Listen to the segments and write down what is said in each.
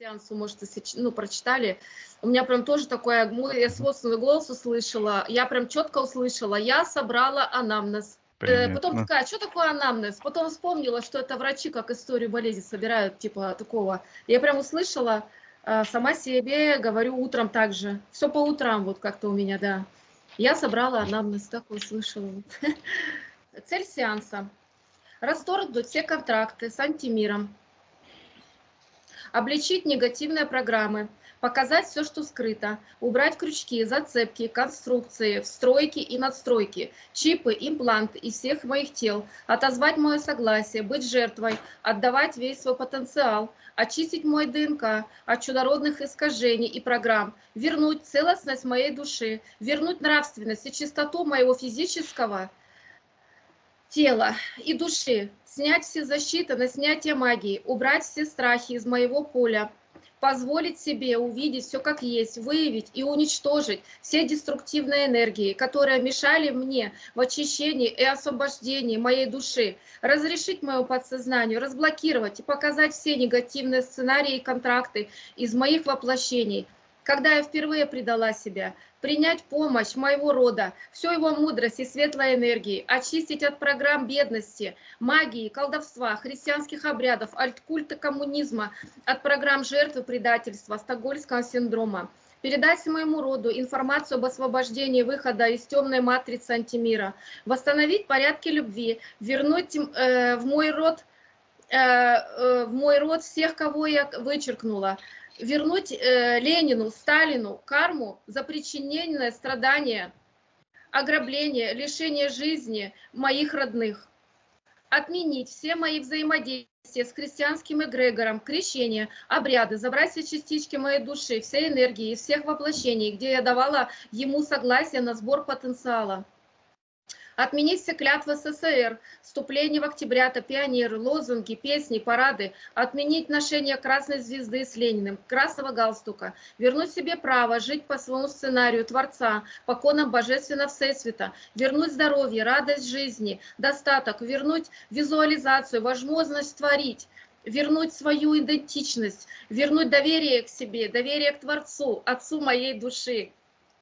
сеансу, может, если, ну, прочитали, у меня прям тоже такое, я сводственный голос услышала, я прям четко услышала, я собрала анамнез. Потом Понятно. такая, что такое анамнез? Потом вспомнила, что это врачи как историю болезни собирают, типа такого. Я прям услышала, сама себе говорю утром также. Все по утрам вот как-то у меня, да. Я собрала анамнез, так услышала. Цель сеанса. Расторгнуть все контракты с антимиром. Обличить негативные программы, показать все, что скрыто, убрать крючки, зацепки, конструкции, встройки и надстройки, чипы, импланты из всех моих тел, отозвать мое согласие, быть жертвой, отдавать весь свой потенциал, очистить мой ДНК от чудородных искажений и программ, вернуть целостность моей души, вернуть нравственность и чистоту моего физического тела и души, снять все защиты на снятие магии, убрать все страхи из моего поля, позволить себе увидеть все как есть, выявить и уничтожить все деструктивные энергии, которые мешали мне в очищении и освобождении моей души, разрешить моему подсознанию, разблокировать и показать все негативные сценарии и контракты из моих воплощений, когда я впервые предала себя, принять помощь моего рода, всю его мудрость и светлой энергии, очистить от программ бедности, магии, колдовства, христианских обрядов, от культа коммунизма, от программ жертвы предательства, стокгольмского синдрома, передать моему роду информацию об освобождении выхода из темной матрицы антимира, восстановить порядки любви, вернуть в мой род всех, кого я вычеркнула, вернуть Ленину, Сталину карму за причинение страдания, ограбление, лишение жизни моих родных. Отменить все мои взаимодействия с христианским эгрегором, крещение, обряды, забрать все частички моей души, все энергии из всех воплощений, где я давала ему согласие на сбор потенциала. Отменить все клятвы СССР, вступление в октябрята, пионеры, лозунги, песни, парады, отменить ношение красной звезды с Лениным, красного галстука, вернуть себе право жить по своему сценарию Творца, по конам Божественного Всесвета, вернуть здоровье, радость жизни, достаток, вернуть визуализацию, возможность творить, вернуть свою идентичность, вернуть доверие к себе, доверие к Творцу, Отцу моей души.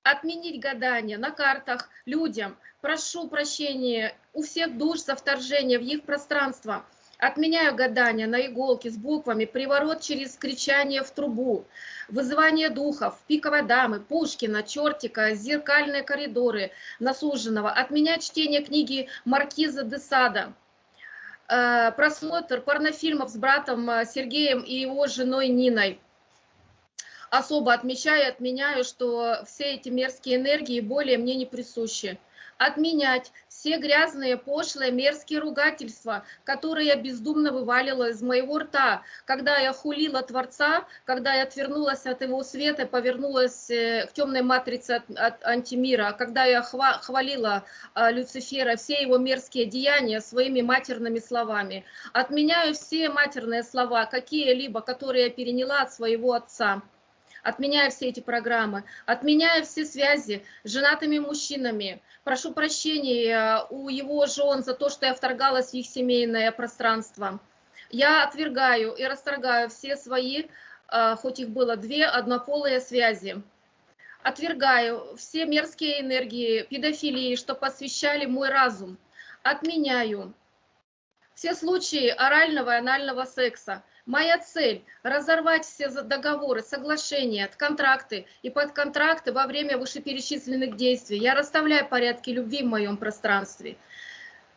Отменить гадания на картах людям. Прошу прощения у всех душ за вторжение в их пространство. Отменяю гадания на иголке с буквами, приворот через кричание в трубу, вызывание духов, пиковой дамы, Пушкина, чертика, зеркальные коридоры насуженного. Отменять чтение книги Маркиза де Сада. Просмотр порнофильмов с братом Сергеем и его женой Ниной. Особо отмечаю и отменяю, что все эти мерзкие энергии более мне не присущи. Отменять все грязные, пошлые, мерзкие ругательства, которые я бездумно вывалила из моего рта, когда я хулила Творца, когда я отвернулась от его света, повернулась к темной матрице от антимира, когда я хвалила Люцифера, все его мерзкие деяния своими матерными словами. Отменяю все матерные слова, какие-либо, которые я переняла от своего отца. Отменяю все эти программы, отменяю все связи с женатыми мужчинами. Прошу прощения у его жен за то, что я вторгалась в их семейное пространство. Я отвергаю и расторгаю все свои, хоть их было две, однополые связи. Отвергаю все мерзкие энергии педофилии, что посвящали мой разум. Отменяю все случаи орального и анального секса. Моя цель – разорвать все договоры, соглашения, контракты и подконтракты во время вышеперечисленных действий. Я расставляю порядки любви в моем пространстве.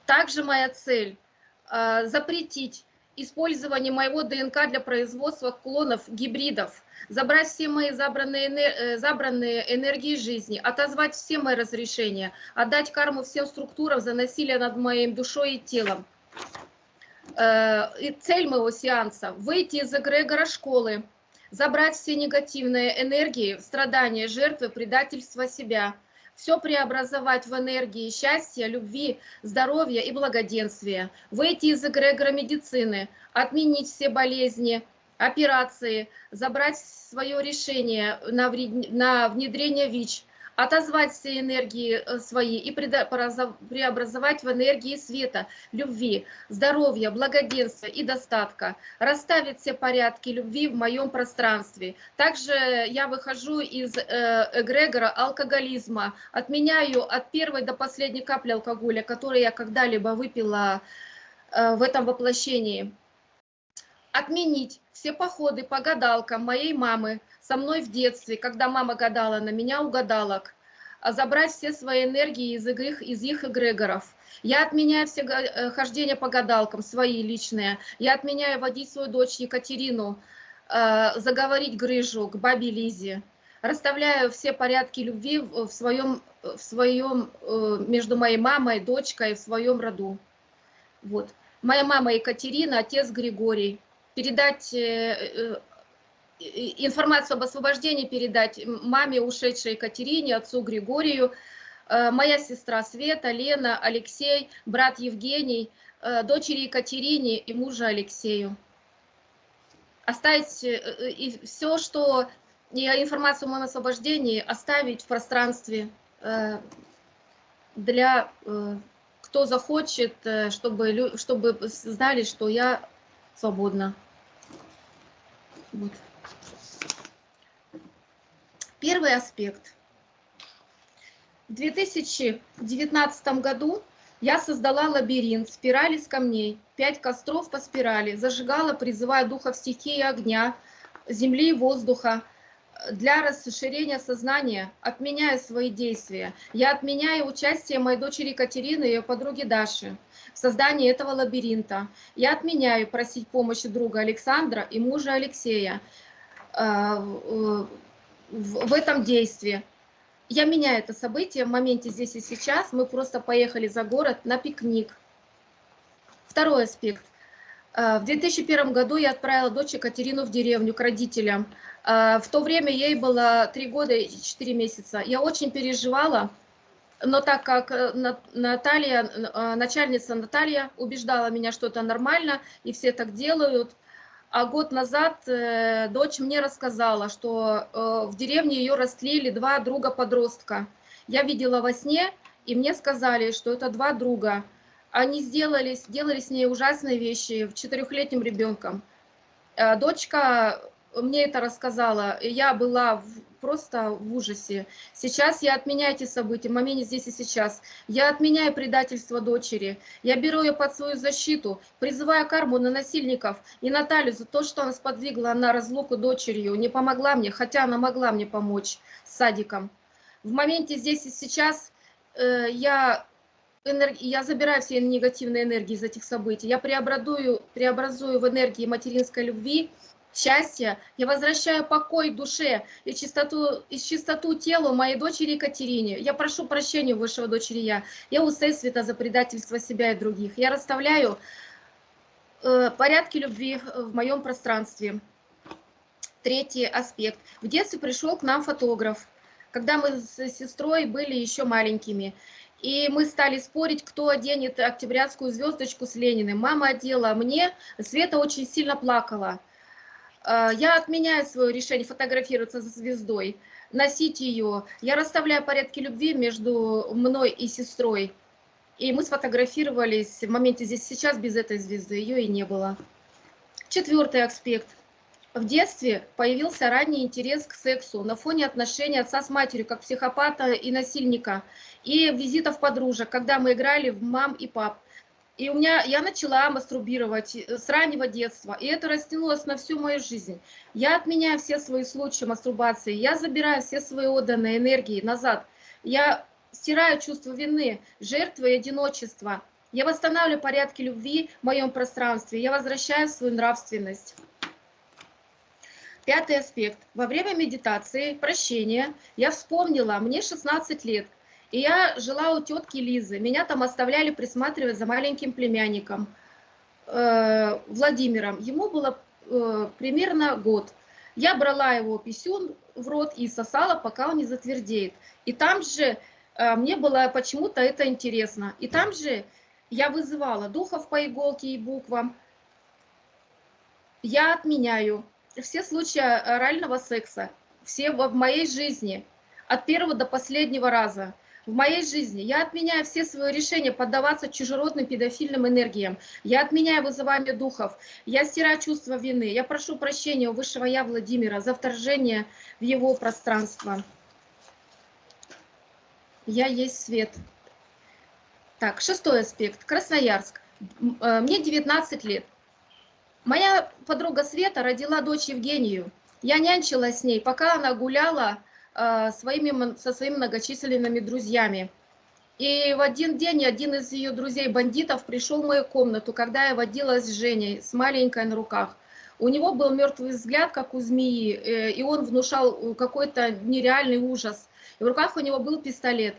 Также моя цель – запретить использование моего ДНК для производства клонов, гибридов, забрать все мои забранные энергии жизни, отозвать все мои разрешения, отдать карму всем структурам за насилие над моей душой и телом. И цель моего сеанса – выйти из эгрегора школы, забрать все негативные энергии, страдания, жертвы, предательства себя, все преобразовать в энергии счастья, любви, здоровья и благоденствия, выйти из эгрегора медицины, отменить все болезни, операции, забрать свое решение на внедрение ВИЧ, отозвать все энергии свои и преобразовать в энергии света, любви, здоровья, благоденствия и достатка, расставить все порядки любви в моем пространстве. Также я выхожу из эгрегора алкоголизма, отменяю от первой до последней капли алкоголя, который я когда-либо выпила в этом воплощении. Отменить все походы по гадалкам моей мамы со мной в детстве, когда мама гадала на меня у гадалок, забрать все свои энергии из их эгрегоров. Я отменяю все хождения по гадалкам, свои личные. Я отменяю водить свою дочь Екатерину, заговорить грыжу к бабе Лизе. Расставляю все порядки любви в своем между моей мамой, дочкой, в своем роду. Вот. Моя мама Екатерина, отец Григорий. Передать информацию об освобождении, передать маме, ушедшей Екатерине, отцу Григорию, моя сестра Света, Лена, Алексей, брат Евгений, дочери Екатерине и мужа Алексею. Оставить и все, что информацию о моем освобождении, оставить в пространстве для кто захочет, чтобы знали, что я свободна. Вот. Первый аспект. В 2019 году я создала лабиринт, спираль из камней, 5 костров по спирали, зажигала, призывая духов стихии огня, земли и воздуха для расширения сознания, отменяя свои действия. Я отменяю участие моей дочери Екатерины и ее подруги Даши в создании этого лабиринта. Я отменяю просить помощи друга Александра и мужа Алексея в этом действии. Я меняю это событие в моменте здесь и сейчас. Мы просто поехали за город на пикник. Второй аспект. В 2001 году я отправила дочь Екатерину в деревню к родителям. В то время ей было 3 года и 4 месяца. Я очень переживала, но так как начальница Наталья убеждала меня, что это нормально, и все так делают, а год назад дочь мне рассказала, что в деревне ее растлили 2 друга-подростка. Я видела во сне, и мне сказали, что это 2 друга. Они сделали с ней ужасные вещи, 4-летним ребенком. Дочка мне это рассказала, и я была просто в ужасе. Сейчас я отменяю эти события, в моменте здесь и сейчас. Я отменяю предательство дочери. Я беру ее под свою защиту, призываю карму на насильников и Наталью за то, что она сподвигла на разлуку дочерью, не помогла мне, хотя она могла мне помочь с садиком. В моменте здесь и сейчас я забираю все негативные энергии из этих событий. Я преобразую в энергии материнской любви, счастья. Я возвращаю покой душе и чистоту телу моей дочери Екатерине. Я прошу прощения у высшего дочери я. Я у Всесвета за предательство себя и других. Я расставляю порядки любви в моем пространстве. Третий аспект. В детстве пришел к нам фотограф, когда мы с сестрой были еще маленькими. И мы стали спорить, кто оденет октябрятскую звездочку с Лениным. Мама одела, а мне Света очень сильно плакала. Я отменяю свое решение фотографироваться за звездой, носить ее. Я расставляю порядки любви между мной и сестрой. И мы сфотографировались в моменте здесь сейчас без этой звезды, ее и не было. Четвертый аспект. В детстве появился ранний интерес к сексу на фоне отношений отца с матерью, как психопата и насильника, и визитов подружек, когда мы играли в мам и пап. И я начала мастурбировать с раннего детства, и это растянулось на всю мою жизнь. Я отменяю все свои случаи мастурбации, я забираю все свои отданные энергии назад. Я стираю чувство вины, жертвы и одиночества. Я восстанавливаю порядки любви в моем пространстве, я возвращаю свою нравственность. Пятый аспект. Во время медитации, прощения, я вспомнила, мне 16 лет, и я жила у тетки Лизы. Меня там оставляли присматривать за маленьким племянником Владимиром. Ему было примерно год. Я брала его писюн в рот и сосала, пока он не затвердеет. И там же мне было почему-то это интересно. И там же я вызывала духов по иголке и буквам. Я отменяю все случаи орального секса, все в моей жизни. от первого до последнего раза. В моей жизни я отменяю все свои решения поддаваться чужеродным педофильным энергиям. Я отменяю вызывание духов. Я стираю чувство вины. Я прошу прощения у Высшего Я Владимира за вторжение в его пространство. Я есть свет. Так, 6-й аспект. Красноярск. Мне 19 лет. Моя подруга Света родила дочь Евгению. Я нянчилась с ней, пока она гуляла со своими многочисленными друзьями. И в один день один из ее друзей-бандитов пришел в мою комнату, когда я водилась с Женей, с маленькой на руках. У него был мертвый взгляд, как у змеи, и он внушал какой-то нереальный ужас. И в руках у него был пистолет.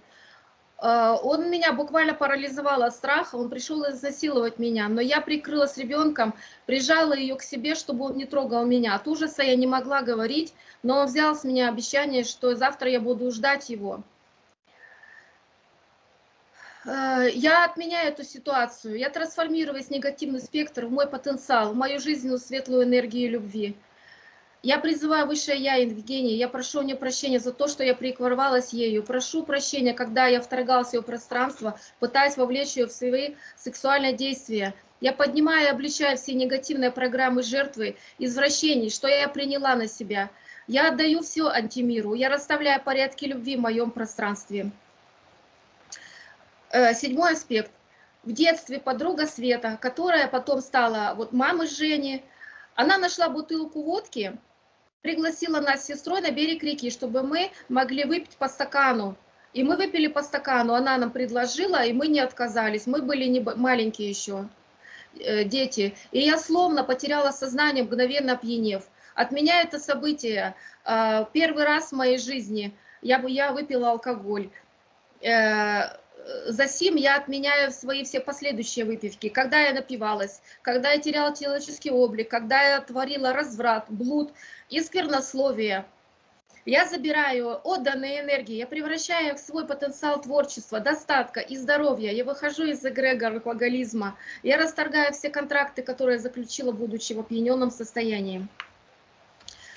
Он меня буквально парализовал от страха, он пришел изнасиловать меня, но я прикрылась ребенком, прижала ее к себе, чтобы он не трогал меня. От ужаса я не могла говорить, но он взял с меня обещание, что завтра я буду ждать его. Я отменяю эту ситуацию, я трансформирую весь негативный спектр в мой потенциал, в мою жизненную светлую энергию любви. Я призываю Высшее Я, Евгения, я прошу у нее прощения за то, что я прикрывалась ею. Прошу прощения, когда я вторгалась в ее пространство, пытаясь вовлечь ее в свои сексуальные действия. Я поднимаю и обличаю все негативные программы жертвы, извращений, что я приняла на себя. Я отдаю все антимиру, я расставляю порядки любви в моем пространстве. 7-й аспект. В детстве подруга Света, которая потом стала мамой Жени, она нашла бутылку водки, пригласила нас с сестрой на берег реки, чтобы мы могли выпить по стакану. И мы выпили по стакану, она нам предложила, и мы не отказались. Мы были не маленькие еще дети. И я словно потеряла сознание, мгновенно опьянев. От меня это событие. Первый раз в моей жизни я выпила алкоголь. Засим я отменяю свои все последующие выпивки. Когда я напивалась, когда я теряла человеческий облик, когда я творила разврат, блуд и сквернословие. Я забираю отданные энергии, я превращаю их в свой потенциал творчества, достатка и здоровья. Я выхожу из эгрегора алкоголизма. Я расторгаю все контракты, которые я заключила, будучи в опьяненном состоянии.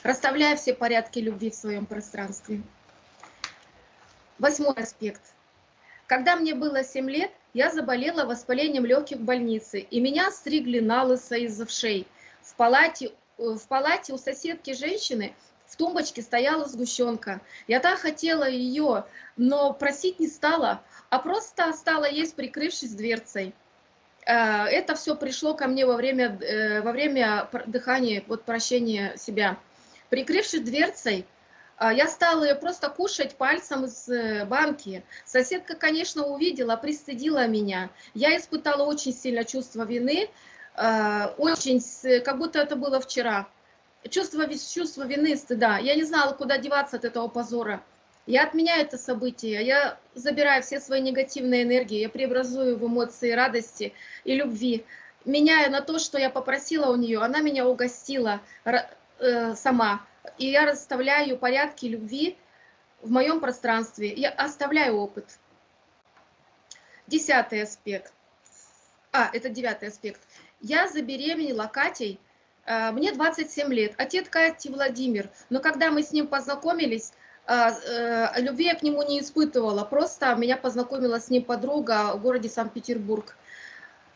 Расставляю все порядки любви в своем пространстве. 8-й аспект. Когда мне было 7 лет, я заболела воспалением легких в больнице, и меня стригли на лысо из-за вшей. В палате у соседки женщины в тумбочке стояла сгущенка. Я так хотела ее, но просить не стала, а просто стала есть, прикрывшись дверцей. Это все пришло ко мне во время дыхания, прощения себя. Прикрывшись дверцей, я стала ее просто кушать пальцем из банки. Соседка, конечно, увидела, пристыдила меня. Я испытала очень сильное чувство вины, как будто это было вчера. Чувство вины и стыда. Я не знала, куда деваться от этого позора. Я отменяю это событие, я забираю все свои негативные энергии, я преобразую в эмоции радости и любви. Меняю на то, что я попросила у нее, она меня угостила сама. И я расставляю порядки любви в моем пространстве. Я оставляю опыт. 10-й аспект. Это 9-й аспект. Я забеременела Катей. Мне 27 лет. Отец Кати Владимир. Но когда мы с ним познакомились, любви я к нему не испытывала. Просто меня познакомила с ним подруга в городе Санкт-Петербург.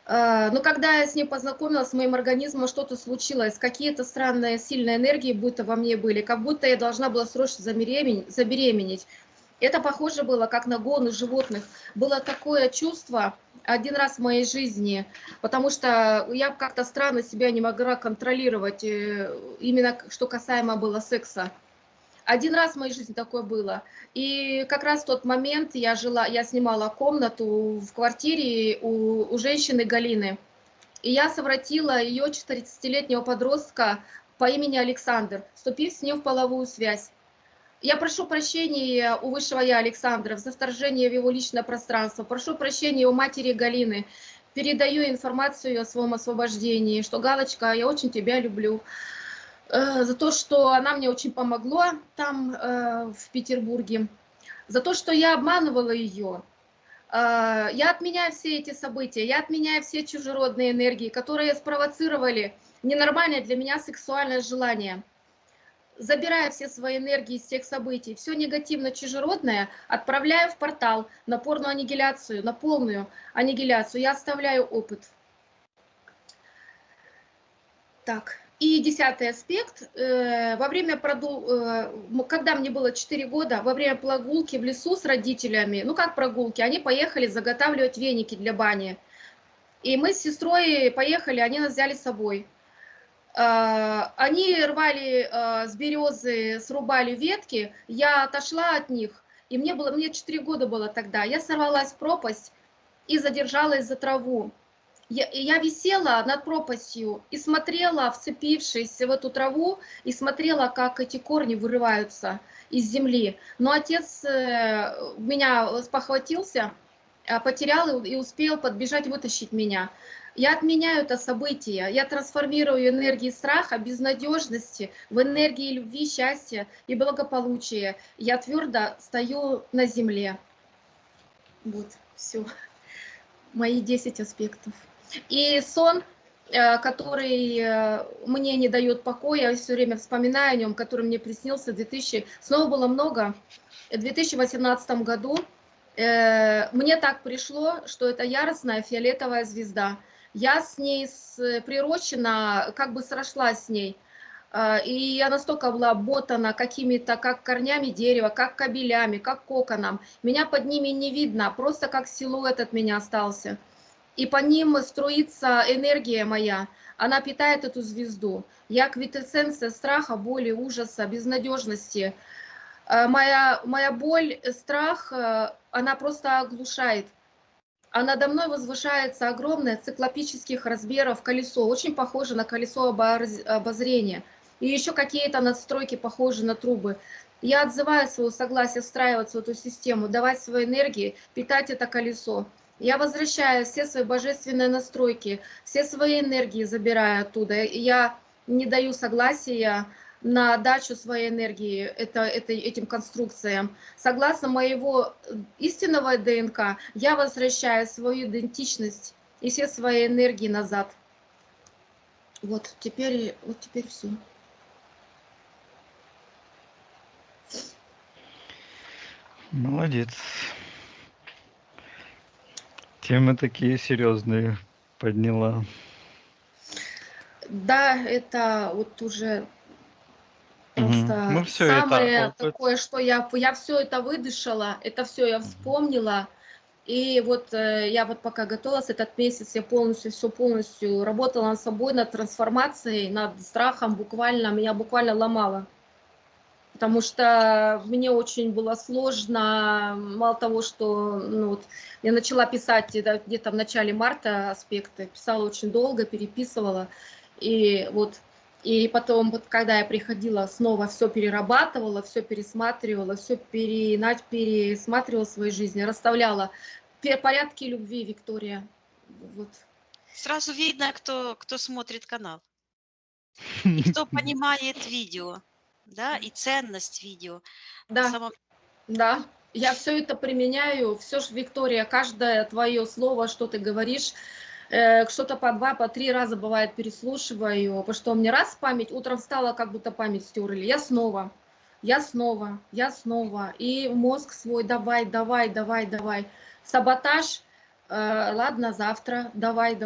Но когда я с ним познакомилась, с моим организмом что-то случилось, какие-то странные сильные энергии будто во мне были, как будто я должна была срочно забеременеть. Это похоже было как на гоны животных. Было такое чувство один раз в моей жизни, потому что я как-то странно себя не могла контролировать, именно что касаемо было секса. Один раз в моей жизни такое было. И как раз в тот момент я снимала комнату в квартире у женщины Галины. И я совратила ее 14-летнего подростка по имени Александр, вступив с ним в половую связь. Я прошу прощения у Высшего Я Александра за вторжение в его личное пространство. Прошу прощения у матери Галины. Передаю информацию о своем освобождении, что Галочка, я очень тебя люблю. За то, что она мне очень помогла там, в Петербурге, за то, что я обманывала ее. Я отменяю все эти события, я отменяю все чужеродные энергии, которые спровоцировали ненормальное для меня сексуальное желание. забираю все свои энергии из всех событий, все негативно-чужеродное отправляю в портал на полную аннигиляцию, на полную аннигиляцию. Я оставляю опыт. Так, и 10-й аспект. Когда мне было 4 года, во время прогулки в лесу с родителями, ну как прогулки, они поехали заготавливать веники для бани. И мы с сестрой поехали, они нас взяли с собой. Они рвали с березы, срубали ветки, я отошла от них, и мне 4 года было тогда. Я сорвалась в пропасть и задержалась за траву. Я висела над пропастью и смотрела, вцепившись в эту траву, и смотрела, как эти корни вырываются из земли. Но отец меня спохватился, потерял и успел подбежать, вытащить меня. Я отменяю это событие, я трансформирую энергии страха, безнадежности в энергии любви, счастья и благополучия. Я твердо стою на земле. Вот, все. Мои 10 аспектов. И сон, который мне не дает покоя, я все время вспоминаю о нем, который мне приснился снова было много. В 2018 году мне так пришло, что это яростная фиолетовая звезда. Я с ней прирощена, как бы срослась с ней. И я настолько была обмотана какими-то, как корнями дерева, как кабелями, как коконом. Меня под ними не видно, просто как силуэт от меня остался. И по ним струится энергия моя, она питает эту звезду. Я квинтэссенция страха, боли, ужаса, безнадежности. Моя боль, страх, она просто оглушает. А надо мной возвышается огромное циклопических размеров колесо, очень похоже на колесо обозрения. И еще какие-то надстройки похожи на трубы. Я отзываю свое согласие встраиваться в эту систему, давать свои энергии, питать это колесо. Я возвращаю все свои божественные настройки, все свои энергии забираю оттуда. Я не даю согласия на дачу своей энергии этим конструкциям. Согласно моего истинного ДНК, я возвращаю свою идентичность и все свои энергии назад. Вот теперь все. Молодец. Темы такие серьезные подняла. Да, это вот уже просто Ну, все самое это опыт. такое, что я все это выдышала, это все я вспомнила. И вот я вот пока готовилась этот месяц, я полностью работала над собой, над трансформацией, над страхом, меня буквально ломало. Потому что мне очень было сложно, мало того, что я начала писать где-то в начале марта аспекты, писала очень долго, переписывала. И потом, когда я приходила, снова все перерабатывала, все пересматривала, все пересматривала в своей жизни, расставляла порядки любви, Виктория. Вот. Сразу видно, кто смотрит канал. И кто понимает видео, да, и ценность видео. Да, да, я все это применяю, все же, Виктория, каждое твое слово, что ты говоришь, что-то по 2, по 3 раза бывает переслушиваю, потому что у меня раз память, утром встала, как будто память стерли, я снова, и мозг свой, давай, саботаж, ладно, завтра, давай,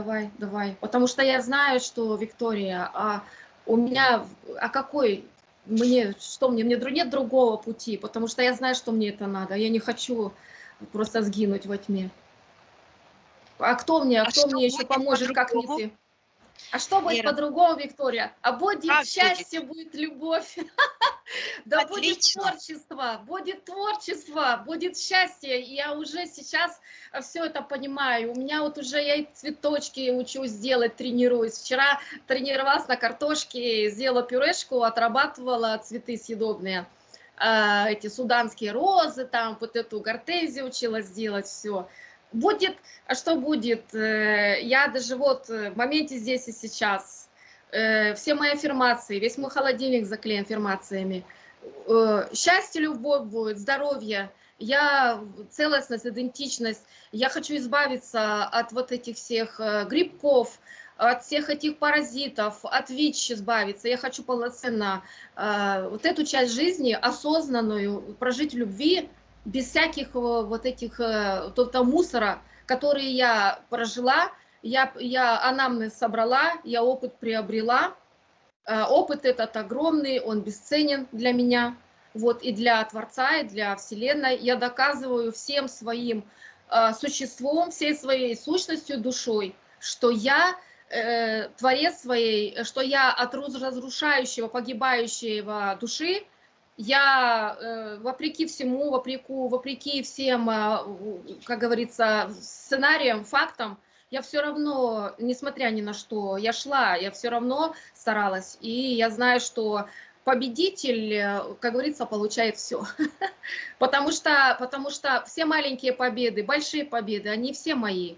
потому что я знаю, что, Виктория, у меня, мне нет другого пути, потому что я знаю, что мне это надо, я не хочу просто сгинуть во тьме. А кто мне еще поможет, как не ты? А что будет по-другому, Виктория? А будет счастье, будет любовь. Да будет творчество, будет счастье. Я уже сейчас все это понимаю. У меня вот уже я и цветочки учусь делать, тренируюсь. Вчера тренировалась на картошке, сделала пюрешку, отрабатывала цветы съедобные. Эти суданские розы, там вот эту гортензию училась делать, все. Будет, а что будет? Я даже вот в моменте здесь и сейчас, все мои аффирмации, весь мой холодильник заклеен аффирмациями. Счастье, любовь будет, здоровье, целостность, идентичность. Я хочу избавиться от вот этих всех грибков, от всех этих паразитов, от ВИЧ избавиться. Я хочу полноценно вот эту часть жизни, осознанную, прожить в любви, без всяких вот этих мусора, который я прожила. Я анамнез собрала, я опыт приобрела. Опыт этот огромный, он бесценен для меня, вот, и для Творца, и для Вселенной. Я доказываю всем своим существом, всей своей сущностью, душой, что я творец своей, что я от разрушающего, погибающего души, я вопреки всему, вопреки всем, как говорится, сценариям, фактам, я все равно, несмотря ни на что, я шла, я все равно старалась. И я знаю, что победитель, как говорится, получает все. Потому что все маленькие победы, большие победы, они все мои.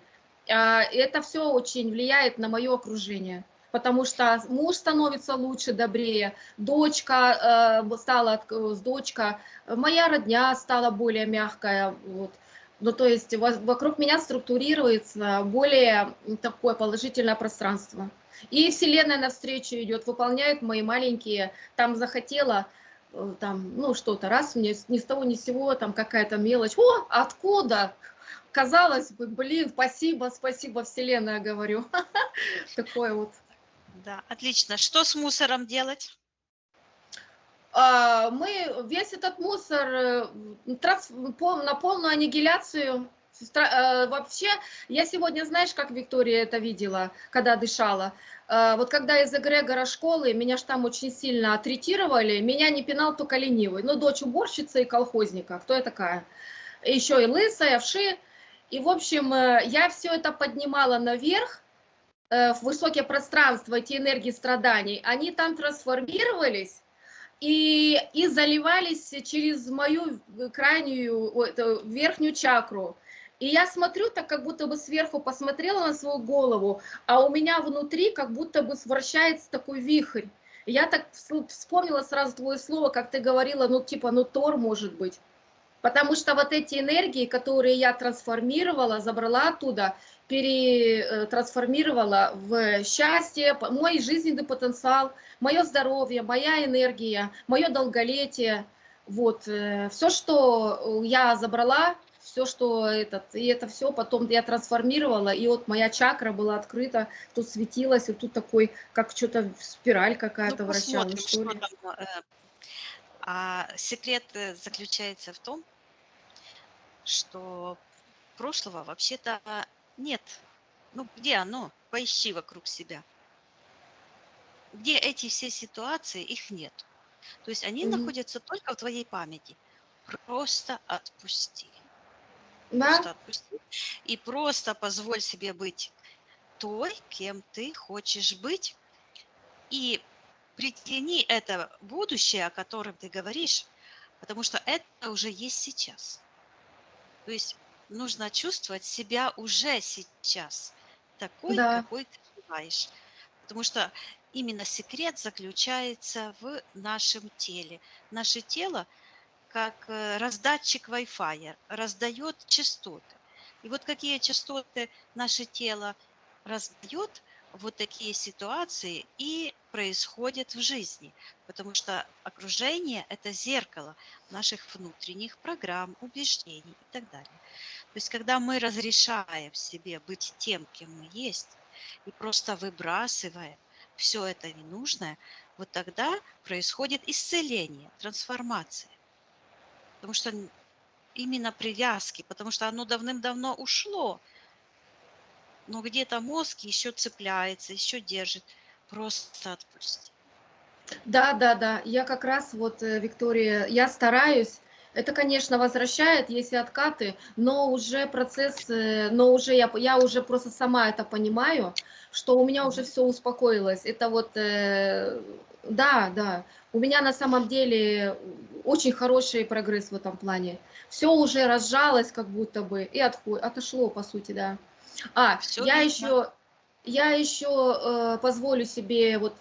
Это все очень влияет на мое окружение. Потому что муж становится лучше, добрее, дочка стала, моя родня стала более мягкая, вот. Ну, то есть вокруг меня структурируется более такое положительное пространство. И Вселенная навстречу идет, выполняет мои маленькие, там захотела, там, ну, что-то, раз мне ни с того ни с сего, там какая-то мелочь. О, откуда? Казалось бы, блин, спасибо, спасибо, Вселенная, говорю. Такое вот. Да, отлично. Что с мусором делать? Мы весь этот мусор на полную аннигиляцию. Вообще, я сегодня, знаешь, как Виктория это видела, когда дышала? Вот когда из эгрегора школы меня ж там очень сильно оттретировали, меня не пинал только ленивый. Ну, дочь уборщицы и колхозника, кто я такая? Еще и лысая, вши. И, в общем, я все это поднимала наверх, в высокие пространства, эти энергии страданий. Они там трансформировались и заливались через мою крайнюю, верхнюю чакру. И я смотрю, так как будто бы сверху посмотрела на свою голову, а у меня внутри как будто бы вращается такой вихрь. И я так вспомнила сразу твое слово, как ты говорила, ну типа, ну Тор может быть. Потому что вот эти энергии, которые я трансформировала, забрала оттуда, перетрансформировала в счастье, мой жизненный потенциал, мое здоровье, моя энергия, мое долголетие. Вот, все, что я забрала, все, что и это все потом я трансформировала, и вот моя чакра была открыта, тут светилась, и тут такой, как что-то спираль какая-то Ну, вращалась, посмотрим, что ли. что там. Секрет заключается в том, что прошлого вообще-то нет. Ну, где оно? Поищи вокруг себя. Где эти все ситуации, их нет. То есть они находятся только в твоей памяти. Просто отпусти. Да? Просто отпусти. И просто позволь себе быть той, кем ты хочешь быть. И притяни это будущее, о котором ты говоришь, потому что это уже есть сейчас. То есть нужно чувствовать себя уже сейчас, такой, Да. какой ты желаешь. Потому что именно секрет заключается в нашем теле. Наше тело, как раздатчик Wi-Fi, раздает частоты. И вот какие частоты наше тело раздает, вот такие ситуации и происходят в жизни. Потому что окружение – это зеркало наших внутренних программ, убеждений и так далее. То есть когда мы разрешаем себе быть тем, кем мы есть, и просто выбрасываем все это ненужное, вот тогда происходит исцеление, трансформация. Потому что именно привязки, потому что оно давным-давно ушло, но где-то мозг еще цепляется, еще держит. Просто отпусти. Да. Я как раз вот, Виктория, я стараюсь. Это, конечно, возвращает, есть и откаты, но уже процесс, но уже я уже просто сама это понимаю, что у меня уже все успокоилось. Это вот, да, у меня на самом деле очень хороший прогресс в этом плане. Все уже разжалось как будто бы и отошло, по сути, да. Всё Я еще позволю себе, вот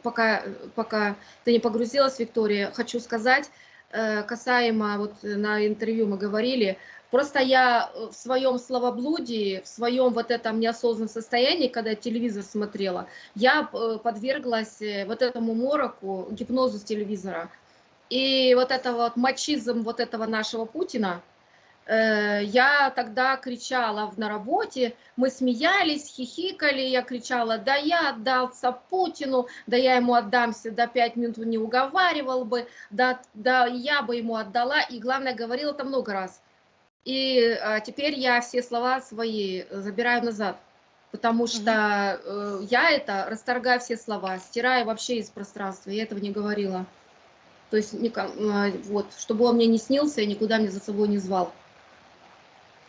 пока ты не погрузилась, Виктория, хочу сказать, касаемо, вот на интервью мы говорили, просто я в своем словоблудии, в своем вот этом неосознанном состоянии, когда я телевизор смотрела, я подверглась вот этому мороку, гипнозу с телевизора. И вот это вот мачизм вот этого нашего Путина, я тогда кричала на работе, мы смеялись, хихикали, я кричала: да я отдался Путину, да я ему отдамся, до 5 минут не уговаривал бы, да я бы ему отдала, и главное, говорила это много раз. И теперь я все слова свои забираю назад, потому что я это расторгаю все слова, стираю вообще из пространства, я этого не говорила. То есть, вот, чтобы он мне не снился и никуда меня за собой не звал.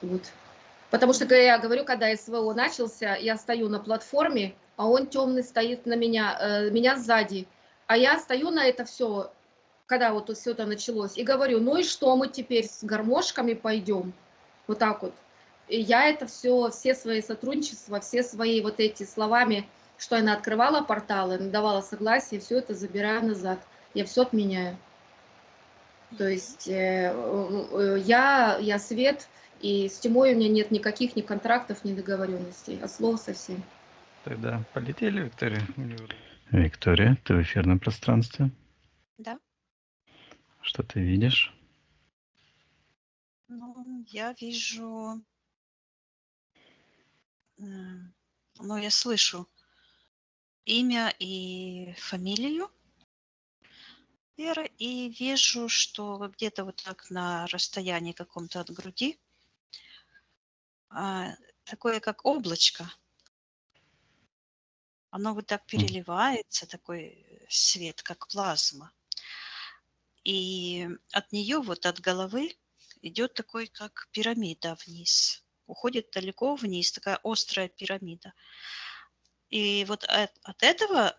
Вот. Потому что я говорю, когда СВО начался, я стою на платформе, а он темный стоит на меня сзади. А я стою на это все, когда вот все это началось, и говорю: ну и что, мы теперь с гармошками пойдем? Вот так вот. И я это все свои сотрудничества, все свои вот эти словами, что она открывала порталы, давала согласие, все это забираю назад. Я все отменяю. То есть я свет, и с тьмой у меня нет никаких ни контрактов, ни договоренностей, от слова совсем. Тогда полетели, Виктория. Виктория, ты в эфирном пространстве. Да. Что ты видишь? Ну, я вижу, ну, я слышу имя и фамилию Веры, и вижу, что где-то вот так на расстоянии каком-то от груди такое, как облачко. Оно вот так переливается, такой свет, как плазма. И от нее, вот от головы, идет такой, как пирамида вниз. Уходит далеко вниз, такая острая пирамида. И вот от этого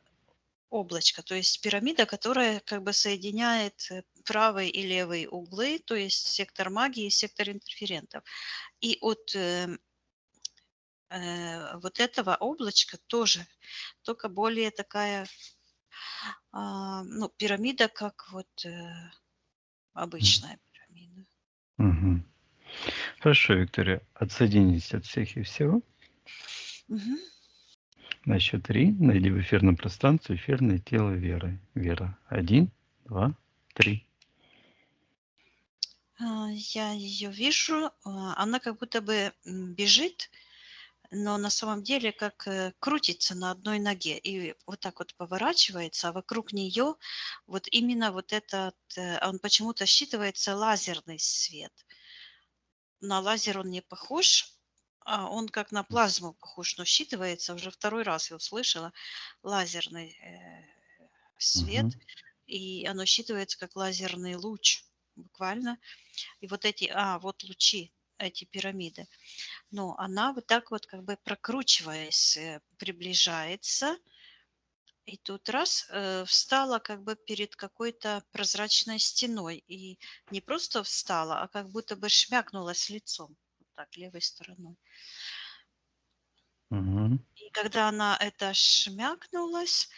облачка, то есть пирамида, которая как бы соединяет правый и левый углы, то есть сектор магии и сектор интерферентов. И от вот этого облачка тоже, только более такая, ну, пирамида, как вот обычная пирамида. Угу. Хорошо, Виктория, отсоединись от всех и всего. Угу. На счет 3 найди в эфирном пространстве эфирное тело Веры. Вера. 1, 2, 3. Я ее вижу, она как будто бы бежит, но на самом деле как крутится на одной ноге и вот так вот поворачивается, а вокруг нее вот именно вот этот, он почему-то считывается лазерный свет. На лазер он не похож, а он как на плазму похож, но считывается, уже второй раз я услышала, лазерный свет, и оно считывается как лазерный луч буквально. И вот эти, вот лучи, эти пирамиды. Но она вот так вот как бы прокручиваясь, приближается, и тут раз встала как бы перед какой-то прозрачной стеной. И не просто встала, а как будто бы шмякнулась лицом. Вот так, левой стороной. И когда она это шмякнулась,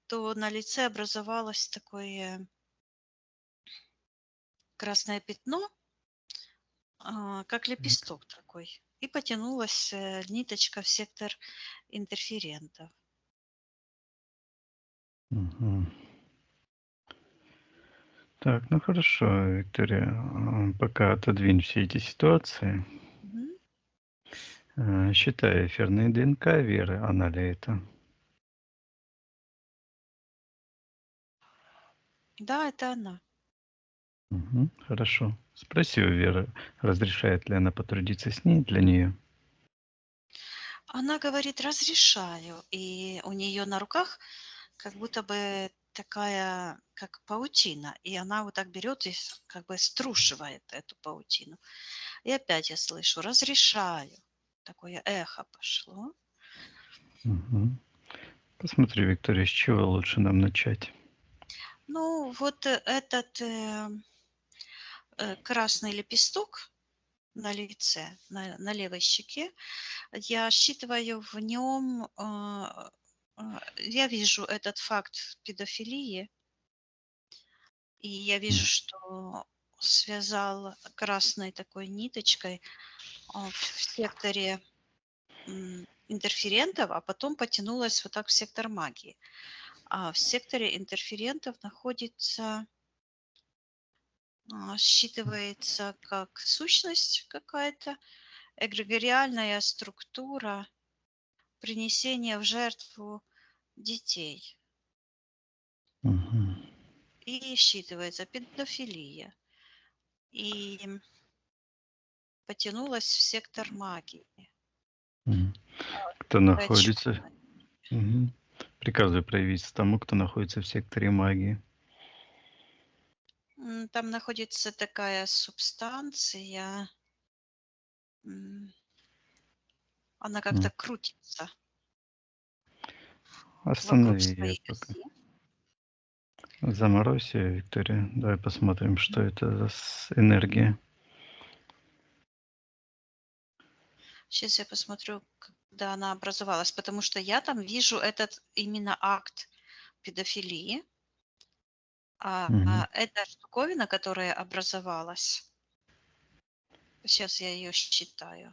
то на лице образовалось такое красное пятно, как лепесток такой. И потянулась ниточка в сектор интерферентов. Так, ну хорошо, Виктория, пока отодвинь все эти ситуации. Считай эфирные ДНК Веры, она ли это? Да, это она. Хорошо. Спроси у Веры, разрешает ли она потрудиться с ней для нее. Она говорит: разрешаю. И у нее на руках как будто бы такая, как паутина. И она вот так берет и как бы струшивает эту паутину. И опять я слышу: разрешаю. Такое эхо пошло. Посмотри, Виктория, с чего лучше нам начать? Ну, вот этот красный лепесток на лице, на левой щеке, я считываю в нем, я вижу этот факт педофилии, И я вижу, что связал красной такой ниточкой в секторе интерферентов, а потом потянулась вот так в сектор магии. А в секторе интерферентов находится, считывается как сущность какая-то, эгрегориальная структура принесения в жертву детей. Мгм. И считывается педофилия. И потянулась в сектор магии. Мгм. Кто находится... Мгм. Приказываю проявиться тому, кто находится в секторе магии. Там находится такая субстанция, она как-то крутится вокруг Останови ее своей пока. оси. Заморозь ее, Виктория. Давай посмотрим, что это за энергия. Сейчас я посмотрю, когда она образовалась, потому что я там вижу этот именно акт педофилии. Мгм. Эта штуковина, которая образовалась, сейчас я ее считаю.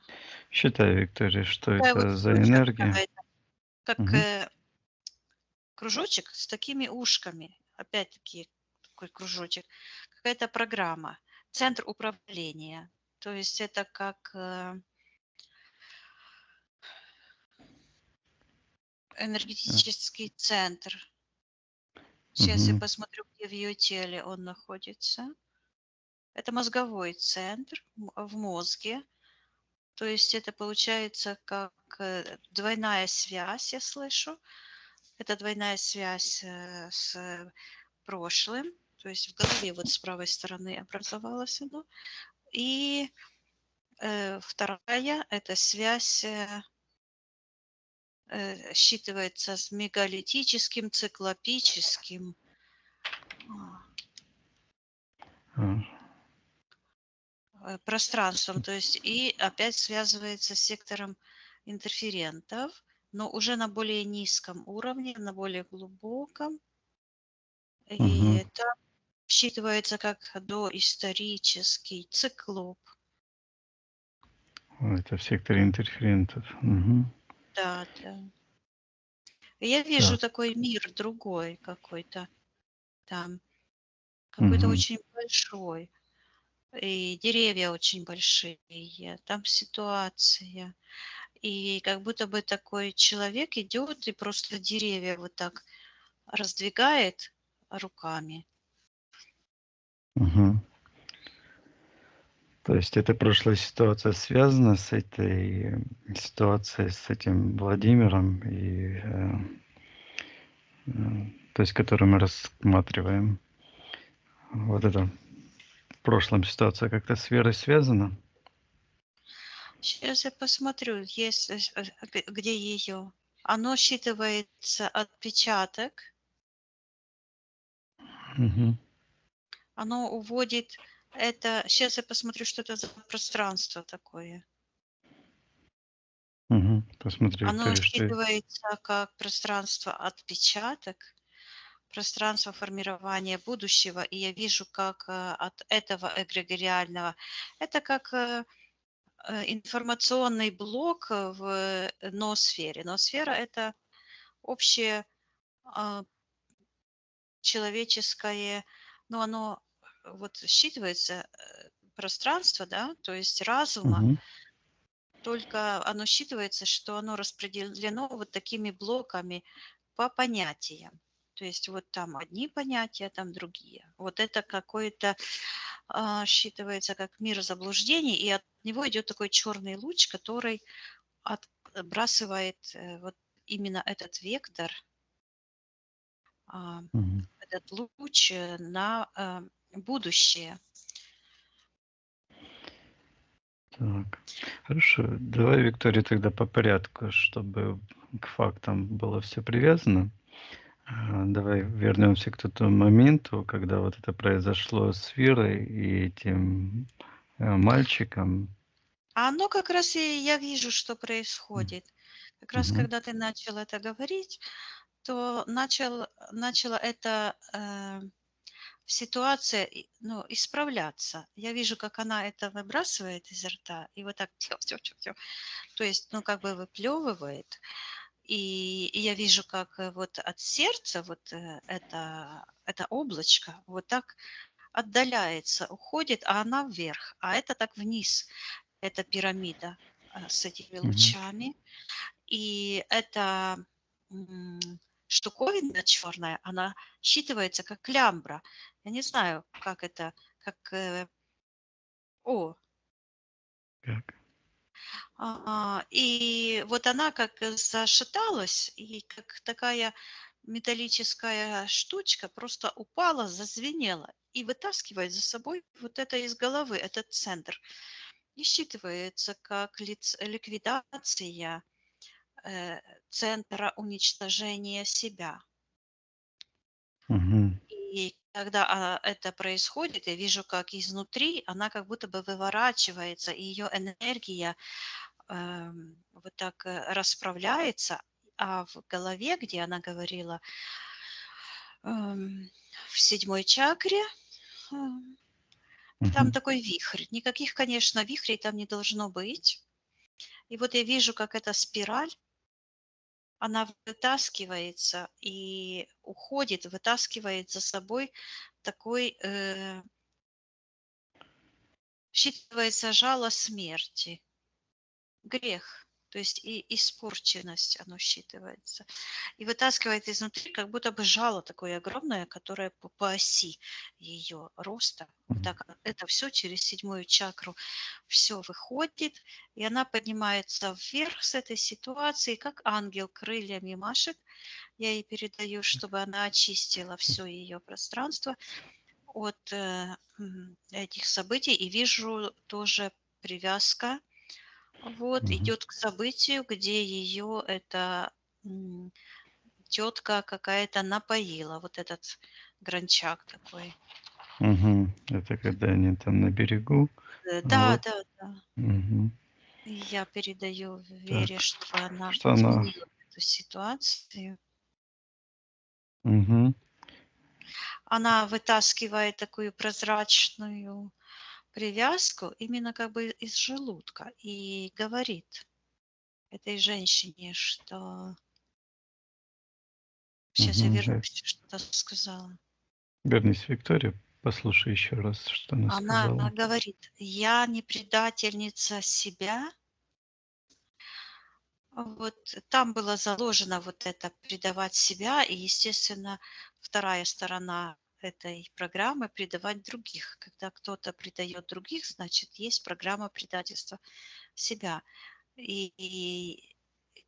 Считай, Виктория, что Такая вот это за штучка энергия. какая-то, как Мгм. кружочек с такими ушками. Опять-таки такой кружочек. Какая-то программа. Центр управления. То есть это как энергетический центр. Сейчас я Мгм. посмотрю, где в ее теле он находится. Это мозговой центр в мозге. То есть это получается как двойная связь, я слышу. Это двойная связь с прошлым. То есть в голове вот с правой стороны образовалось оно. И вторая – это связь считывается с мегалитическим, циклопическим А, пространством. То есть и опять связывается с сектором интерферентов, но уже на более низком уровне, на более глубоком. И Мгм. это считывается как доисторический циклоп. Это в секторе интерферентов. Мгм. Да, да. Я вижу Так. такой мир другой какой-то там, какой-то Мгм. очень большой. И деревья очень большие, там ситуация. И как будто бы такой человек идет и просто деревья вот так раздвигает руками. Мгм. То есть эта прошлая ситуация связана с этой ситуацией, с этим Владимиром, то есть которую мы рассматриваем. Вот это в прошлом ситуация как-то с верой связана? Сейчас я посмотрю, есть, где ее. Оно считывается отпечаток, Мгм. оно уводит это. Сейчас я посмотрю, что это за пространство такое. Мгм. Посмотри, Оно Виктория, что... считывается как пространство отпечаток, пространство формирования будущего, и я вижу, как от этого эгрегориального, это как информационный блок в ноосфере. Ноосфера – это общее а, человеческое, ну, оно вот считывается пространство, да, то есть разума, Мгм. только оно считывается, что оно распределено вот такими блоками по понятиям. То есть вот там одни понятия, там другие. Вот это какое-то считывается как мир заблуждений, и от него идет такой черный луч, который отбрасывает вот именно этот вектор, а, Мгм. этот луч на будущее. Так, хорошо. Давай, Виктория, тогда по порядку, чтобы к фактам было все привязано. Давай вернемся к тому моменту, когда вот это произошло с Верой и этим мальчиком. А оно как раз и я вижу, что происходит. Как раз Мгм. когда ты начал это говорить, то начало это ситуация, ну, исправляться. Я вижу, как она это выбрасывает из рта и вот так тё. То есть, ну, как бы выплевывает. И я вижу, как вот от сердца вот это облачко вот так отдаляется, уходит, а она вверх, а это так вниз. Это пирамида с этими Мгм. лучами. И эта штуковина черная, она считывается как лямбра. Я не знаю, как это, как... о, Как? и вот она как зашаталась, и как такая металлическая штучка просто упала, зазвенела и вытаскивает за собой вот это из головы, этот центр. И считывается как ликвидация э, центра уничтожения себя. Мгм. И когда это происходит, я вижу, как изнутри она как будто бы выворачивается, и ее энергия вот так расправляется, а в голове, где она говорила, в 7 чакре, эм, там Мгм. такой вихрь. Никаких, конечно, вихрей там не должно быть. И вот я вижу, как эта спираль, она вытаскивается и уходит, вытаскивает за собой такой, считывается жало смерти, грех, то есть и испорченность, оно считывается. И вытаскивает изнутри, как будто бы жало такое огромное, которое по оси ее роста. Вот Мгм. так это все через 7 чакру все выходит, и она поднимается вверх с этой ситуации, как ангел крыльями машет. Я ей передаю, чтобы она очистила все ее пространство от этих событий. И вижу тоже привязка. Вот, Мгм. идет к событию, где ее эта тетка какая-то напоила. Вот этот гранчак такой. Мгм. Это когда они там на берегу. Да, Вот. да, да. Мгм. И я передаю Так. Вере, чтобы она Что она? изменила эту ситуацию. Мгм. Она вытаскивает такую прозрачную привязку именно как бы из желудка и говорит этой женщине, что... Сейчас я Мгм. вернусь, что-то сказала. Вернись, Виктория, послушай еще раз, что она Она сказала. говорит: "Я не предательница себя". Вот там было заложено вот это предавать себя, и, естественно, вторая сторона этой программы — предавать других. Когда кто-то предает других, значит, есть программа предательства себя. И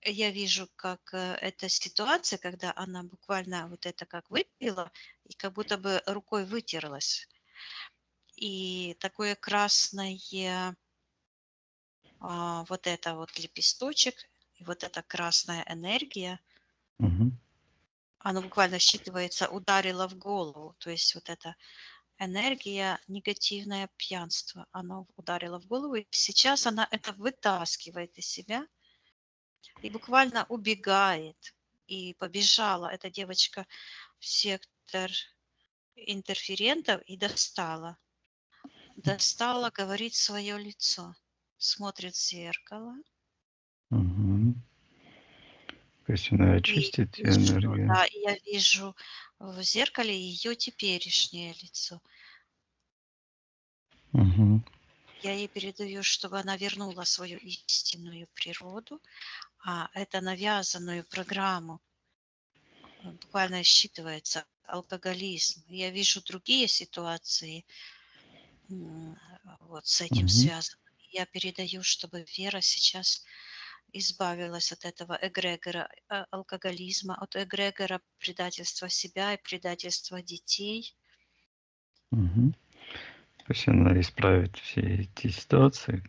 я вижу, как эта ситуация, когда она буквально вот это как выпила и как будто бы рукой вытерлась. И такое красное, вот это вот лепесточек, и вот эта красная энергия, Мгм. она буквально считывается, ударила в голову. То есть вот эта энергия, негативное пьянство, оно ударило в голову, и сейчас она это вытаскивает из себя и буквально убегает. И побежала эта девочка в сектор интерферентов и достала. Достала, говорит, свое лицо. Смотрит в зеркало. Мгм. То есть она И очистит вижу, энергию. да, и я вижу в зеркале ее теперешнее лицо. Мгм. Я ей передаю, чтобы она вернула свою истинную природу, а это навязанную программу буквально считывается алкоголизм. Я вижу другие ситуации м, вот с этим Мгм. связаны. Я передаю, чтобы Вера сейчас избавилась от этого эгрегора алкоголизма, от эгрегора предательства себя и предательства детей. Мгм. То есть она исправит все эти ситуации,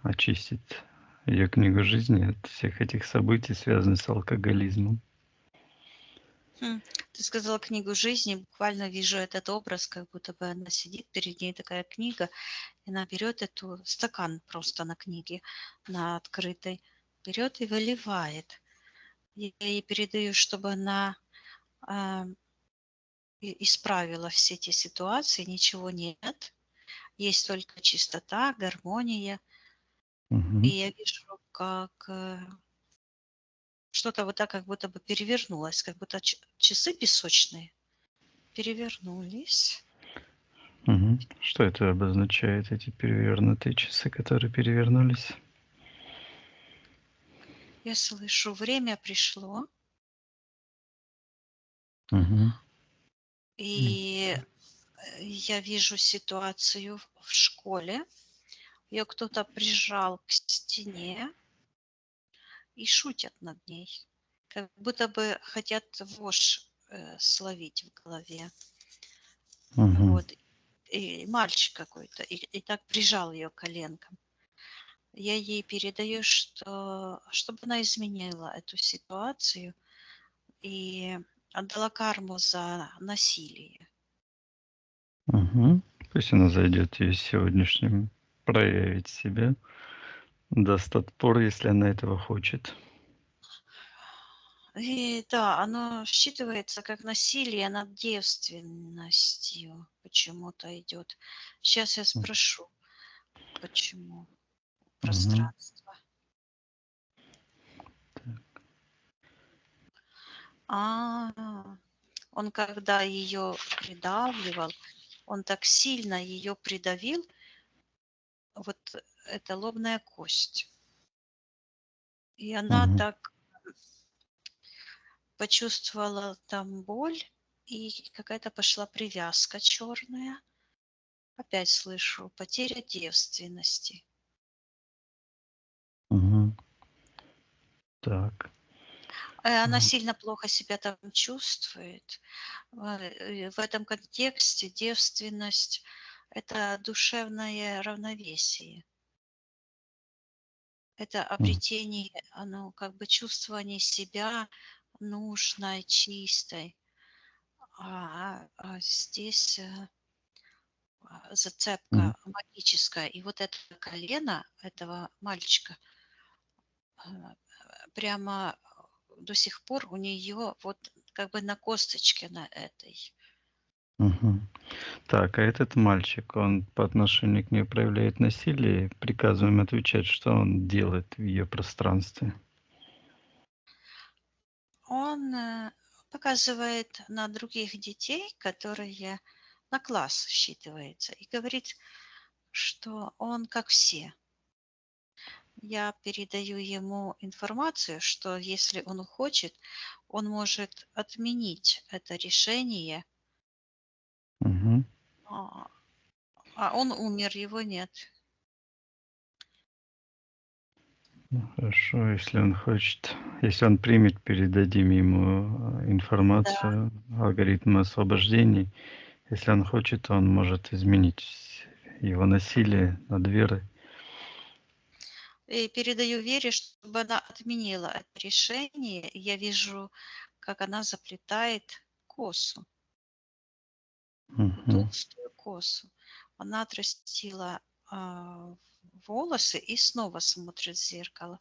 очистит ее книгу жизни от всех этих событий, связанных с алкоголизмом. Ты сказала книгу жизни, буквально вижу этот образ, как будто бы она сидит, перед ней такая книга, и она берет эту стакан просто на книге, на открытой, берет и выливает. Я ей передаю, чтобы она а, исправила все эти ситуации, ничего нет. Есть только чистота, гармония. И Мгм. я вижу, как что-то вот так как будто бы перевернулось, как будто часы песочные перевернулись. Мгм. Что это обозначает, эти перевернутые часы, которые перевернулись? Я слышу, время пришло, Мгм. и я вижу ситуацию в школе. Ее кто-то прижал к стене и шутят над ней. Как будто бы хотят вошь словить в голове. Мгм. Вот. И мальчик какой-то. И так прижал ее коленком. Я ей передаю, что чтобы она изменила эту ситуацию и отдала карму за насилие. Мгм. Пусть она зайдет и сегодняшним проявить себя, даст отпор, если она этого хочет. И да, оно считывается как насилие над девственностью. Почему-то идет. Сейчас я спрошу, почему Мгм. пространство. А, он когда ее придавливал, он так сильно ее придавил, вот это лобная кость. И она Мгм. так почувствовала там боль, и какая-то пошла привязка черная. Опять слышу, потеря девственности. Мгм. Так. Она М. сильно плохо себя там чувствует. В этом контексте девственность– это душевное равновесие. Это М. обретение, оно как бы чувствование себя нужной, чистой. А здесь М. зацепка магическая. И вот это колено этого мальчика прямо до сих пор у нее вот как бы на косточке на этой. Мгм. Так, а этот мальчик, он по отношению к ней проявляет насилие, приказываем отвечать, что он делает в ее пространстве. Он показывает на других детей, которые на класс считывается, и говорит, что он как все. Я передаю ему информацию, что если он хочет, он может отменить это решение, Мгм. а он умер, его нет. Ну, хорошо, если он хочет, если он примет, передадим ему Да. информацию, алгоритм освобождений. Если он хочет, то он может изменить его насилие над верой. И передаю Вере, чтобы она отменила это решение. И я вижу, как она заплетает косу, Мгм. толстую косу. Она отрастила волосы и снова смотрит в зеркало.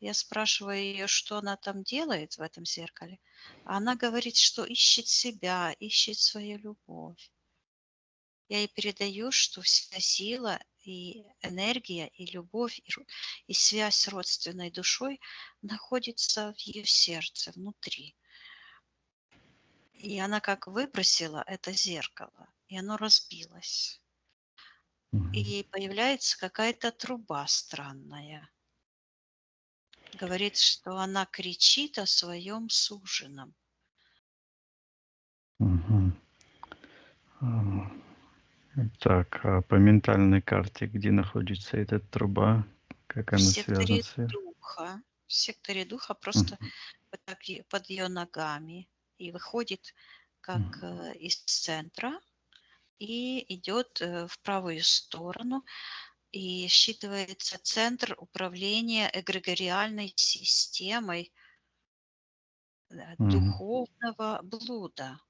Я спрашиваю ее, что она там делает в этом зеркале. А она говорит, что ищет себя, ищет свою любовь. Я ей передаю, что вся сила и энергия, и любовь, и связь с родственной душой находится в ее сердце, внутри. И она как выбросила это зеркало, и оно разбилось. Мгм. И появляется какая-то труба странная. Говорит, что она кричит о своем суженом. Мгм. А, Так, а по ментальной карте, где находится эта труба, как В она связана секторе с верой? духа. В секторе духа просто Мгм. вот так под ее ногами. И выходит как Мгм. из центра и идет в правую сторону. И считывается центр управления эгрегориальной системой Мгм. духовного блуда.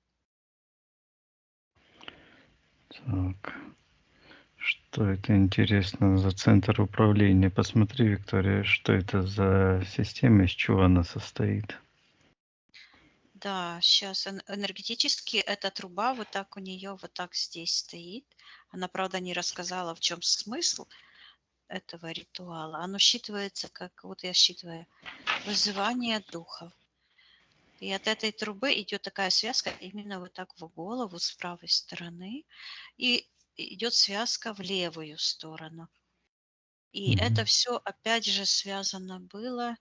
Так, что это интересно за центр управления? Посмотри, Виктория, что это за система, из чего она состоит. Да, сейчас энергетически эта труба вот так у нее вот так здесь стоит. Она, правда, не рассказала, в чем смысл этого ритуала. Оно считывается как, вот я считываю, вызывание духов. И от этой трубы идет такая связка именно вот так в голову с правой стороны. И идет связка в левую сторону. И это все опять же связано было,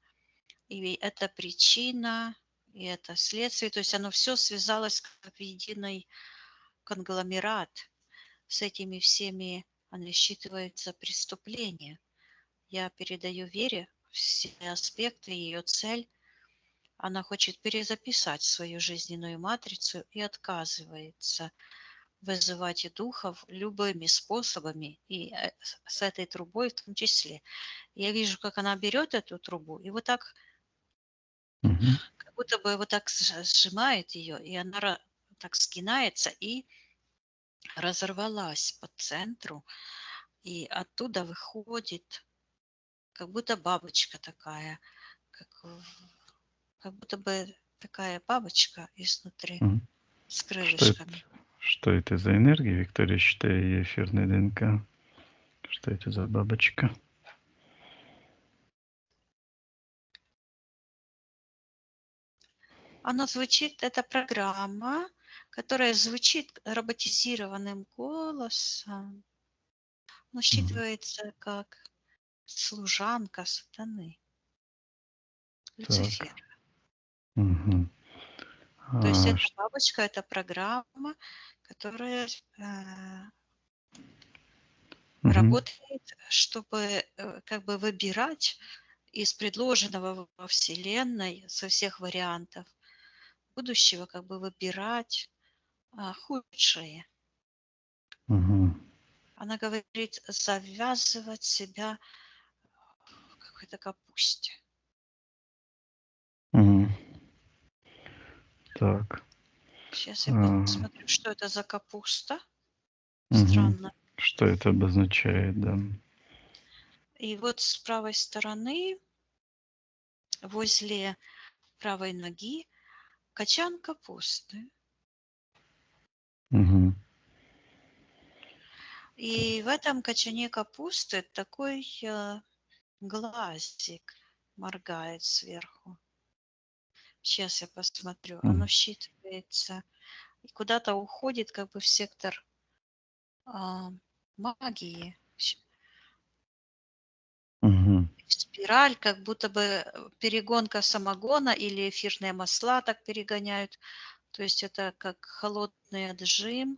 и это причина, и это следствие. То есть оно все связалось как единый конгломерат. С этими всеми оно считывается преступление. Я передаю Вере все аспекты, ее цель. Она хочет перезаписать свою жизненную матрицу и отказывается вызывать духов любыми способами, и с этой трубой в том числе. Я вижу, как она берет эту трубу и вот так, как будто бы вот так сжимает ее, и она так сгинается и разорвалась по центру, и оттуда выходит как будто бабочка такая, как будто бы такая бабочка изнутри Мгм. с Что крылышками. что это за энергия, Виктория, считая ее эфирной ДНК? Что это за бабочка? Оно звучит, это программа, которая звучит роботизированным голосом, но считывается как служанка сатаны, Так. Люцифер. Мгм. То есть А, эта бабочка, это программа, которая работает, чтобы как бы выбирать из предложенного во Вселенной со всех вариантов будущего, как бы выбирать худшее. Мгм. Она говорит, завязывать себя в какой-то капусте. Мгм. Так. Сейчас я А, посмотрю, что это за капуста. мгм. Странно. Что это обозначает, да? И вот с правой стороны, возле правой ноги, качан капусты. Мгм. И в этом качане капусты такой глазик моргает сверху. Сейчас я посмотрю. Оно считывается и куда-то уходит как бы в сектор магии. Мгм. Спираль, как будто бы перегонка самогона или эфирные масла так перегоняют. То есть это как холодный отжим.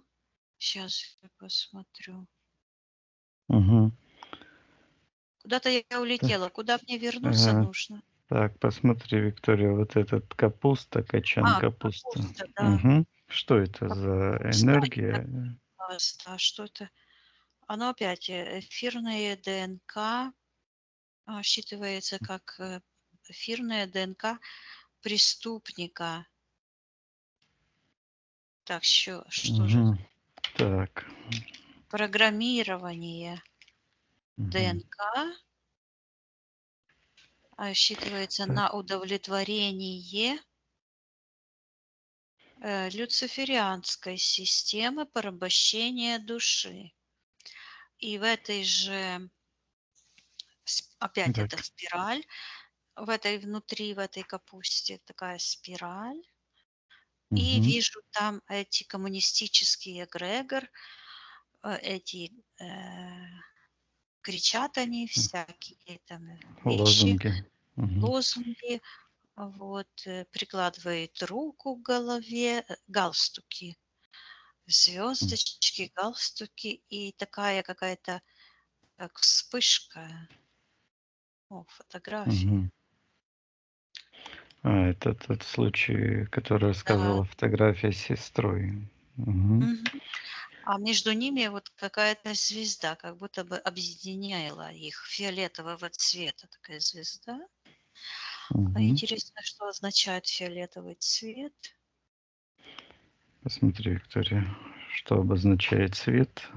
Сейчас я посмотрю. Мгм. Куда-то я Так. улетела. Куда мне вернуться нужно? Так, посмотри, Виктория, вот этот капуста, качан капуста. Капуста, да. Что это за Капуста и энергия? капуста. Что это? Оно опять эфирное ДНК считывается как эфирная ДНК преступника. Так, что же? Мгм. Так. Программирование Мгм. ДНК считывается Так. на удовлетворение люциферианской системы порабощения души. И в этой же, опять эта Так. спираль, в этой внутри, в этой капусте такая спираль. И Мгм. вижу там эти коммунистические эгрегор, эти кричат они всякие там вещи, Лозунги. Мгм. лозунги, вот, прикладывает руку к голове, галстуки, звездочки, галстуки и такая какая-то как вспышка. О, фотография. Мгм. Это тот случай, который Да. рассказывала фотография с сестрой. Мгм. Мгм. А между ними вот какая-то звезда, как будто бы объединяла их, фиолетового цвета такая звезда. Мгм. Интересно, что означает фиолетовый цвет. Посмотри, Виктория, что обозначает цвет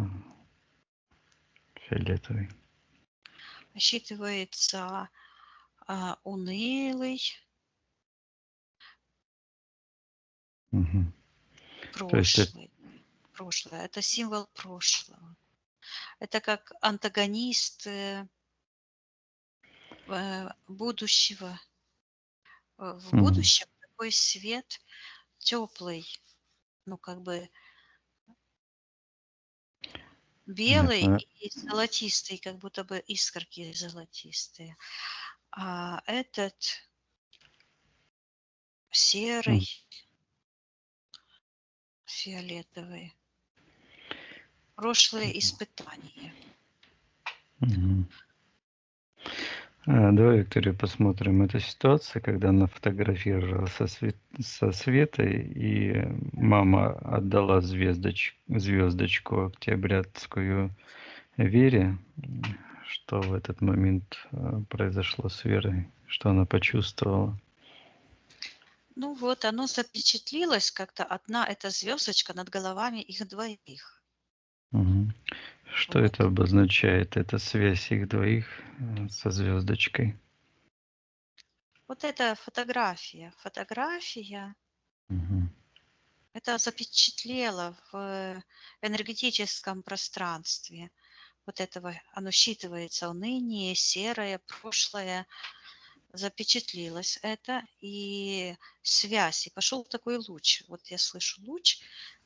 фиолетовый. Считывается унылый, Мгм. То есть это Прошлый. Прошлое. Это символ прошлого. Это как антагонист будущего. В мгм. будущем такой свет теплый, ну как бы белый Понятно. и золотистый, как будто бы искорки золотистые. А этот М, серый, фиолетовый. Прошлые испытания. мгм. Давай, Виктория, посмотрим. Это ситуация, когда она фотографировала со Светой, и мама отдала звездочку октябрятскую Вере. Что в этот момент произошло с Верой? Что она почувствовала? Ну вот, оно запечатлилось как-то, одна эта звездочка над головами их двоих. Мгм. Что это Вот. обозначает, эта связь их двоих со звездочкой? Вот эта фотография. Фотография Мгм. это запечатлело в энергетическом пространстве. Вот этого, оно считывается уныние, серое, прошлое, запечатлилось это, и связь, и пошел такой луч. Вот я слышу луч,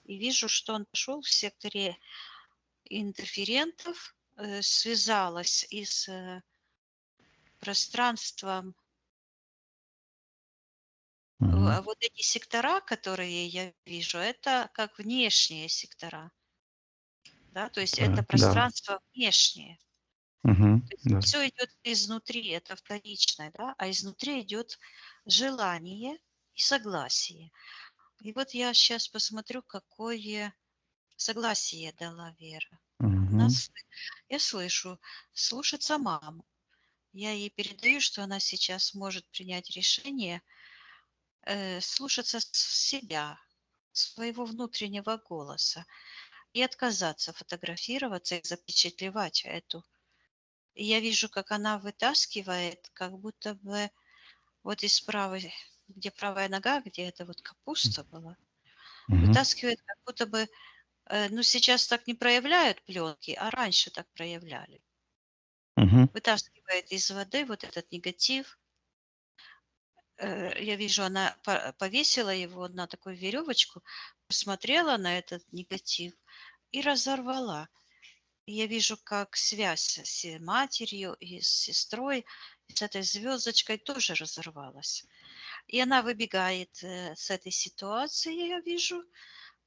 и вижу, что он пошел в секторе интерферентов, связалась и с пространством. Мгм. Вот эти сектора, которые я вижу, это как внешние сектора, да, то есть это Так, да. пространство внешнее. Мгм. То есть Да. все идет изнутри, это вторичное, да, а изнутри идет желание и согласие. И вот я сейчас посмотрю, какое согласие дала Вера. Мгм. Я слышу, слушаться маму. Я ей передаю, что она сейчас может принять решение слушаться себя, своего внутреннего голоса и отказаться фотографироваться и запечатлевать эту. И я вижу, как она вытаскивает, как будто бы вот из правой, где правая нога, где эта вот капуста была, Мгм. вытаскивает, как будто бы, ну сейчас так не проявляют пленки, а раньше так проявляли. Мгм. Вытаскивает из воды вот этот негатив. Я вижу, она повесила его на такую веревочку, посмотрела на этот негатив и разорвала. И я вижу, как связь с матерью и с сестрой, и с этой звездочкой тоже разорвалась. И она выбегает с этой ситуации, я вижу,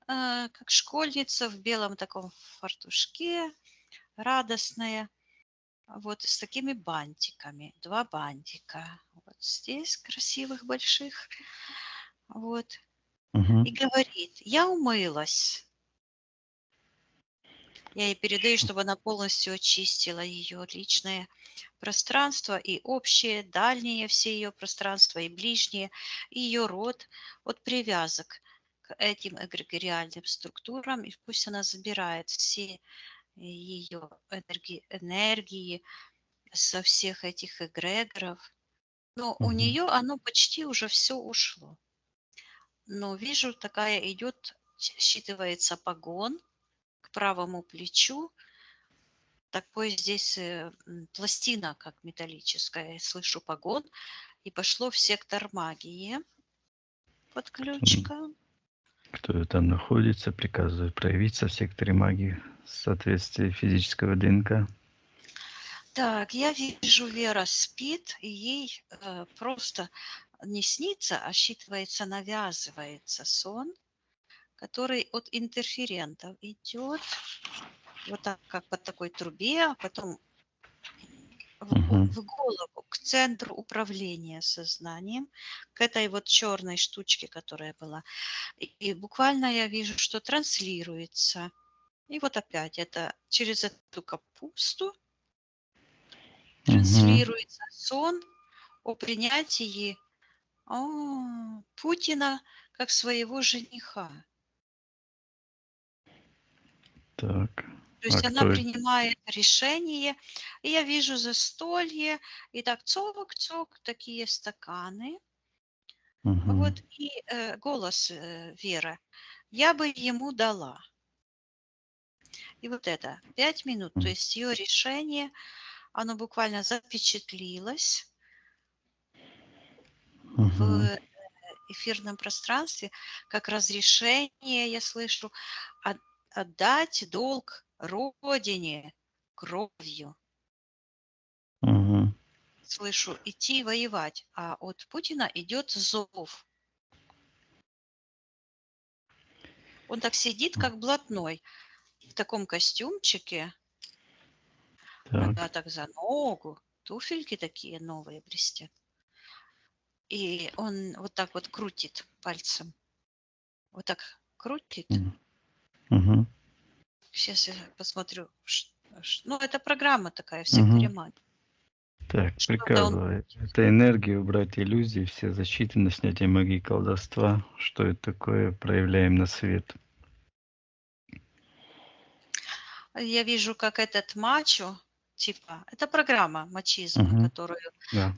как школьница в белом таком фартушке, радостная, вот с такими бантиками, два бантика. Вот здесь красивых, больших. Вот. Мгм. И говорит: "Я умылась". Я ей передаю, чтобы она полностью очистила ее личное пространство и общее, дальние все ее пространства и ближние, и ее род от привязок к этим эгрегориальным структурам. И пусть она забирает все ее энергии со всех этих эгрегоров. Но у Мгм. нее оно почти уже все ушло. Но вижу, такая идет, считывается погон к правому плечу, такой здесь пластина, как металлическая. Я слышу погон, и пошло в сектор магии. Кто Подключка. кто там находится, приказываю проявиться в секторе магии в соответствии физического ДНК. Так, я вижу, Вера спит, и ей просто не снится, а считывается, навязывается сон, который от интерферентов идет, вот так, как по такой трубе, а потом Мгм. в голову, к центру управления сознанием, к этой вот черной штучке, которая была. И буквально я вижу, что транслируется. И вот опять это через эту капусту Мгм. транслируется сон о принятии Путина как своего жениха. Так. То А есть она кто? принимает решение, и я вижу застолье, и так цок-цок, такие стаканы. Мгм. Вот и голос Веры. Я бы ему дала. И вот это 5 минут, то М. есть ее решение, оно буквально запечатлилось Мгм. в эфирном пространстве, как разрешение, я слышу, отдать долг Родине кровью. Мгм. Слышу, идти воевать, а от Путина идет зов. Он так сидит, как блатной, в таком костюмчике, Так. нога так за ногу, туфельки такие новые блестят. И он вот так вот крутит пальцем. Вот так крутит. М. Мгм. Сейчас я посмотрю. Ну, это программа такая, всех Мгм. переманит. Так, Что-то он... приказывай. Это энергия, убрать иллюзии, все защиты на снятие магии и колдовства. Что это такое? Проявляем на свет. Я вижу, как этот мачо, типа, это программа мачизма, Мгм. которую Да.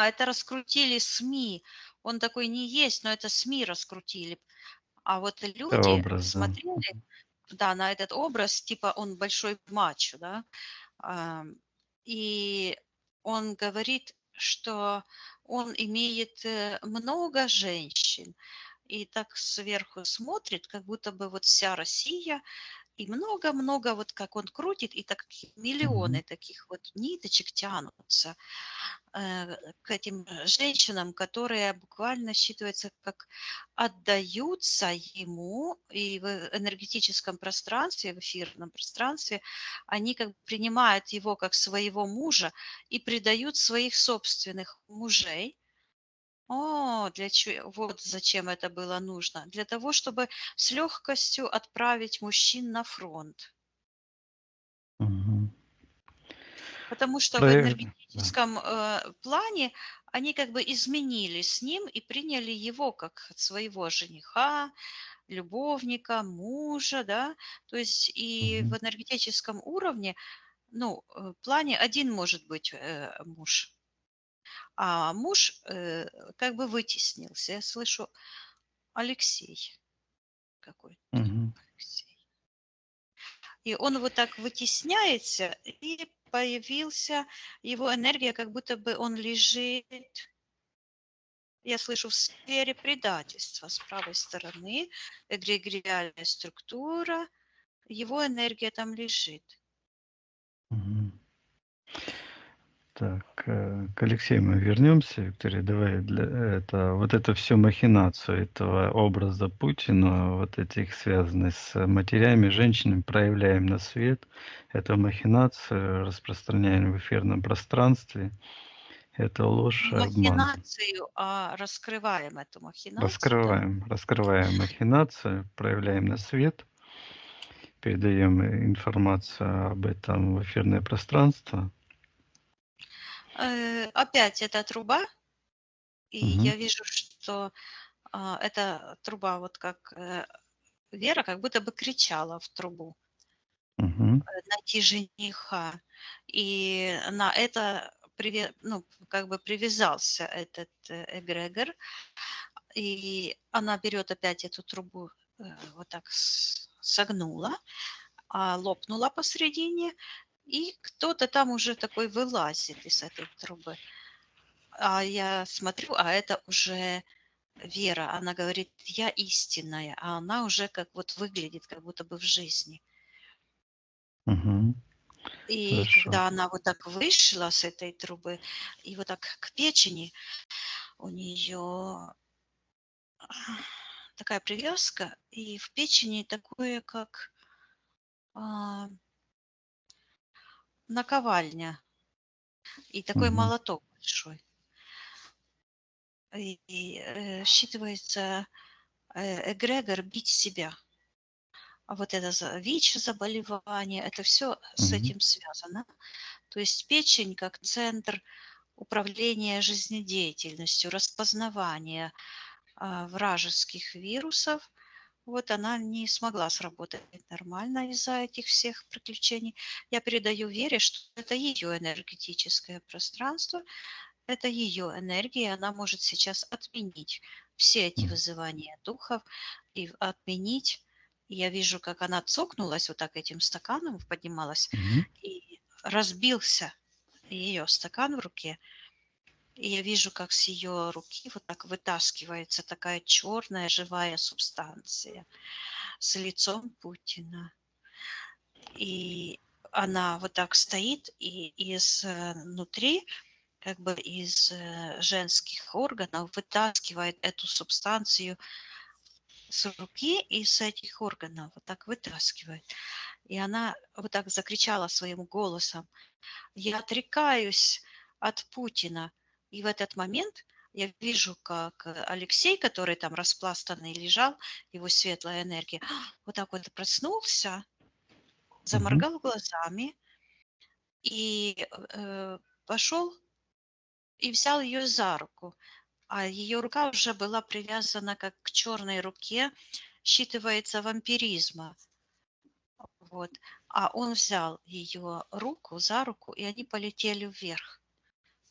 это раскрутили СМИ. Он такой не есть, но это СМИ раскрутили. А вот Это люди образ, да. смотрели, да, на этот образ, типа он большой мачо, да, и он говорит, что он имеет много женщин, и так сверху смотрит, как будто бы вот вся Россия и много-много, вот как он крутит, и так Мгм. миллионы таких вот ниточек тянутся к этим женщинам, которые буквально считываются как отдаются ему, и в энергетическом пространстве, в эфирном пространстве, они как бы принимают его как своего мужа и предают своих собственных мужей. Для чего, вот зачем это было нужно. Для того, чтобы с легкостью отправить мужчин на фронт. Мгм. Потому что в Да. энергетическом плане они как бы изменились с ним и приняли его как своего жениха, любовника, мужа, да. То есть и в Мгм. энергетическом уровне, ну, плане один может быть муж, а муж как бы вытеснился. Я слышу Алексей какой-то. Мгм. Алексей. И он вот так вытесняется, и появился его энергия, как будто бы он лежит, я слышу, в сфере предательства с правой стороны, эгрегориальная структура, его энергия там лежит. Мгм. Так, к Алексею мы вернемся. Виктория, давай вот это всю махинацию этого образа Путина, вот этих связанных с матерями, женщинами, проявляем на свет. Эту махинацию распространяем в эфирном пространстве. Это ложь Не и обман. махинацию, а раскрываем эту махинацию, да? Раскрываем махинацию, проявляем на свет, передаем информацию об этом в эфирное пространство. Опять эта труба, и Мгм. я вижу, что эта труба, вот как Вера, как будто бы кричала в трубу. Мгм. Найти жениха. И на это ну, как бы привязался этот эгрегор. И она берет опять эту трубу, вот так согнула, лопнула посередине, и кто-то там уже такой вылазит из этой трубы. А я смотрю, а это уже Вера. Она говорит, я истинная, а она уже как вот выглядит, как будто бы в жизни. Мгм. И Хорошо. когда она вот так вышла с этой трубы, и вот так к печени, у нее такая привязка, и в печени такое, как а, наковальня, и такой Мгм. молоток большой. Считывается эгрегор бить себя. А вот это ВИЧ-заболевание, это все с Мгм. этим связано. То есть печень как центр управления жизнедеятельностью, распознавания вражеских вирусов. Вот она не смогла сработать нормально из-за этих всех приключений. Я передаю Вере, что это ее энергетическое пространство, это ее энергия, она может сейчас отменить все эти Мгм. вызывания духов и отменить. И я вижу, как она цокнулась вот так этим стаканом, поднималась, Мгм. и разбился ее стакан в руке. И я вижу, как с ее руки вот так вытаскивается такая черная живая субстанция с лицом Путина. И она вот так стоит, и внутри, как бы из женских органов вытаскивает эту субстанцию с руки и с этих органов вот так вытаскивает. И она вот так закричала своим голосом: «Я отрекаюсь от Путина». И в этот момент я вижу, как Алексей, который там распластанный лежал, его светлая энергия, вот так вот проснулся, Мгм. заморгал глазами и пошел и взял ее за руку. А ее рука уже была привязана как к черной руке, считывается вампиризма. Вот. А он взял ее руку за руку, и они полетели вверх,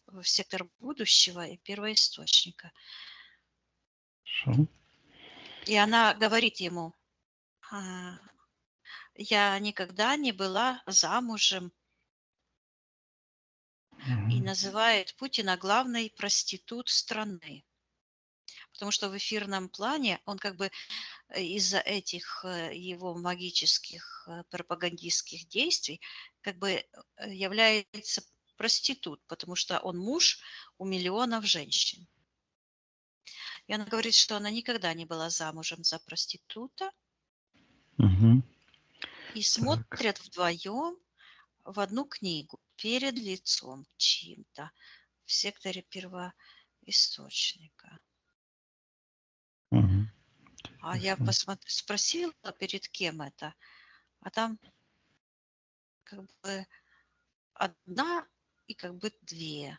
в сектор будущего и первоисточника. Хорошо. И она говорит ему: «А, я никогда не была замужем», и Мгм. называет Путина главной проститут страны. Потому что в эфирном плане он как бы из-за этих его магических пропагандистских действий как бы является проститут, потому что он муж у миллионов женщин. И она говорит, что она никогда не была замужем за проститута, Мгм. и Так. смотрят вдвоем в одну книгу перед лицом чьим-то в секторе первоисточника. Мгм. А я Интересно. спросила, перед кем это, а там как бы одна и как бы две.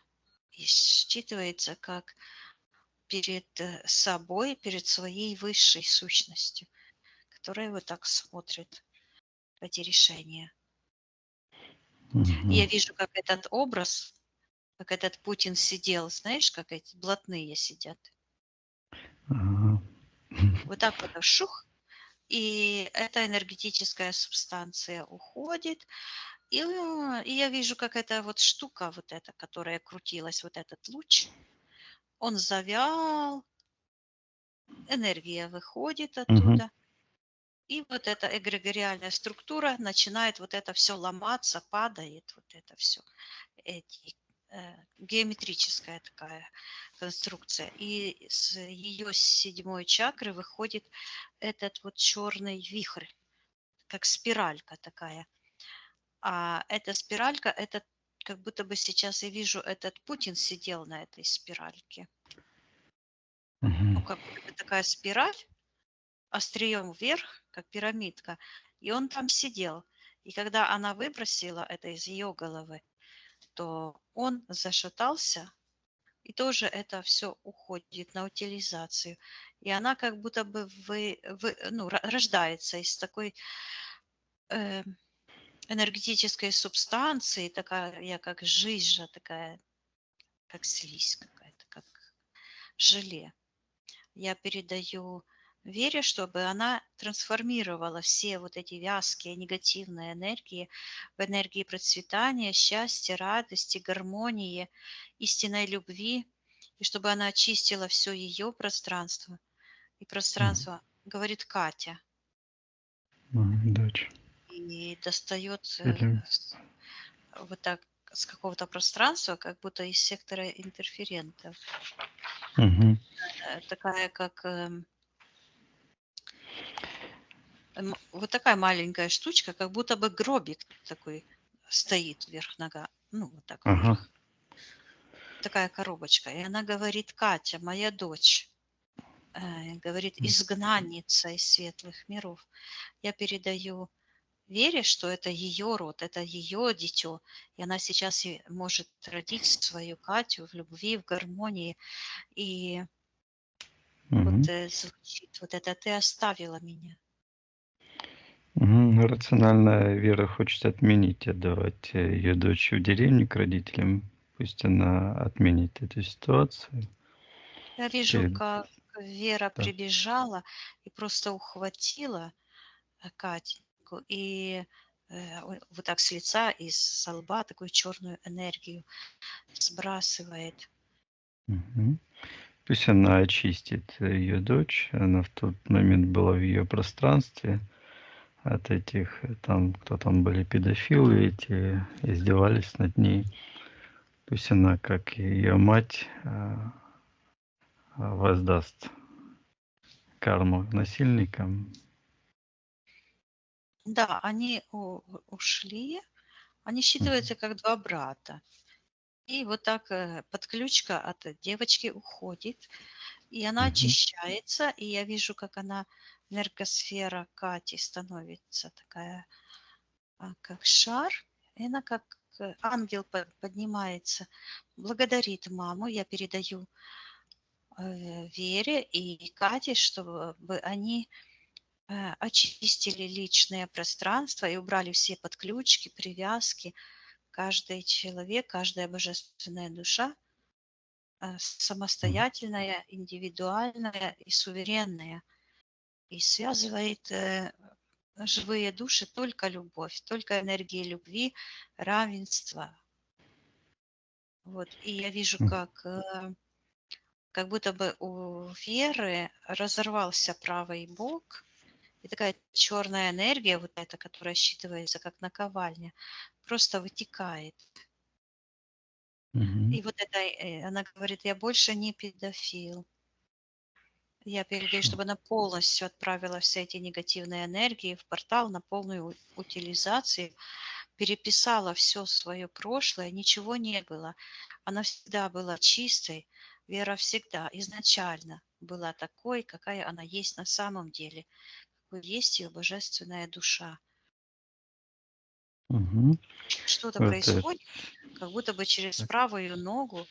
И считывается как перед собой, перед своей высшей сущностью, которая вот так смотрит эти решения. И я Мгм. вижу, как этот образ, как этот Путин сидел, знаешь, как эти блатные сидят. Ага. Вот так вот шух, и эта энергетическая субстанция уходит. И я вижу, как эта вот штука, вот эта, которая крутилась, вот этот луч, он завял, энергия выходит Мгм. оттуда, и вот эта эгрегориальная структура начинает вот это все ломаться, падает, вот это все, эти, геометрическая такая конструкция. И с ее седьмой чакры выходит этот вот черный вихрь, как спиралька такая. А эта спиралька, это как будто бы сейчас я вижу, этот Путин сидел на этой спиральке. Ну, Мгм. как будто бы такая спираль, острием вверх, как пирамидка, и он там сидел. И когда она выбросила это из ее головы, то он зашатался, и тоже это все уходит на утилизацию. И она как будто бы рождается из такой э, энергетической субстанции, такая как жижа, такая как слизь какая-то, как желе. Я передаю Вере, чтобы она трансформировала все вот эти вязкие негативные энергии в энергии процветания, счастья, радости, гармонии, истинной любви, и чтобы она очистила все ее пространство. И Мгм. пространство, говорит Катя, Дочь. и достает Или... вот так с какого-то пространства, как будто из сектора интерферентов. Мгм. Такая, как вот такая маленькая штучка, как будто бы гробик такой стоит вверх нога, ну, вот так Ага. вверх. Такая коробочка. И она говорит: Катя, моя дочь, говорит, изгнанница из светлых миров. Я передаю Вере, что это ее род, это ее дитё. И она сейчас и может родить свою Катю в любви, в гармонии. И вот Мгм. звучит вот это: «Ты оставила меня». Мгм. Рациональная Вера хочет отменить, отдавать ее дочь в деревню к родителям. пусть она отменит эту ситуацию. Я вижу, Перед... как Вера Да. прибежала и просто ухватила Катеньку и вот так с лица и со лба такую черную энергию сбрасывает. Мгм. Пусть она очистит ее дочь. Она в тот момент была в ее пространстве от этих, там, кто там были педофилы, эти издевались над ней. Пусть она, как и ее мать, воздаст карму насильникам. Да, они ушли, они считываются как два брата. И вот так подключка от девочки уходит, и она Мгм. очищается, и я вижу, как она, энергосфера Кати становится такая, как шар, и она как ангел поднимается, благодарит маму, я передаю Вере и Кате, чтобы они очистили личное пространство и убрали все подключки, привязки. Каждый человек, каждая божественная душа самостоятельная, индивидуальная и суверенная. И связывает живые души только любовь, только энергия любви, равенства. Вот. И я вижу, как будто бы у Веры разорвался правый бок, и такая черная энергия, вот эта, которая считывается как наковальня, просто вытекает. Мгм. И вот это, она говорит, я больше не педофил. Я передаю, Хорошо. чтобы она полностью отправила все эти негативные энергии в портал на полную утилизацию, переписала все свое прошлое, ничего не было. Она всегда была чистой, Вера всегда изначально была такой, какая она есть на самом деле, какой есть ее божественная душа. Мгм. Что-то Вот это. происходит, как будто бы через правую ногу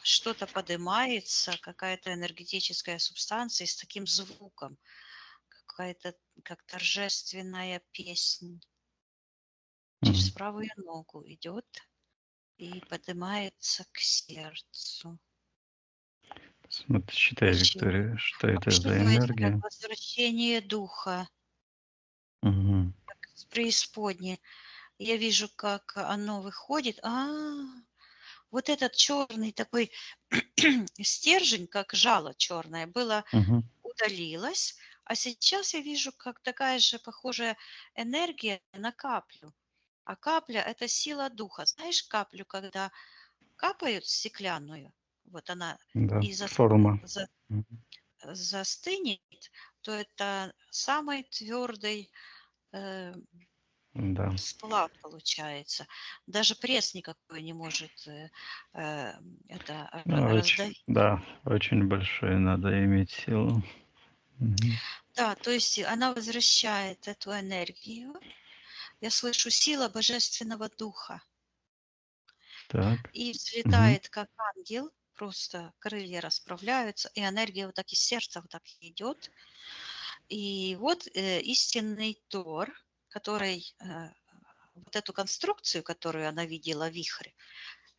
что-то поднимается, какая-то энергетическая субстанция с таким звуком, какая-то как торжественная песня. Через Мгм. правую ногу идет и поднимается к сердцу. Считай, Очень Виктория, что это за чувствуется как энергия. возвращение духа Мгм. с преисподней. Я вижу, как оно выходит. Вот этот черный такой стержень, как жало черное, было Мгм. удалилось, а сейчас я вижу, как такая же похожая энергия на каплю. А капля – это сила духа. Знаешь каплю, когда капают стеклянную, вот она Да, и форма. Мгм. застынет, то это самый твердый Да. сплав получается. Даже пресс никакой не может это раздавить. Да, очень большое надо иметь силу. Мгм. Да, то есть она возвращает эту энергию. Я слышу сила божественного духа. Так. И Мгм. взлетает как ангел, просто крылья расправляются, и энергия вот так из сердца вот так идет. И вот истинный Тор, который вот эту конструкцию, которую она видела в вихре,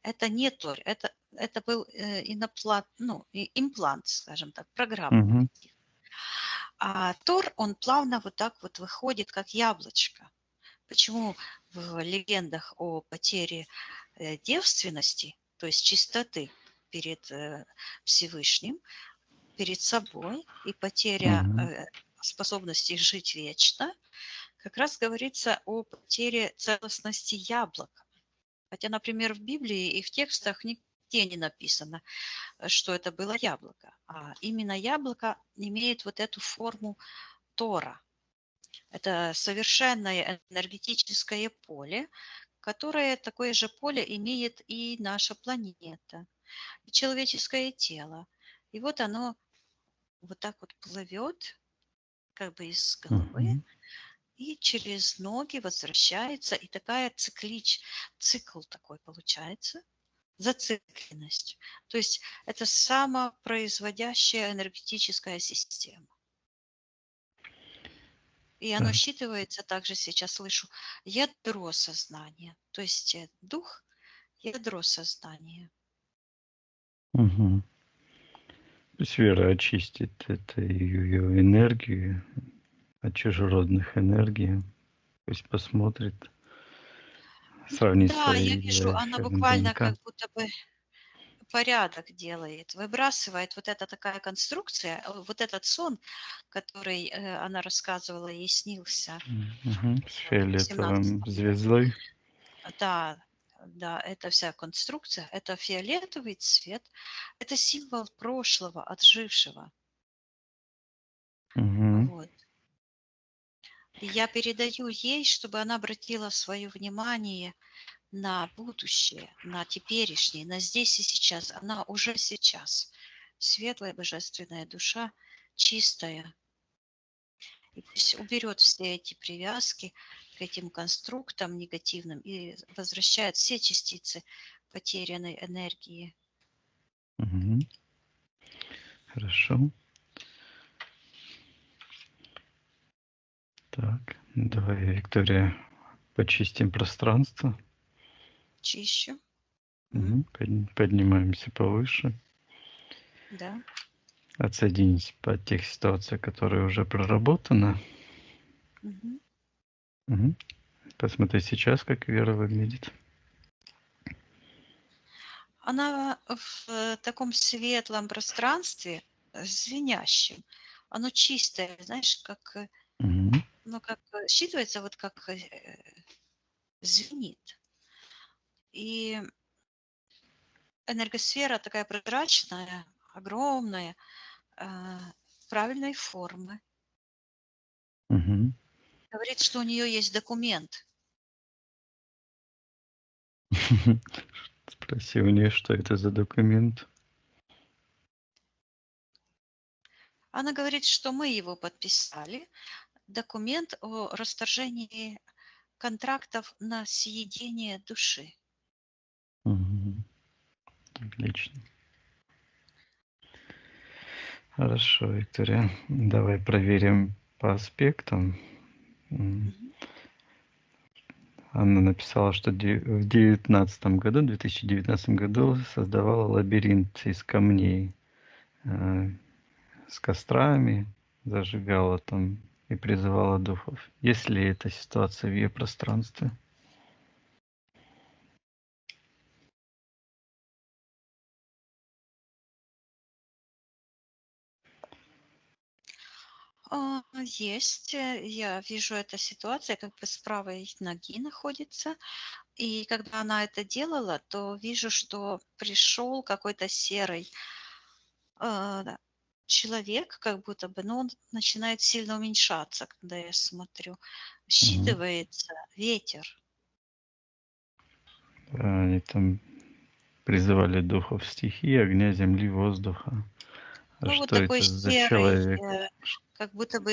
это не Тор, это был имплант, скажем так, программа. Мгм. А Тор, он плавно вот так вот выходит, как яблочко. Почему в легендах о потере девственности, то есть чистоты перед Всевышним, перед собой и потеря Мгм. способности жить вечно, как раз говорится о потере целостности яблока. Хотя, например, в Библии и в текстах нигде не написано, что это было яблоко. А именно яблоко имеет вот эту форму Тора. Это совершенное энергетическое поле, которое такое же поле имеет и наша планета, и человеческое тело. И вот оно вот так вот плывет как бы из головы Мгм. и через ноги возвращается. И такая цикл такой получается, зацикленность. То есть это самопроизводящая энергетическая система. И оно Так. считывается, также сейчас слышу, ядро сознания. То есть дух, ядро сознания. Мгм. То есть Вера очистит это ее энергию от чужеродных энергий. Пусть посмотрит, сравнить Да, я свои вижу, она буквально ДНК. как будто бы порядок делает, выбрасывает вот эта такая конструкция, вот этот сон, который она рассказывала, ей снился Мгм. С в фиолетовым 17 году. звездой. Да, да, это вся конструкция, это фиолетовый цвет, это символ прошлого, отжившего. Мгм. Вот. И я передаю ей, чтобы она обратила свое внимание на будущее, на теперешнее, на здесь и сейчас. Она уже сейчас. Светлая божественная душа, чистая. И пусть уберет все эти привязки к этим конструктам негативным и возвращает все частицы потерянной энергии. Мгм. Хорошо. Так, давай, Виктория, почистим пространство. Чищу. Мгм. Поднимаемся повыше. Да. Отсоединись от тех ситуаций, которые уже проработаны. Мгм. Мгм. Посмотри сейчас, как Вера выглядит. Она в таком светлом пространстве, звенящем. Оно чистое, знаешь, как, Мгм. ну, как считывается, вот как звенит. И энергосфера такая прозрачная, огромная, э, правильной формы. Мгм. Говорит, что у нее есть документ. Спроси у нее, что это за документ. Она говорит, что мы его подписали. Документ о расторжении контрактов на съедение души. Мгм. Отлично. Хорошо, Виктория. Давай проверим по аспектам. Мгм. Анна написала, что в 2019 году создавала лабиринт из камней э, с кострами, зажигала там и призывала духов. Есть ли эта ситуация в ее пространстве? Есть. Я вижу, эта ситуация как бы с правой ноги находится. И когда она это делала, то вижу, что пришел какой-то серый да, человек, как будто бы, но он начинает сильно уменьшаться, когда я смотрю. Мгм. Считывается ветер. Они там призывали духов стихии, огня, земли, воздуха. А Ну, вот что такой это за серый, человек? как будто бы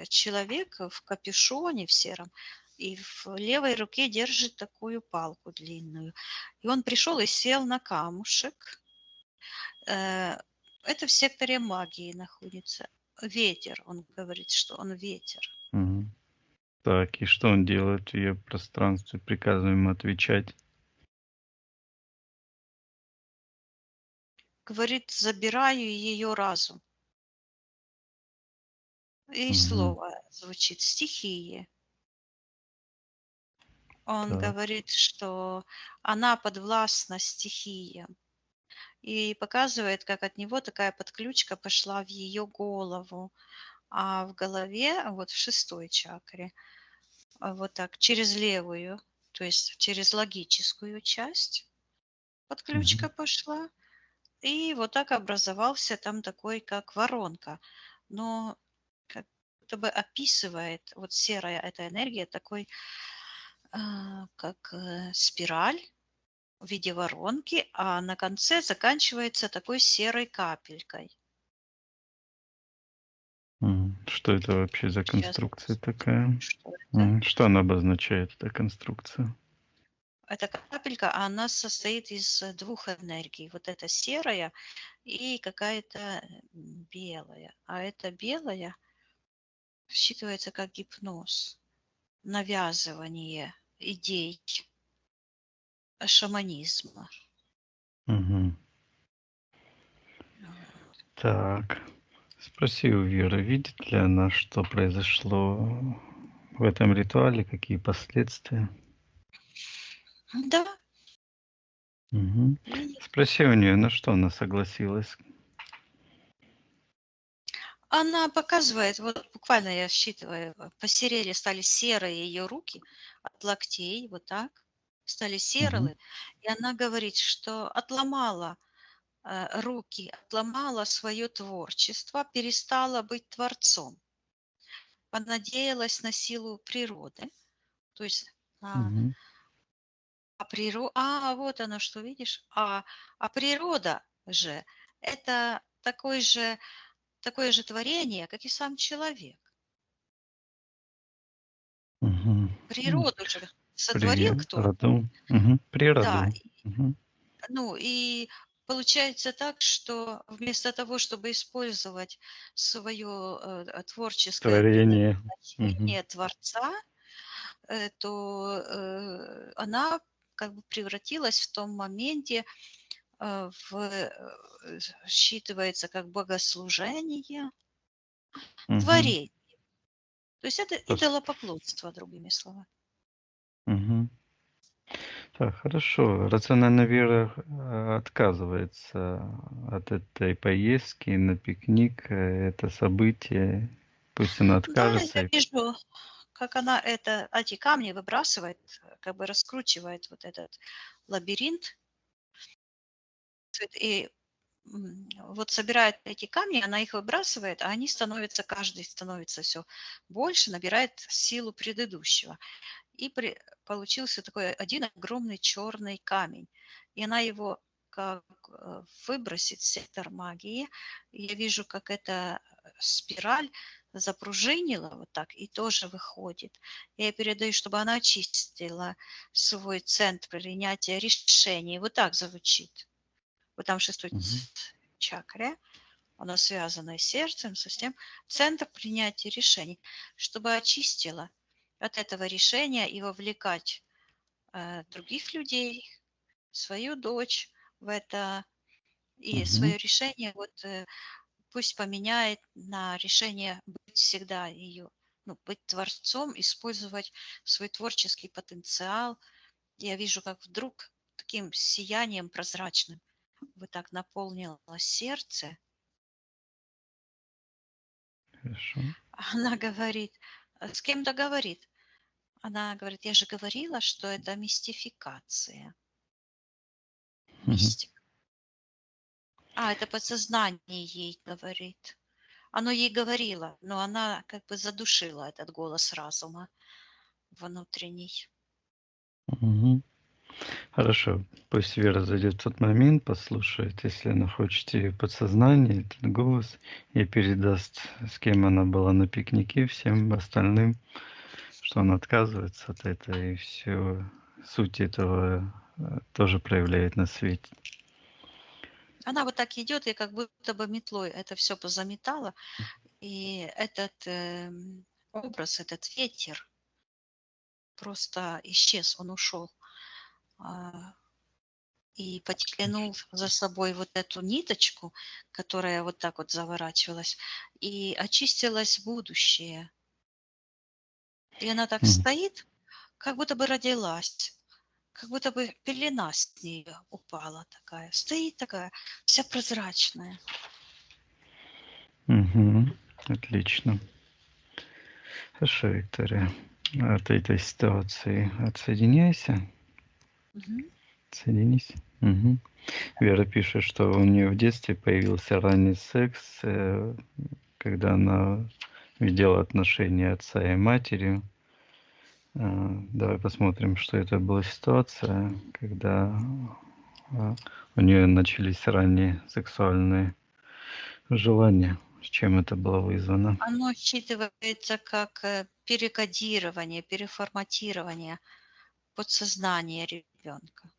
человек в капюшоне в сером, и в левой руке держит такую палку длинную. И он пришел и сел на камушек. Э, Это в секторе магии находится. Ветер, он говорит, что он ветер. Мгм. Так, и что он делает в ее пространстве? Приказываем ему отвечать. Говорит, забираю ее разум. И Мгм. слово звучит стихии. Он Так. говорит, что она подвластна стихиям. И показывает, как от него такая подключка пошла в ее голову. А в голове, вот в шестой чакре, вот так, через левую, то есть через логическую часть подключка Мгм. пошла. И вот так образовался там такой, как воронка. Но как будто бы описывает вот серая эта энергия такой, как спираль в виде воронки, а на конце заканчивается такой серой капелькой. Что это вообще за Сейчас я конструкция такая? посмотрю, что это. Что она обозначает, эта конструкция? Эта капелька, она состоит из двух энергий. Вот эта серая и какая-то белая. А эта белая считывается как гипноз, навязывание идей. шаманизма. Мгм. Так. Спроси у Веры, видит ли она, что произошло в этом ритуале, какие последствия? Да, Мгм. видит. Спроси у нее, на что она согласилась. Она показывает, вот буквально я считываю, посерели, стали серые ее руки от локтей, вот так, стали Мгм. серые. И она говорит, что отломала руки, отломала свое творчество, перестала быть творцом, понадеялась на силу природы, то есть на Мгм. вот оно что, видишь? А природа же это такое же творение, как и сам человек. Мгм. Природу же При сотворил кто? роду. Мгм. При Да, роду. Мгм. ну и получается так, что вместо того, чтобы использовать свое творческое Творение. Мгм. предназначение Творца, то она как бы превратилась в том моменте считывается как богослужение Мгм. творению. То есть это Пос- идолопоклонство, другими словами. Мгм. Так, хорошо. Рациональная вера отказывается от этой поездки на пикник, это событие. Пусть она Да, откажется. я вижу, как она эти камни выбрасывает, как бы раскручивает вот этот лабиринт. И вот собирает эти камни, она их выбрасывает, а они становятся, каждый становится все больше, набирает силу предыдущего. И получился такой один огромный черный камень. И она его как выбросит в сектор магии. И я вижу, как эта спираль запружинила вот так и тоже выходит. Я ей передаю, чтобы она очистила свой центр принятия решений. Вот так звучит. Вот там шестой Мгм. чакре, оно связано с сердцем, со всем. Центр принятия решений, чтобы очистила от этого решения и вовлекать других людей, свою дочь в это, и Мгм. свое решение вот пусть поменяет на решение быть всегда ее, ну, быть творцом, использовать свой творческий потенциал. Я вижу, как вдруг таким сиянием прозрачным вот так наполнило сердце. Хорошо. Она говорит, с кем-то говорит. Она говорит, я же говорила, что это мистификация. Мгм. Мистика. Это подсознание ей говорит. Оно ей говорило, но она как бы задушила этот голос разума внутренний. Мгм. Хорошо. Пусть Вера зайдет в тот момент, послушает, если она хочет ее подсознание, этот голос, и передаст, с кем она была на пикнике, всем остальным, что она отказывается от этого, и все суть этого тоже проявляет на свете. Она вот так идет и как будто бы метлой это все позаметала. И этот образ, этот ветер просто исчез, он ушел. И потянул за собой вот эту ниточку, которая вот так вот заворачивалась, и очистилось будущее. И она так Мгм. стоит, как будто бы родилась, как будто бы пелена с нее упала такая. Стоит такая, вся прозрачная. Мгм. Отлично. Хорошо, Виктория. От этой ситуации отсоединяйся. Мгм. Соединись. Мгм. Вера пишет, что у нее в детстве появился ранний секс, когда она видела отношения отца и матери. Давай посмотрим, что это была ситуация, когда у нее начались ранние сексуальные желания. С чем это было вызвано? Оно считывается как перекодирование, переформатирование подсознания ребенка.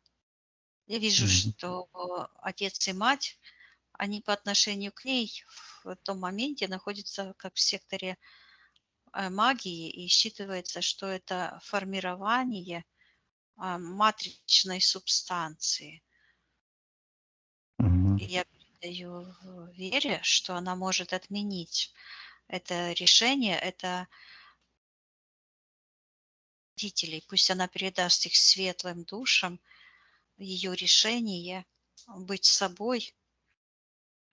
Я вижу, Мгм. что отец и мать, они по отношению к ней в том моменте находятся как в секторе магии, и считывается, что это формирование матричной субстанции. Мгм. И я передаю Вере, что она может отменить это решение, это родителей. Пусть она передаст их светлым душам, ее решение быть собой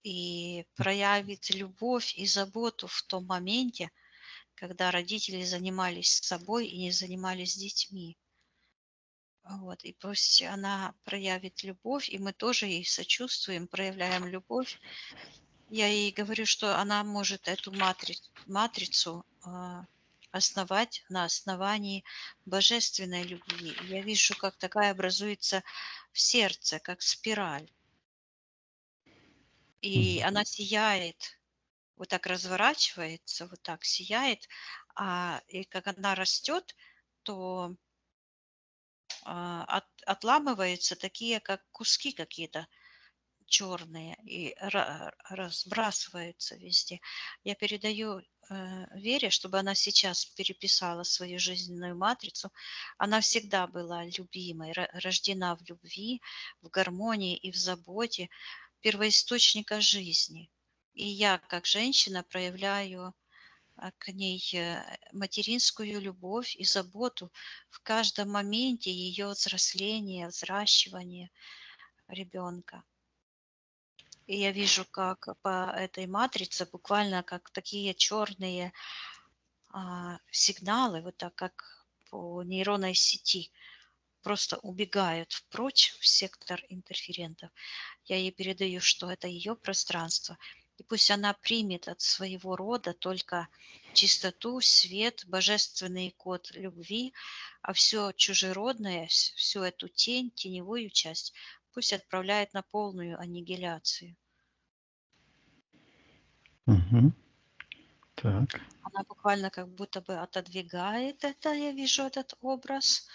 и проявит любовь и заботу в том моменте, когда родители занимались собой и не занимались детьми. Вот, и пусть она проявит любовь, и мы тоже ей сочувствуем, проявляем любовь. Я ей говорю, что она может эту матрицу основать на основании божественной любви. И я вижу, как такая образуется в сердце, как спираль. И Мгм. она сияет, вот так разворачивается, вот так сияет. И как она растет, то отламываются такие, как куски какие-то черные и разбрасываются везде. Я передаю Вере, чтобы она сейчас переписала свою жизненную матрицу. Она всегда была любимой, рождена в любви, в гармонии и в заботе первоисточника жизни. И я, как женщина, проявляю к ней материнскую любовь и заботу в каждом моменте ее взросления, взращивания ребенка. И я вижу, как по этой матрице буквально как такие черные сигналы, вот так как по нейронной сети, просто убегают прочь в сектор интерферентов. Я ей передаю, что это ее пространство. И пусть она примет от своего рода только чистоту, свет, божественный код любви, а все чужеродное, всю эту тень, теневую часть, пусть отправляет на полную аннигиляцию. Мгм. Так. Она буквально как будто бы отодвигает это, я вижу этот образ,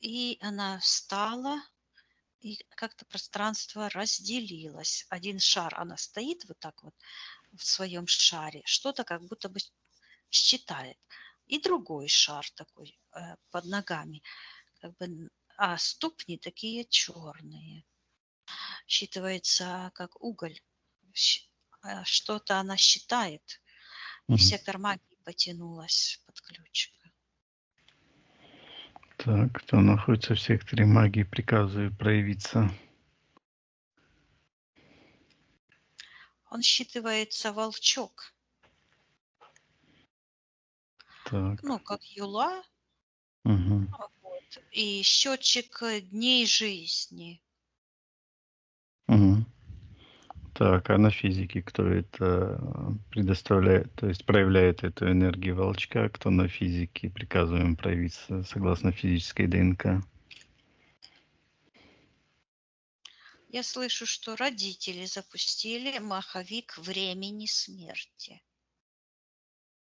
и она встала, и как-то пространство разделилось. Один шар, она стоит вот так вот в своем шаре, что-то как будто бы считает. И другой шар такой под ногами, как бы, а ступни такие черные. Считывается как уголь. Что-то она считает. И в Мгм. сектор магии потянулась под ключ. Так, кто находится в секторе магии, приказываю проявиться. Он считывается волчок, Так. ну, как юла, Мгм. вот, и счетчик дней жизни. Мгм. Так, а на физике кто это предоставляет, то есть проявляет эту энергию волчка, кто на физике приказываем проявиться согласно физической ДНК? Я слышу, что родители запустили маховик времени смерти.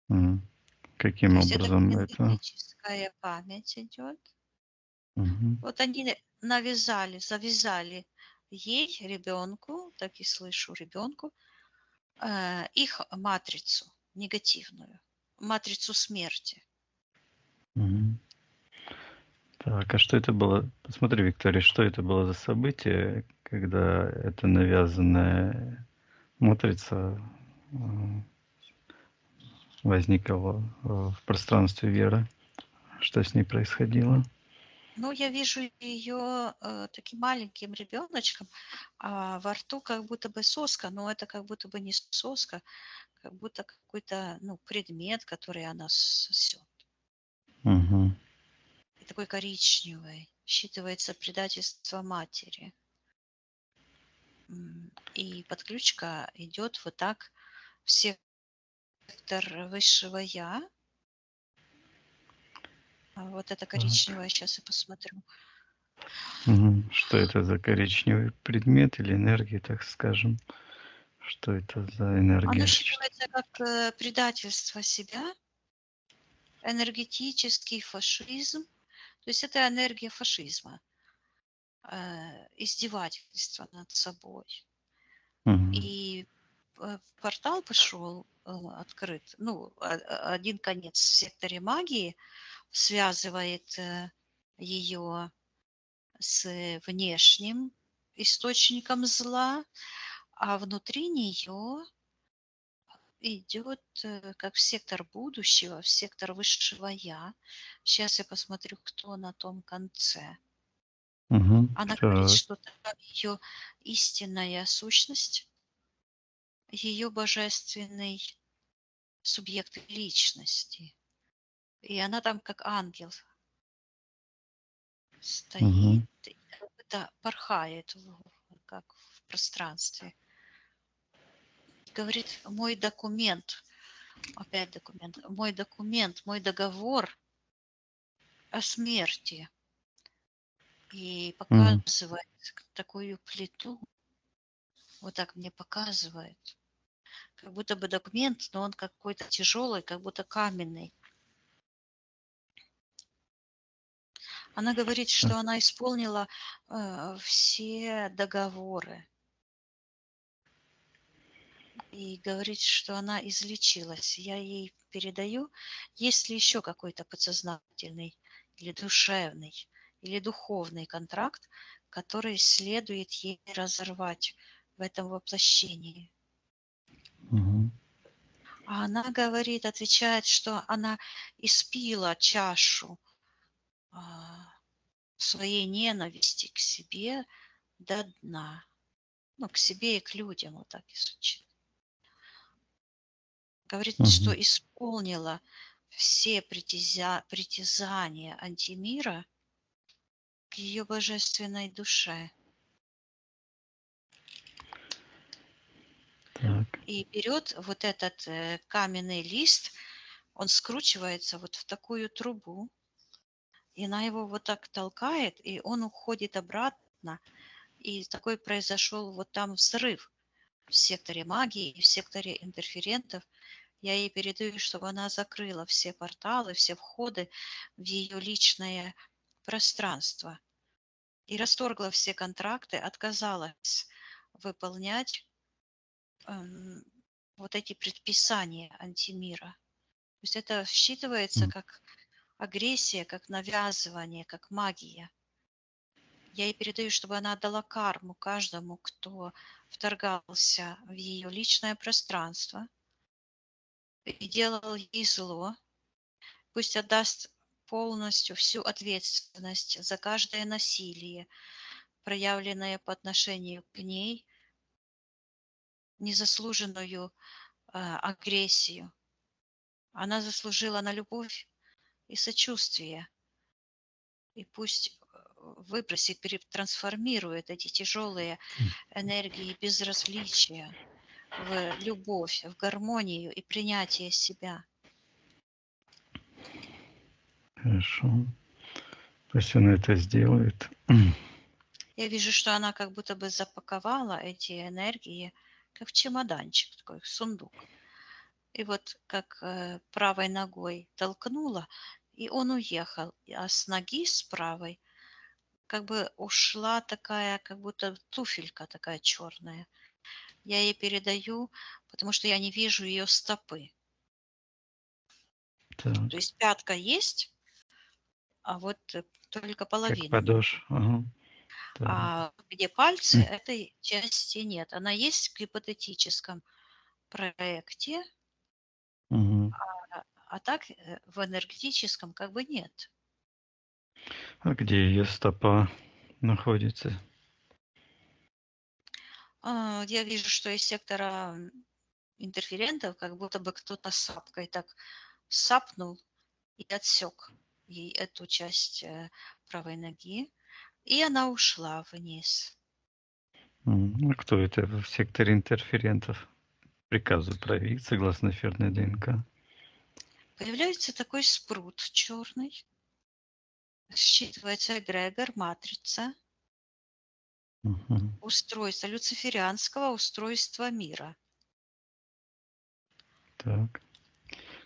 Мгм. То Каким есть это образом это? генетическая память идет. Мгм. Вот они завязали ей, ребенку, так и слышу ребенку, их матрицу негативную, матрицу смерти. Мгм. Так, а что это было? Посмотри, Виктория, что это было за событие, когда эта навязанная матрица возникла в пространстве веры? Что с ней происходило? Ну, я вижу ее таким маленьким ребеночком, а во рту как будто бы соска, но это как будто бы не соска, как будто какой-то, ну, предмет, который она сосет. Мгм. И такой коричневый. Считывается предательство матери. И подключка идет вот так в сектор высшего я. Вот это Так. коричневое, сейчас я посмотрю. Мгм. Что это за коричневый предмет или энергия, так скажем? Что это за Оно энергия? считывается как предательство себя, энергетический фашизм. То есть это энергия фашизма, издевательство над собой. Мгм. И портал пошел открыт. Ну, один конец в секторе магии связывает ее с внешним источником зла, а внутри нее идет как в сектор будущего, в сектор высшего я. Сейчас я посмотрю, кто на том конце. Она говорит, Так. что там ее истинная сущность, ее божественный субъект личности. И она там как ангел стоит, и как будто порхает, как в пространстве. Говорит, мой документ, опять документ, мой договор о смерти. И показывает такую плиту, вот так мне показывает, как будто бы документ, но он какой-то тяжелый, как будто каменный. Она говорит, что она исполнила все договоры. И говорит, что она излечилась. Я ей передаю, есть ли еще какой-то подсознательный или душевный, или духовный контракт, который следует ей разорвать в этом воплощении. А она говорит, отвечает, что она испила чашу своей ненависти к себе до дна. Ну, к себе и к людям, вот так и звучит. Говорит, что исполнила все притязания антимира к ее божественной душе. Так. И берет вот этот каменный лист, он скручивается вот в такую трубу, и она его вот так толкает, и он уходит обратно. И такой произошел вот там взрыв в секторе магии и в секторе интерферентов. Я ей передаю, чтобы она закрыла все порталы, все входы в ее личное пространство. И расторгла все контракты, отказалась выполнять вот эти предписания антимира. То есть это считывается как агрессия, как навязывание, как магия. Я ей передаю, чтобы она отдала карму каждому, кто вторгался в ее личное пространство и делал ей зло. Пусть отдаст полностью всю ответственность за каждое насилие, проявленное по отношению к ней, незаслуженную агрессию. Она заслужила на любовь и сочувствие. И пусть выбросит, трансформирует эти тяжелые энергии безразличия в любовь, в гармонию и принятие себя. Хорошо. Пусть он это сделает. Я вижу, что она как будто бы запаковала эти энергии, как в чемоданчик, такой сундук. И вот как правой ногой толкнула, и он уехал. А с ноги, с правой, как бы ушла такая, как будто туфелька такая черная. Я ей передаю, потому что я не вижу ее стопы. Так. То есть пятка есть, а вот только Как половина. подошв. Ага. Так. А где пальцы, этой части нет. Она есть в гипотетическом проекте, а так в энергетическом как бы нет. А где ее стопа находится? Я вижу, что из сектора интерферентов как будто бы кто-то сапкой так сапнул и отсек ей эту часть правой ноги, и она ушла вниз. А кто это в секторе интерферентов? Приказу править согласно эфирной ДНК. Появляется такой спрут черный, считывается эгрегор, матрица, устройство люциферианского устройства мира. Так.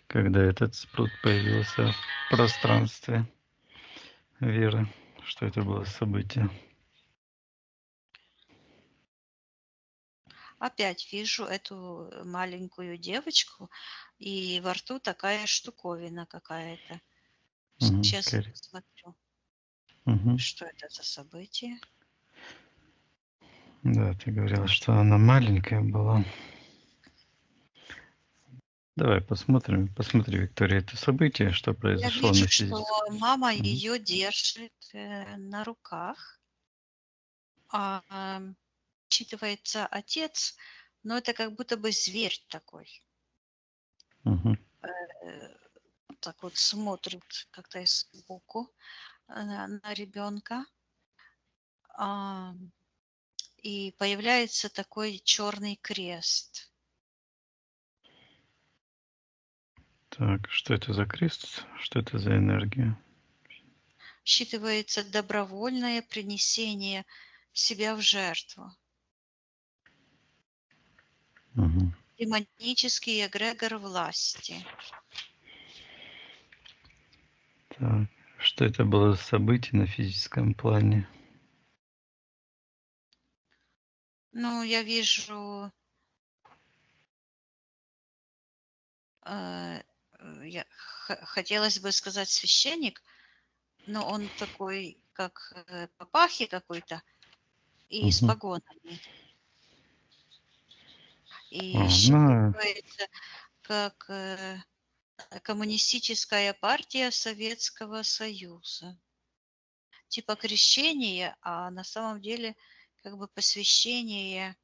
Когда этот спрут появился в пространстве веры, что это было событие? Опять вижу эту маленькую девочку, и во рту такая штуковина какая-то. Сейчас Кэрри. смотрю. Мгм. Что это за событие? Да, ты говорила, что она маленькая была. Давай посмотрим. Посмотри, Виктория, это событие, что Я произошло вижу, на что физическом. мама Мгм. ее держит на руках. Считывается отец, но это как будто бы зверь такой. Мгм. Так вот смотрит как-то сбоку на ребенка. И появляется такой черный крест. Так, что это за крест? Что это за энергия? Считывается добровольное принесение себя в жертву. Мгм. Демонический эгрегор власти. Так, что это было за событие на физическом плане? Ну, я вижу, хотелось бы сказать священник, но он такой, как папахи какой-то, и с Мгм. погонами. И Ну, считывается как коммунистическая партия Советского Союза. Типа крещение, а на самом деле как бы посвящение,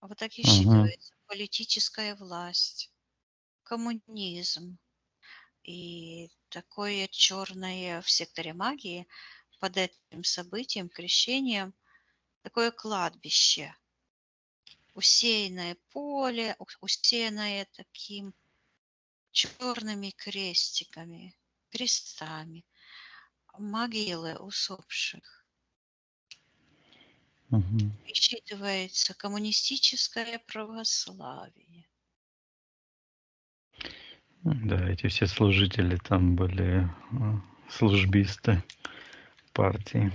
вот так и мгм. считывается, политическая власть, коммунизм. И такое черное в секторе магии под этим событием, крещением, такое кладбище, усеянное поле, усеянное таким черными крестиками, крестами, могилы усопших. Мгм. И считывается коммунистическое православие. Да, эти все служители там были службисты партии.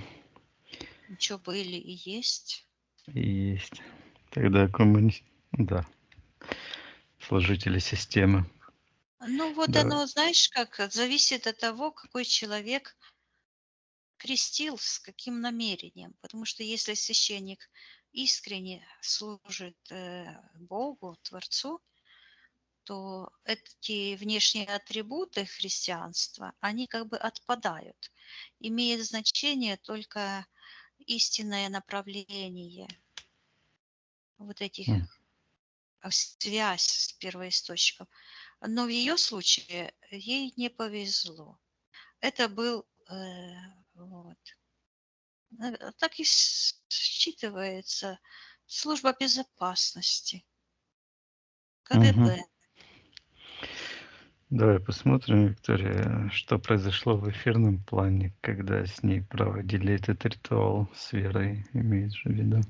Что были и есть. И есть. Тогда да, служители системы. Ну вот Давай. оно, знаешь, как зависит от того, какой человек крестил, с каким намерением. Потому что если священник искренне служит Богу, Творцу, то эти внешние атрибуты христианства, они как бы отпадают. Имеет значение только истинное направление вот этих М. связь с первоисточником. Но в ее случае ей не повезло. Это был вот, так и считывается служба безопасности, Мгм. КГБ. Давай посмотрим, Виктория, что произошло в эфирном плане, когда с ней проводили этот ритуал с Верой, имеешь в виду?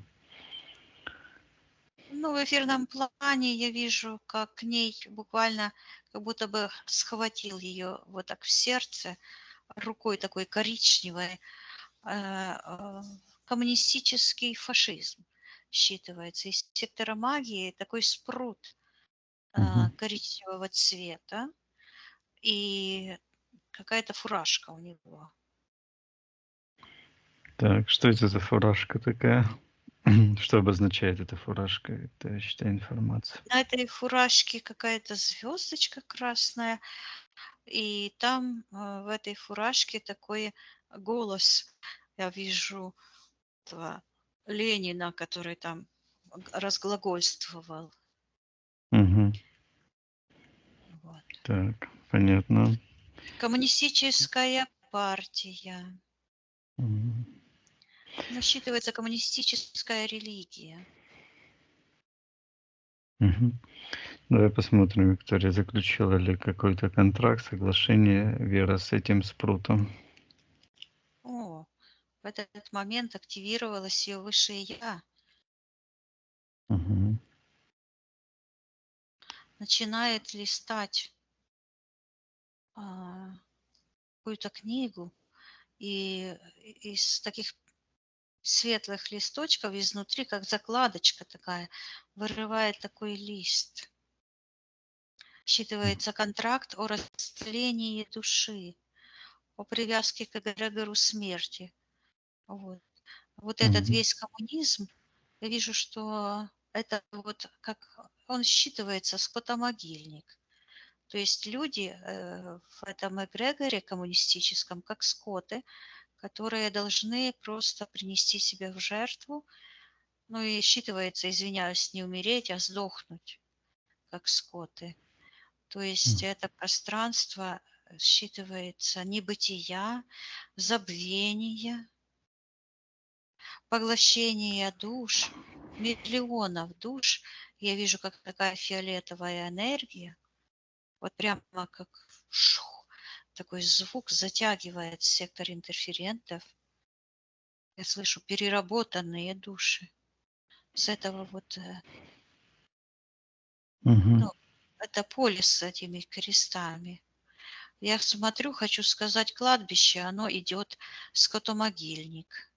Ну, в эфирном плане я вижу, как к ней буквально как будто бы схватил ее вот так в сердце, рукой такой коричневой, коммунистический фашизм считывается. Из сектора магии такой спрут Мгм. коричневого цвета и какая-то фуражка у него. Так, что это за фуражка такая? Что обозначает эта фуражка? Это, считай, информация. На этой фуражке какая-то звездочка красная, и там в этой фуражке такой голос. Я вижу этого Ленина, который там разглагольствовал. Угу. Вот. Так, понятно. Коммунистическая партия. Мгм. Насчитывается коммунистическая религия. Мгм. Давай посмотрим, Виктория, заключила ли какой-то контракт, соглашение Вера с этим спрутом. О, в этот момент активировалось ее высшее я. Мгм. Начинает листать какую-то книгу, и из таких светлых листочков изнутри, как закладочка такая, вырывает такой лист. Считывается контракт о растлении души, по привязке к эгрегору смерти. Вот. Вот этот Мгм. весь коммунизм, я вижу, что это вот как он считывается скотомогильник. То есть люди в этом эгрегоре коммунистическом, как скоты, которые должны просто принести себя в жертву, ну и считывается, извиняюсь, не умереть, а сдохнуть, как скоты. То есть это пространство считывается небытия, забвения, поглощение душ, миллионов душ. Я вижу, как такая фиолетовая энергия, вот прямо как шух, такой звук затягивает сектор интерферентов. Я слышу переработанные души. С этого вот, Мгм. ну, это поле с этими крестами. Я смотрю, хочу сказать, кладбище, оно идет скотомогильник.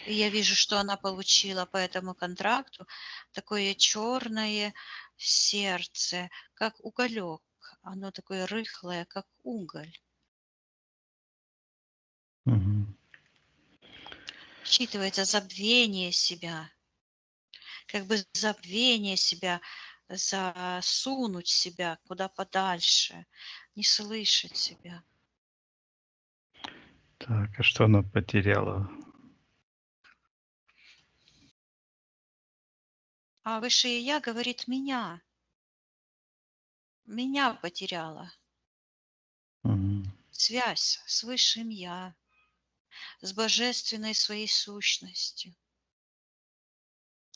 И я вижу, что она получила по этому контракту такое черное сердце, как уголек. Оно такое рыхлое, как уголь. Мгм. Считывается забвение себя, как бы забвение себя, засунуть себя куда подальше, не слышать себя. Так, а что она потеряла? А высшее я говорит меня потеряла. Мгм. Связь с высшим я, с божественной своей сущностью.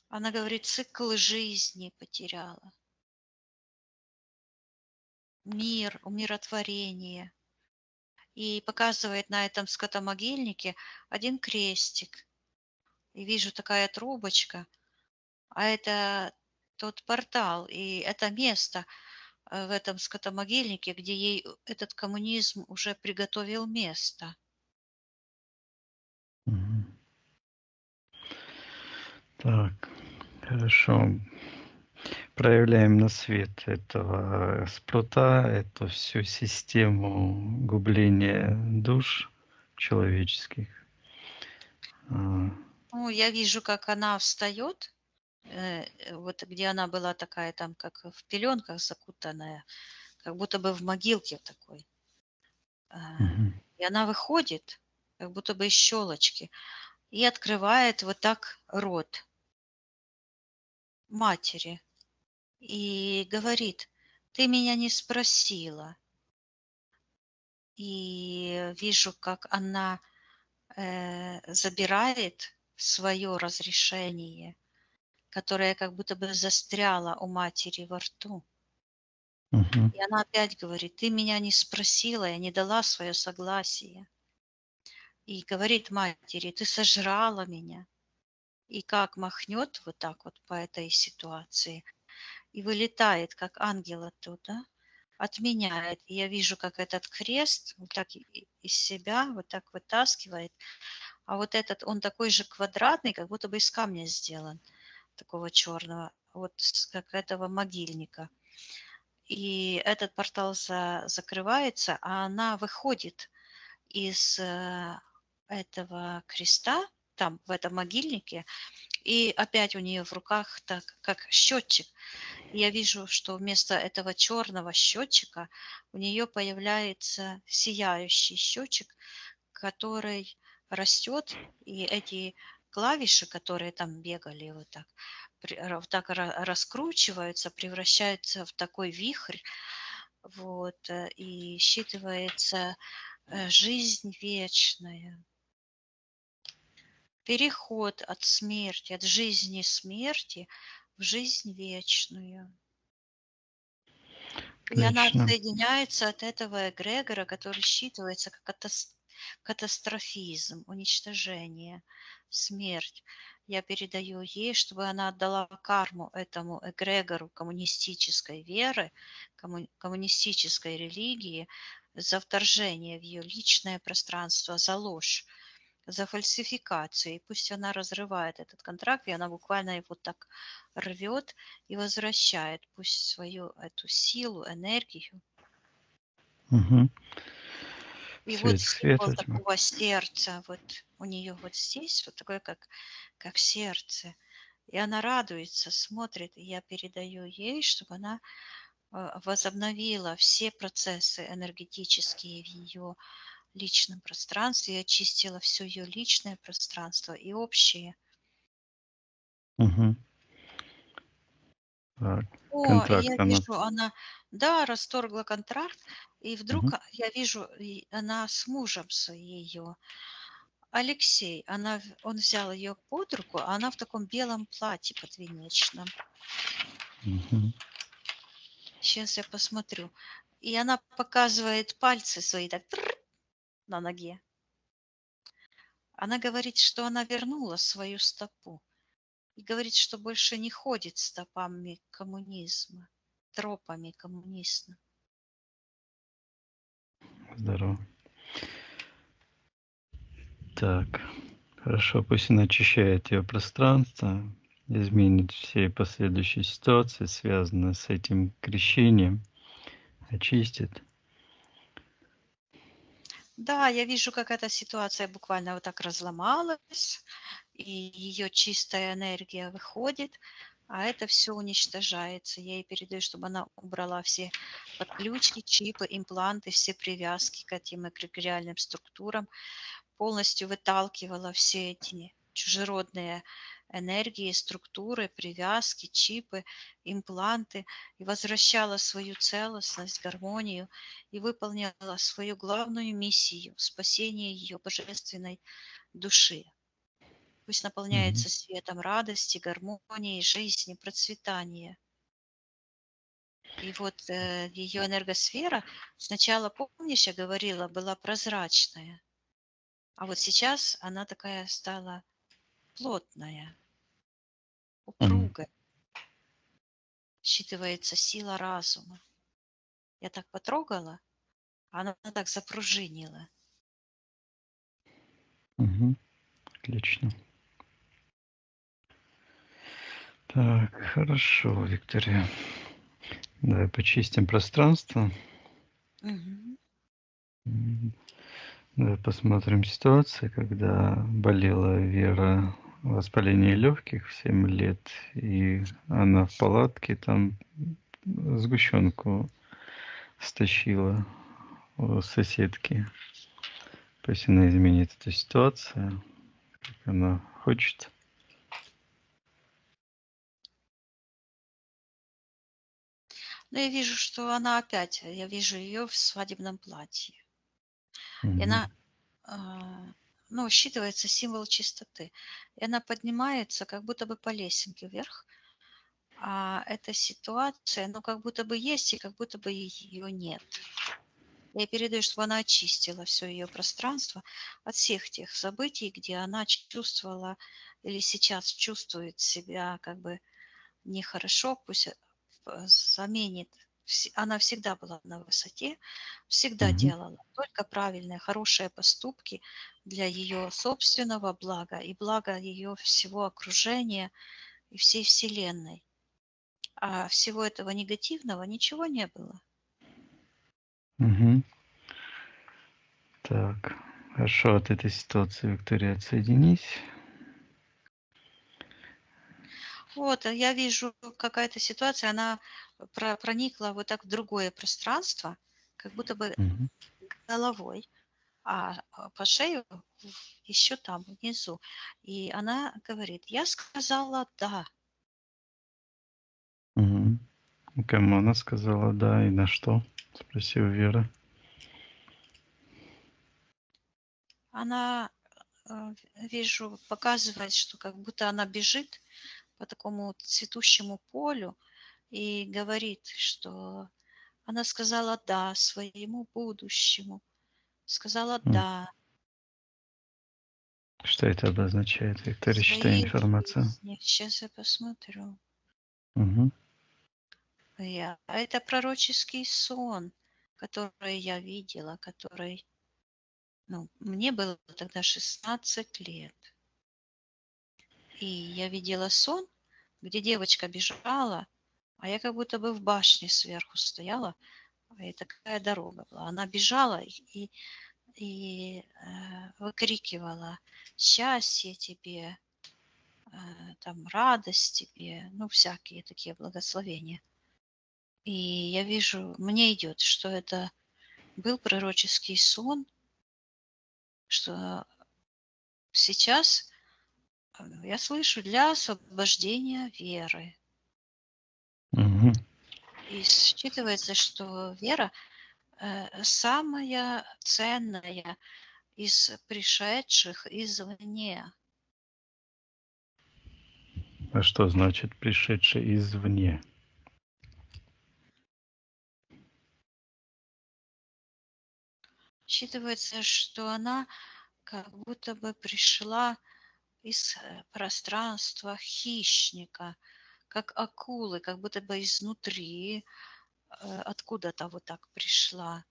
Она говорит, цикл жизни потеряла. Мир, умиротворение. И показывает на этом скотомогильнике один крестик. И вижу такая трубочка, а это тот портал, и это место в этом скотомогильнике, где ей этот коммунизм уже приготовил место. Мгм. Так, хорошо. Проявляем на свет этого спрута, эту всю систему губления душ человеческих. А, Ну, я вижу, как она встает, вот где она была такая там, как в пеленках закутанная, как будто бы в могилке такой. мгм. И она выходит, как будто бы из щелочки, и открывает вот так рот матери и говорит, ты меня не спросила. И вижу, как она забирает свое разрешение, которое как будто бы застряло у матери во рту. Мгм. И она опять говорит, ты меня не спросила, я не дала свое согласие. И говорит матери, ты сожрала меня. И как махнет вот так вот по этой ситуации, и вылетает, как ангел оттуда, отменяет. И я вижу, как этот крест вот так из себя вот так вытаскивает. А вот этот, он такой же квадратный, как будто бы из камня сделан, такого черного, вот как этого могильника. И этот портал закрывается, а она выходит из этого креста, там, в этом могильнике, и опять у нее в руках так, как счетчик. И я вижу, что вместо этого черного счетчика у нее появляется сияющий счетчик, который растет, и эти клавиши, которые там бегали вот так, вот так раскручиваются, превращаются в такой вихрь, вот, и считывается жизнь вечная. Переход от смерти, от жизни смерти в жизнь вечную. И она Отлично. отсоединяется от этого эгрегора, который считывается как катастрофизм, уничтожение, смерть. Я передаю ей, чтобы она отдала карму этому эгрегору коммунистической веры, коммунистической религии за вторжение в ее личное пространство, за ложь, за фальсификацию. И пусть она разрывает этот контракт, и она буквально его так рвет и возвращает, пусть свою эту силу, энергию. Мгм. И вот Цвет символ света, тьма. такого сердца, вот у нее вот здесь, вот такое, как сердце. И она радуется, смотрит, и я передаю ей, чтобы она возобновила все процессы энергетические в ее личном пространстве и очистила все ее личное пространство и общее. Угу. Так, О, и контракт я она. вижу, она, да, расторгла контракт, и вдруг Угу. я вижу, она с мужем ее, Алексей, он взял ее под руку, а она в таком белом платье подвенечном. Угу. Сейчас я посмотрю. И она показывает пальцы свои так на ноге. Она говорит, что она вернула свою стопу. И говорит, что больше не ходит стопами коммунизма, тропами коммунизма. Здорово. Так, хорошо, пусть она очищает ее пространство, изменит все последующие ситуации, связанные с этим крещением, очистит. Да, я вижу, как эта ситуация буквально вот так разломалась, и ее чистая энергия выходит, а это все уничтожается. Я ей передаю, чтобы она убрала все подключки, чипы, импланты, все привязки к этим эгрегориальным структурам, полностью выталкивала все эти чужеродные энергии, структуры, привязки, чипы, импланты и возвращала свою целостность, гармонию и выполняла свою главную миссию – спасение ее божественной души. Пусть наполняется светом радости, гармонии, жизни, процветания. И вот ее энергосфера сначала, помнишь, я говорила, была прозрачная, а вот сейчас она такая стала плотная, упругая, считывается сила разума. Я так потрогала, она так запружинила. Угу. Отлично. Так, хорошо, Виктория. Давай почистим пространство. Мгм. Давай посмотрим ситуацию, когда болела Вера воспаление легких в 7 лет, и она в палатке там сгущенку стащила у соседки. Пусть она изменит эту ситуацию, как она хочет. Но я вижу, что она опять, я вижу ее в свадебном платье. И Мгм. она, ну, считывается символ чистоты. И она поднимается как будто бы по лесенке вверх, а эта ситуация, ну, как будто бы есть, и как будто бы ее нет. Я передаю, чтобы она очистила все ее пространство от всех тех событий, где она чувствовала или сейчас чувствует себя как бы нехорошо, пусть заменит. Она всегда была на высоте, всегда Мгм. делала только правильные, хорошие поступки для ее собственного блага и блага ее всего окружения и всей Вселенной. А всего этого негативного ничего не было. Мгм. Так, хорошо, от этой ситуации, Виктория, отсоединись. Вот, я вижу какая-то ситуация, она проникла вот так в другое пространство, как будто бы Мгм. головой, по шею еще там, внизу. И она говорит, я сказала «да». Мгм. Кому она сказала да и на что? Спросила Вера. Она, вижу, показывает, что как будто она бежит по такому цветущему полю и говорит, что она сказала «да» своему будущему, сказала М. «да» Что это обозначает, Виктория, считай своей информацию? жизни. Сейчас я посмотрю. Угу. Это пророческий сон, который я видела, который, ну, мне было тогда 16 лет. И я видела сон, где девочка бежала, а я как будто бы в башне сверху стояла, и такая дорога была. Она бежала, и и выкрикивала счастье тебе, там радость тебе, ну всякие такие благословения. И я вижу, мне идет, что это был пророческий сон, что сейчас я слышу для освобождения веры. Мгм. И считывается, что вера самая ценная из пришедших извне. А что значит пришедший извне? Считывается, что она как будто бы пришла из пространства хищника, как акулы, как будто бы изнутри, откуда-то вот так пришла.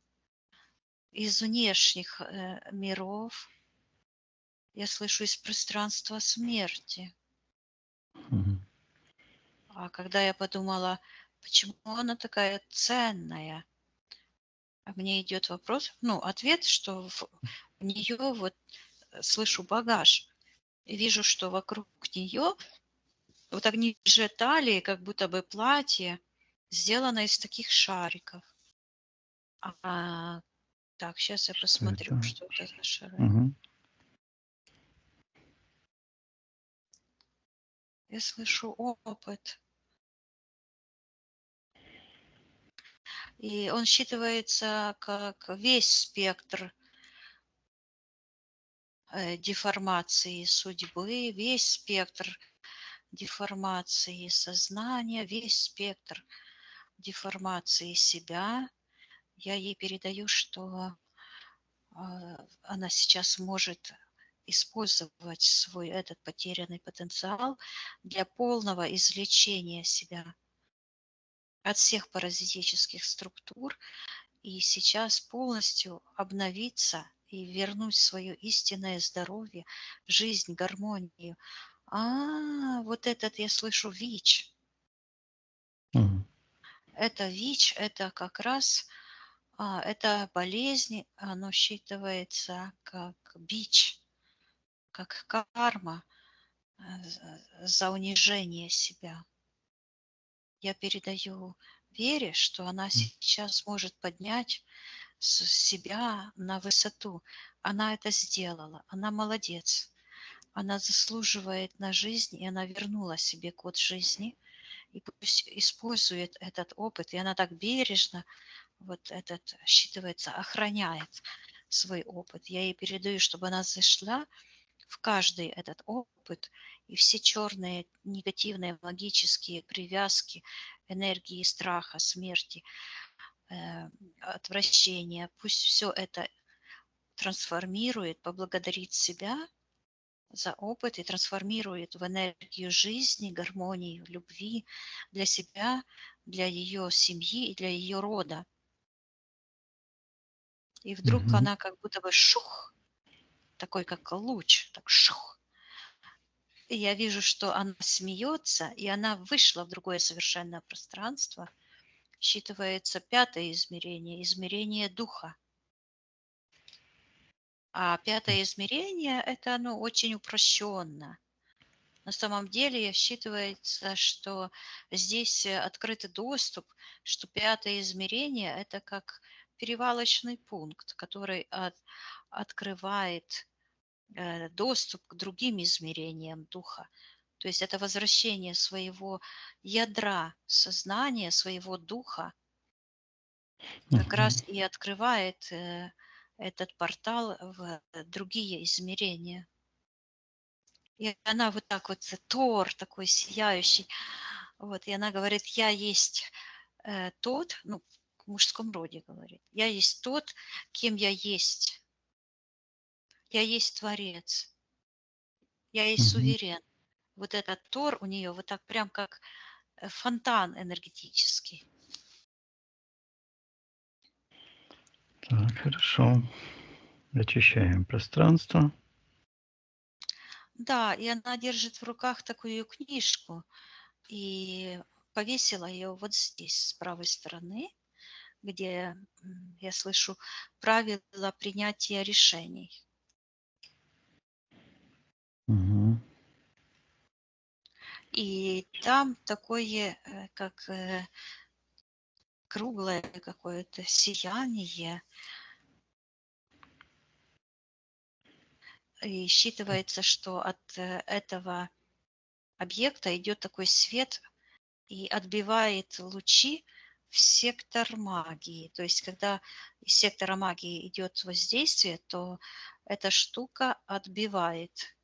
Из внешних миров я слышу из пространства смерти. Мгм. А когда я подумала, почему она такая ценная, а мне идет вопрос, ну, ответ, что в нее вот слышу багаж. И вижу, что вокруг нее, вот так ниже талии, как будто бы платье, сделано из таких шариков. Так, сейчас я Что посмотрю, это? что это за шары. Мгм. Я слышу опыт. И он считывается как весь спектр деформации судьбы, весь спектр деформации сознания, весь спектр деформации себя. Я ей передаю, что она сейчас может использовать свой этот потерянный потенциал для полного излечения себя от всех паразитических структур и сейчас полностью обновиться и вернуть свое истинное здоровье, жизнь, гармонию. Вот этот я слышу ВИЧ. Мгм. Это ВИЧ, это как раз это болезнь, оно считывается как бич, как карма за унижение себя. Я передаю вере, что она сейчас может поднять себя на высоту. Она это сделала, она молодец. Она заслуживает на жизнь, и она вернула себе код жизни. И пусть использует этот опыт, и она так бережно вот этот, считывается, охраняет свой опыт. Я ей передаю, чтобы она зашла в каждый этот опыт, и все черные негативные магические привязки, энергии страха, смерти, отвращения, пусть все это трансформирует, поблагодарит себя за опыт и трансформирует в энергию жизни, гармонии, любви для себя, для ее семьи и для ее рода. И вдруг Мгм. она как будто бы шух, такой как луч, так шух. И я вижу, что она смеется, и она вышла в другое совершенное пространство. Считывается пятое измерение, измерение духа. А пятое измерение – это оно очень упрощенно. На самом деле считывается, что здесь открытый доступ, что пятое измерение – это как перевалочный пункт, который открывает доступ к другим измерениям духа. То есть это возвращение своего ядра сознания, своего духа, как Мгм. раз и открывает этот портал в другие измерения. И она вот так вот, Тор такой сияющий, вот, и она говорит, я есть тот, ну, в мужском роде говорит, я есть тот, кем я есть Творец, я есть Мгм. суверен. Вот этот Тор у нее вот так прям как фонтан энергетический. Так, хорошо. Очищаем пространство. Да, и она держит в руках такую книжку и повесила ее вот здесь, с правой стороны, где я слышу правила принятия решений. Мгм. И там такое, как круглое какое-то сияние. И считывается, что от этого объекта идет такой свет и отбивает лучи в сектор магии. То есть, когда из сектора магии идет воздействие, то эта штука отбивает.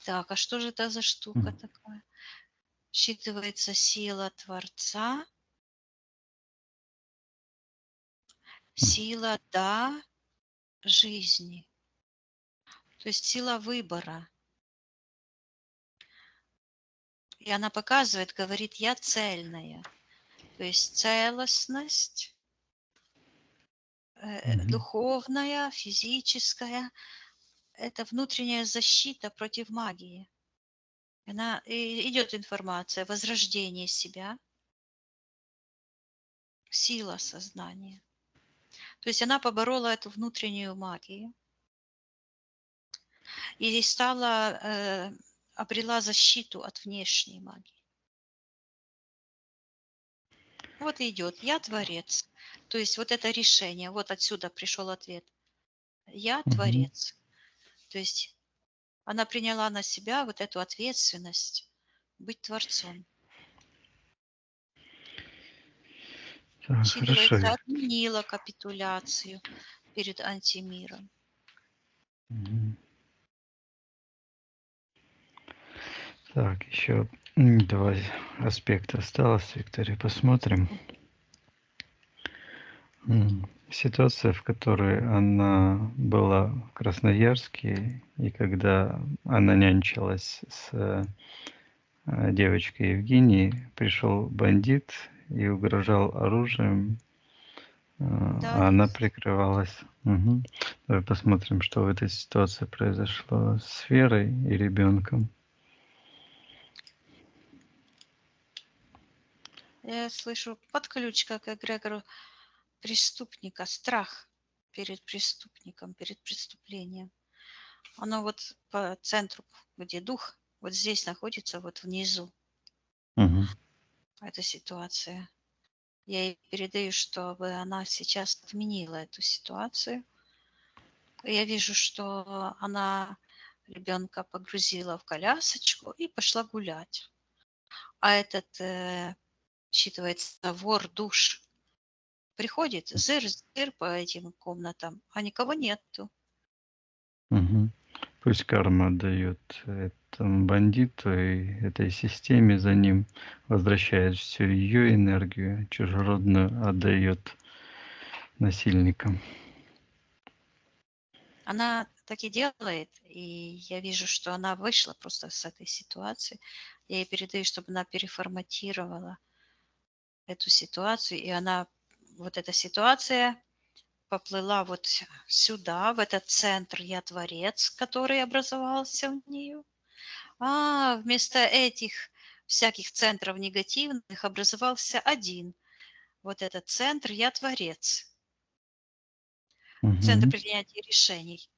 Так, а что же это за штука Мгм. такая? Считывается сила Творца, сила «да» жизни, то есть сила выбора. И она показывает, говорит, я цельная. То есть целостность, Мгм. духовная, физическая, это внутренняя защита против магии. Идет информация, возрождение себя, сила сознания. То есть она поборола эту внутреннюю магию и обрела защиту от внешней магии. Вот и идет, я творец. То есть вот это решение, вот отсюда пришел ответ. Я Мгм. творец. То есть она приняла на себя вот эту ответственность быть творцом. Так, хорошо. Считывается, отменила капитуляцию перед антимиром. Мгм. Так, еще два аспекта осталось, Виктория, посмотрим. Ситуация, в которой она была в Красноярске, и когда она нянчилась с девочкой Евгенией, пришел бандит и угрожал оружием, Да, а она есть. прикрывалась. Мгм. Давай посмотрим, что в этой ситуации произошло с Верой и ребенком. Я слышу подключка к эгрегору преступника, страх перед преступником, перед преступлением. Оно вот по центру, где дух, вот здесь находится, вот внизу, Мгм. эта ситуация. Я ей передаю, чтобы она сейчас отменила эту ситуацию. Я вижу, что она ребенка погрузила в колясочку и пошла гулять. А этот, считывается, вор душ приходит, зыр-зыр по этим комнатам, а никого нету. Мгм. Пусть карма отдает этому бандиту и этой системе за ним, возвращает всю ее энергию чужеродную, отдает насильникам. Она так и делает, и я вижу, что она вышла просто с этой ситуации. Я ей передаю, чтобы она переформатировала эту ситуацию, и она, вот эта ситуация поплыла вот сюда, в этот центр «Я творец», который образовался в нее. А вместо этих всяких центров негативных образовался один. Вот этот центр «Я творец», центр Мгм. принятия решений.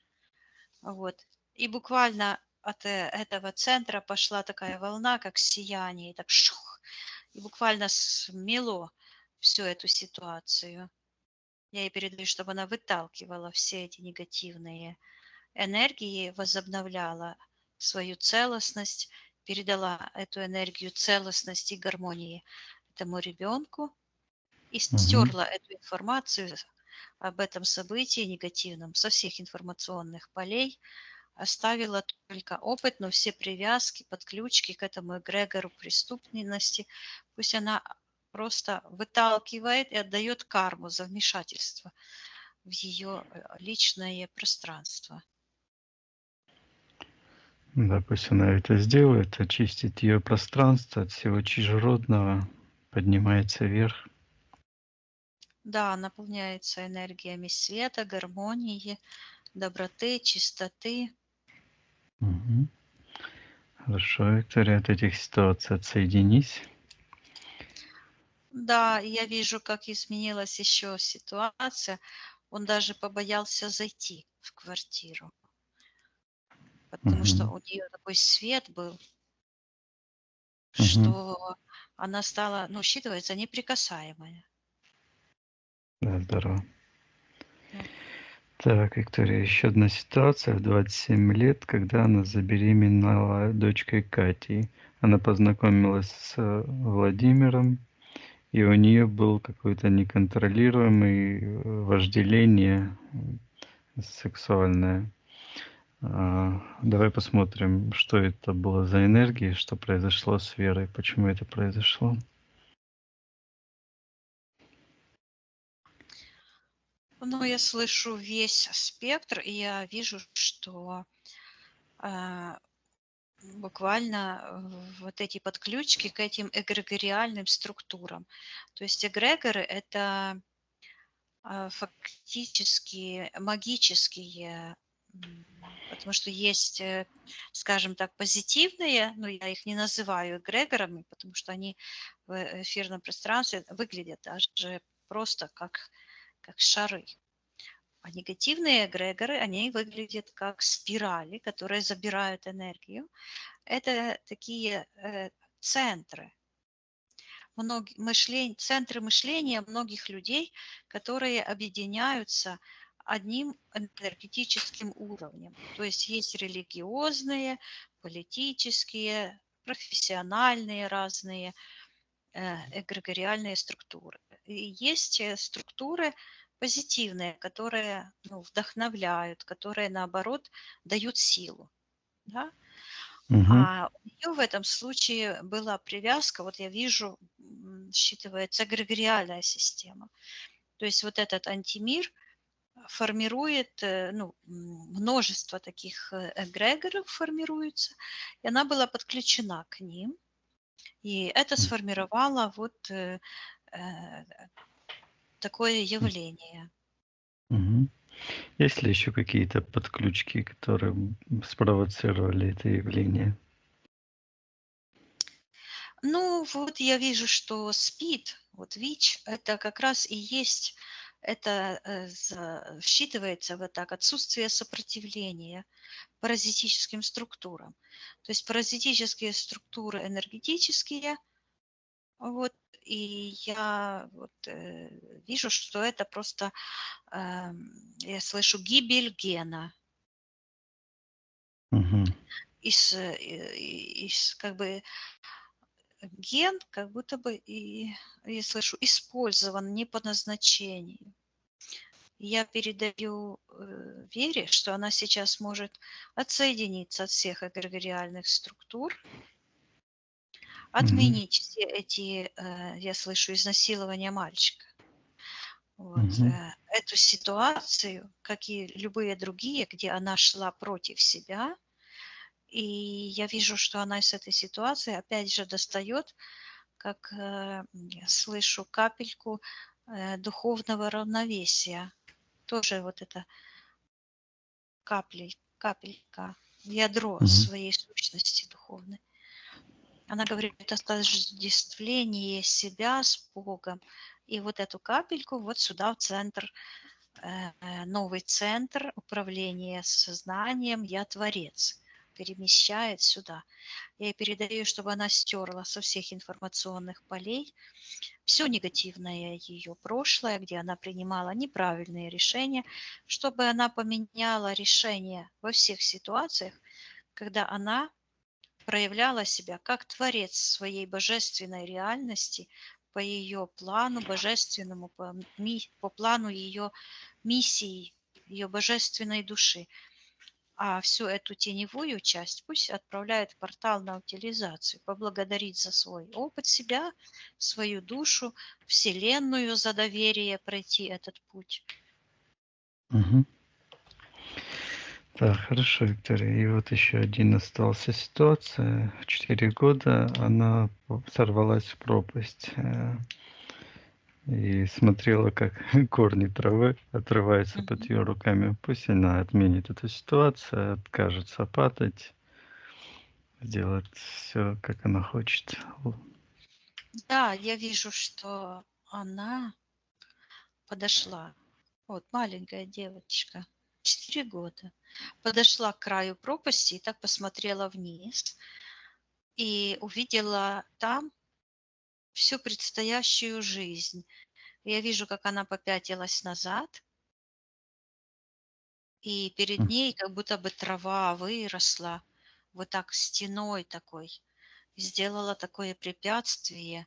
Вот. И буквально от этого центра пошла такая волна, как сияние, и так шух, и буквально смело всю эту ситуацию. Я ей передаю, чтобы она выталкивала все эти негативные энергии, возобновляла свою целостность, передала эту энергию целостности и гармонии этому ребенку и Мгм. стерла эту информацию об этом событии негативном со всех информационных полей, оставила только опыт, но все привязки, подключки к этому эгрегору преступности, пусть она просто выталкивает и отдает карму за вмешательство в ее личное пространство. Да, пусть она это сделает, очистит ее пространство от всего чужеродного, поднимается вверх. Да, наполняется энергиями света, гармонии, доброты, чистоты. Мгм. Хорошо, Виктория, от этих ситуаций отсоединись. Да, я вижу, как изменилась еще ситуация. Он даже побоялся зайти в квартиру, потому что Мгм. у нее такой свет был, Мгм. что она стала, ну, считывается неприкасаемая. Да, здорово. Ну, Так, Виктория, еще одна ситуация в 27 лет, когда она забеременела дочкой Катей. Она познакомилась с Владимиром, и у нее был какой-то неконтролируемый вожделение сексуальное. Давай посмотрим, что это было за энергия, что произошло с Верой, почему это произошло. ну, я слышу весь спектр, и я вижу, что а, буквально вот эти подключки к этим эгрегориальным структурам. То есть эгрегоры – это фактически магические, потому что есть, скажем так, позитивные, но я их не называю эгрегорами, потому что они в эфирном пространстве выглядят даже просто как шары. А негативные эгрегоры, они выглядят как спирали, которые забирают энергию. Это такие центры, центры мышления многих людей, которые объединяются одним энергетическим уровнем. То есть есть религиозные, политические, профессиональные разные эгрегориальные структуры. И есть структуры позитивные, которые, ну, вдохновляют, которые, наоборот, дают силу. Да? Угу. А у нее в этом случае была привязка, вот я вижу, считывается эгрегориальная система. То есть вот этот антимир формирует, ну, множество таких эгрегоров формируется, и она была подключена к ним, и это сформировало вот такое явление. Угу. Есть ли еще какие-то подключки, которые спровоцировали это явление? Ну, вот я вижу, что СПИД, вот ВИЧ, это как раз и есть, это считывается вот так, отсутствие сопротивления паразитическим структурам. То есть паразитические структуры энергетические, вот, и я вот, вижу, что это просто, я слышу, гибель гена. Угу. Как бы ген как будто бы, я слышу, использован не по назначению. Я передаю Вере, что она сейчас может отсоединиться от всех эгрегориальных структур, Угу. отменить все эти, я слышу, изнасилования мальчика. Вот, Угу. эту ситуацию, как и любые другие, где она шла против себя, и я вижу, что она из этой ситуации опять же достает, как я слышу, капельку духовного равновесия. Тоже вот это капелька, ядро Угу. своей сущности духовной. Она говорит о отождествлении себя с Богом. И вот эту капельку вот сюда, в центр, новый центр управления сознанием «Я Творец» перемещает сюда. Я ей передаю, чтобы она стерла со всех информационных полей все негативное ее прошлое, где она принимала неправильные решения, чтобы она поменяла решение во всех ситуациях, когда она проявляла себя как творец своей божественной реальности по ее плану божественному, по плану ее миссии, ее божественной души. А всю эту теневую часть пусть отправляет в портал на утилизацию, поблагодарить за свой опыт себя, свою душу, Вселенную за доверие пройти этот путь. Угу. Так, хорошо, Виктория. И вот еще один остался ситуация. В 4 года она сорвалась в пропасть и смотрела, как корни травы отрываются под Мгм. ее руками. Пусть она отменит эту ситуацию, откажется падать, сделает все, как она хочет. Да, я вижу, что она подошла. Вот маленькая девочка, 4 года. Подошла к краю пропасти и так посмотрела вниз и увидела там всю предстоящую жизнь. Я вижу, как она попятилась назад, и перед М, ней как будто бы трава выросла, вот так стеной такой, сделала такое препятствие.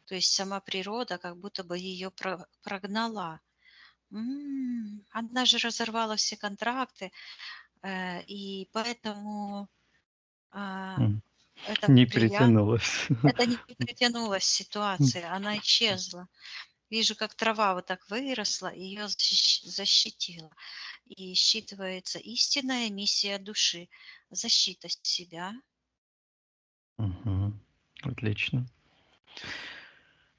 То есть сама природа как будто бы ее прогнала. Она же разорвала все контракты, и поэтому а, м. это Не привяз... притянулось. это не притянулась ситуация, она исчезла. Вижу, как трава вот так выросла, ее защитила. И считывается истинная миссия души – защита себя. Мгм. Отлично.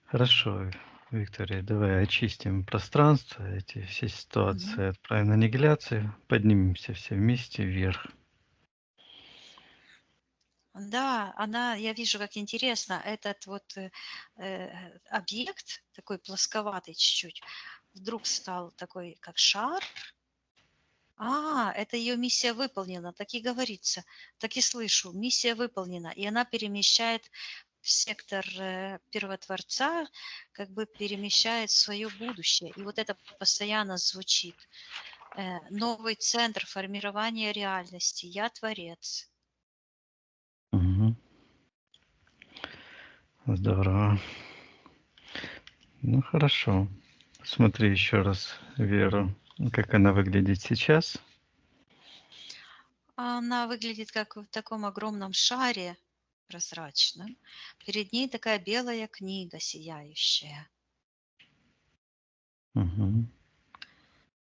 Хорошо, Виктория, давай очистим пространство, эти все Мгм. ситуации отправим на аннигиляцию, поднимемся все вместе вверх. Да, я вижу, как интересно, этот вот объект, такой плосковатый чуть-чуть, вдруг стал такой, как шар. Это ее миссия выполнена, так и говорится, так и слышу, миссия выполнена. И она перемещает в сектор первотворца, как бы перемещает свое будущее. И вот это постоянно звучит. Новый центр формирования реальности. Я творец. Мгм. Здорово. Ну хорошо. Смотри еще раз Веру, как она выглядит сейчас. Она выглядит как в таком огромном шаре прозрачном. Перед ней такая белая книга сияющая. Мгм.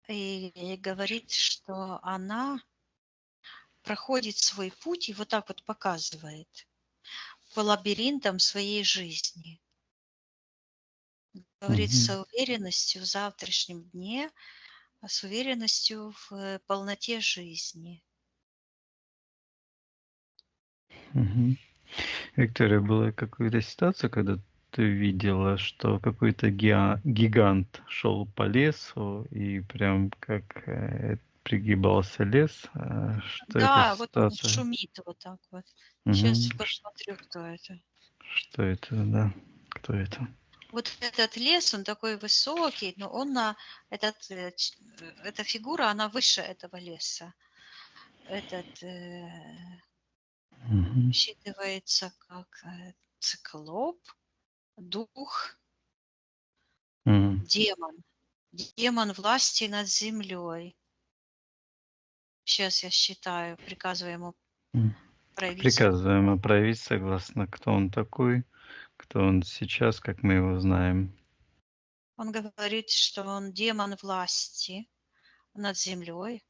И говорит, что она проходит свой путь и вот так вот показывает по лабиринтам своей жизни. Говорит Мгм. с уверенностью в завтрашнем дне, с уверенностью в полноте жизни. Мгм. Виктория, была какая-то ситуация, когда ты видела, что какой-то гигант шел по лесу и прям как пригибался лес? Что это Да, вот он ситуация? шумит вот так вот. Сейчас Мгм. посмотрю, кто это. Что это, да? Кто это? Вот этот лес, он такой высокий, но эта фигура, она выше этого леса. Этот Мгм. считывается как циклоп, дух, М. демон. Демон власти над землей. Сейчас я считаю, приказываю ему М. проявить. Приказываемо проявить согласно, кто он такой, кто он сейчас, как мы его знаем. Он говорит, что он демон власти над землей,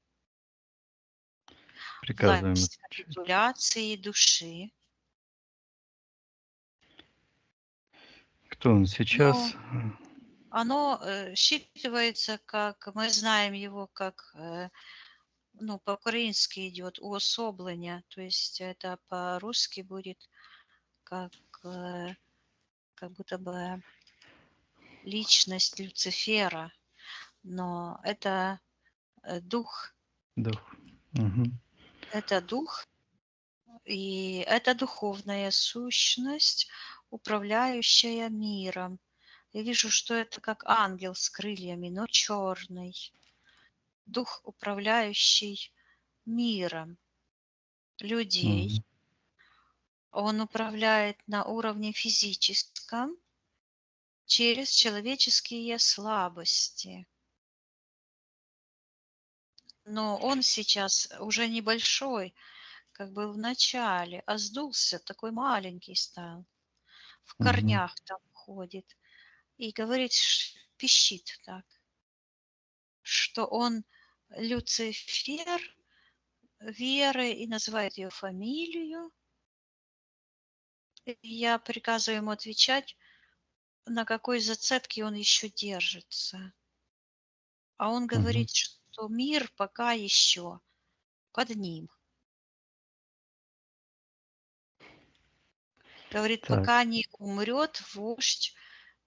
Приказываем власть отвечать. капитуляции души. Кто он Но сейчас? оно считывается как, мы знаем его как, ну, по-украински идет уособлення, то есть это по-русски будет как, э, как будто бы личность Люцифера, но дух, Дух. Мгм. это дух, и это духовная сущность, управляющая миром. Я вижу, что это как ангел с крыльями, но черный. Дух, управляющий миром людей. Мгм. Он управляет на уровне физическом через человеческие слабости. Но он сейчас уже небольшой, как был в начале, а сдулся, такой маленький стал. В Мгм. корнях там ходит. И говорит, пищит так, что он Люцифер веры и называет ее фамилию. И я приказываю ему отвечать, на какой зацепке он еще держится. А он Мгм. говорит, что мир пока еще под ним. Говорит, Так, пока не умрет вождь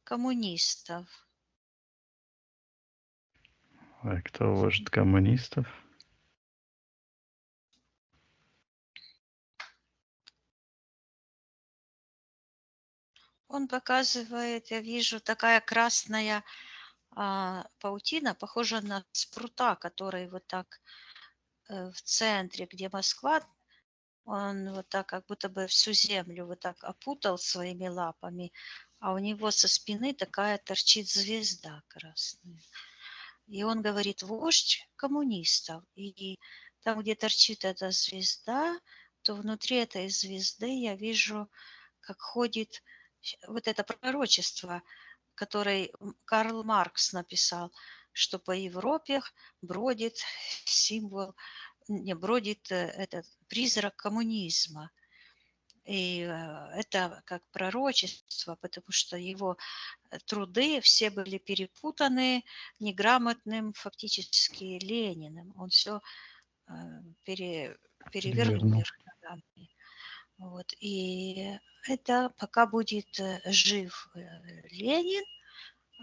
коммунистов. а кто вождь коммунистов? Он показывает, я вижу, такая красная паутина, похожа на спрута, который вот так в центре, где Москва, он вот так как будто бы всю землю вот так опутал своими лапами, а у него со спины такая торчит звезда красная. И он говорит, вождь коммунистов. И там, где торчит эта звезда, то внутри этой звезды я вижу, как ходит вот это пророчество, которое Карл Маркс написал, что по Европе бродит символ, не бродит этот призрак коммунизма. И это как пророчество, потому что его труды все были перепутаны неграмотным фактически Лениным. Он все перевернул Перевернул. вверх ногами. Вот. И это пока будет жив Ленин,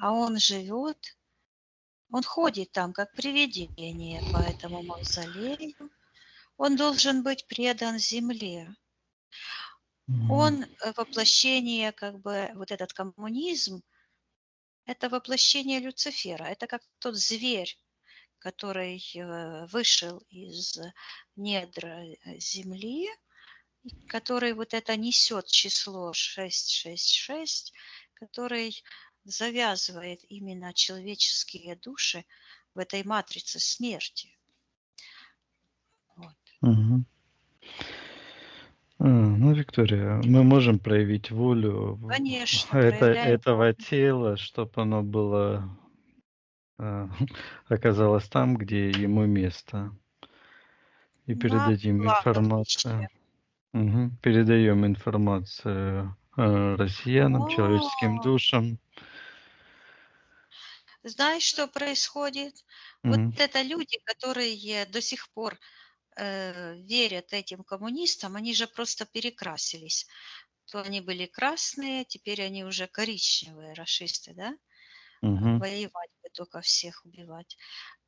а он живет, он ходит там как привидение по этому мавзолею. Он должен быть предан земле. Он воплощение, как бы, вот этот коммунизм, это воплощение Люцифера. Это как тот зверь, который вышел из недр земли, который вот это несет число 666, который завязывает именно человеческие души в этой матрице смерти. Вот. Мгм. Ну, Виктория, мы можем проявить волю Конечно, проявляем этого волю. тела, чтобы оно было оказалось там, где ему место. И На передадим кладбище. информацию. Передаем информацию россиянам, человеческим О, душам. знаешь, что происходит? Вот Мгм. это люди, которые до сих пор верят этим коммунистам, они же просто перекрасились. То они были красные, теперь они уже коричневые рашисты, да? Мгм. Воевать бы только всех убивать.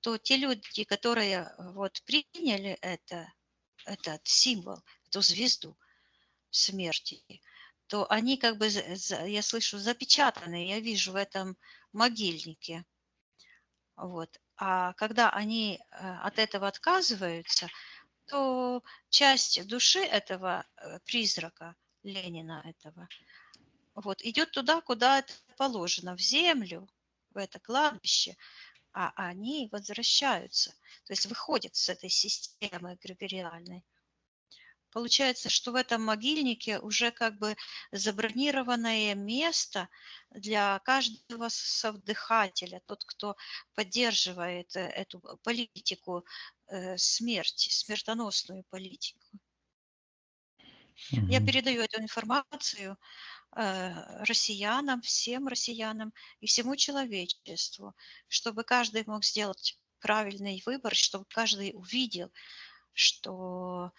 То те люди, которые вот приняли этот символ, эту звезду смерти, то они как бы, я слышу, запечатаны, я вижу в этом могильнике. Вот. А когда они от этого отказываются, то часть души этого призрака Ленина этого вот идет туда, куда это положено, в землю, в это кладбище, а они возвращаются, то есть выходят с этой системы эгрегориальной. Получается, что в этом могильнике уже как бы забронированное место для каждого совдыхателя, тот, кто поддерживает эту политику смерти, смертоносную политику. Я Мгм. передаю эту информацию россиянам, всем россиянам и всему человечеству, чтобы каждый мог сделать правильный выбор, чтобы каждый увидел, что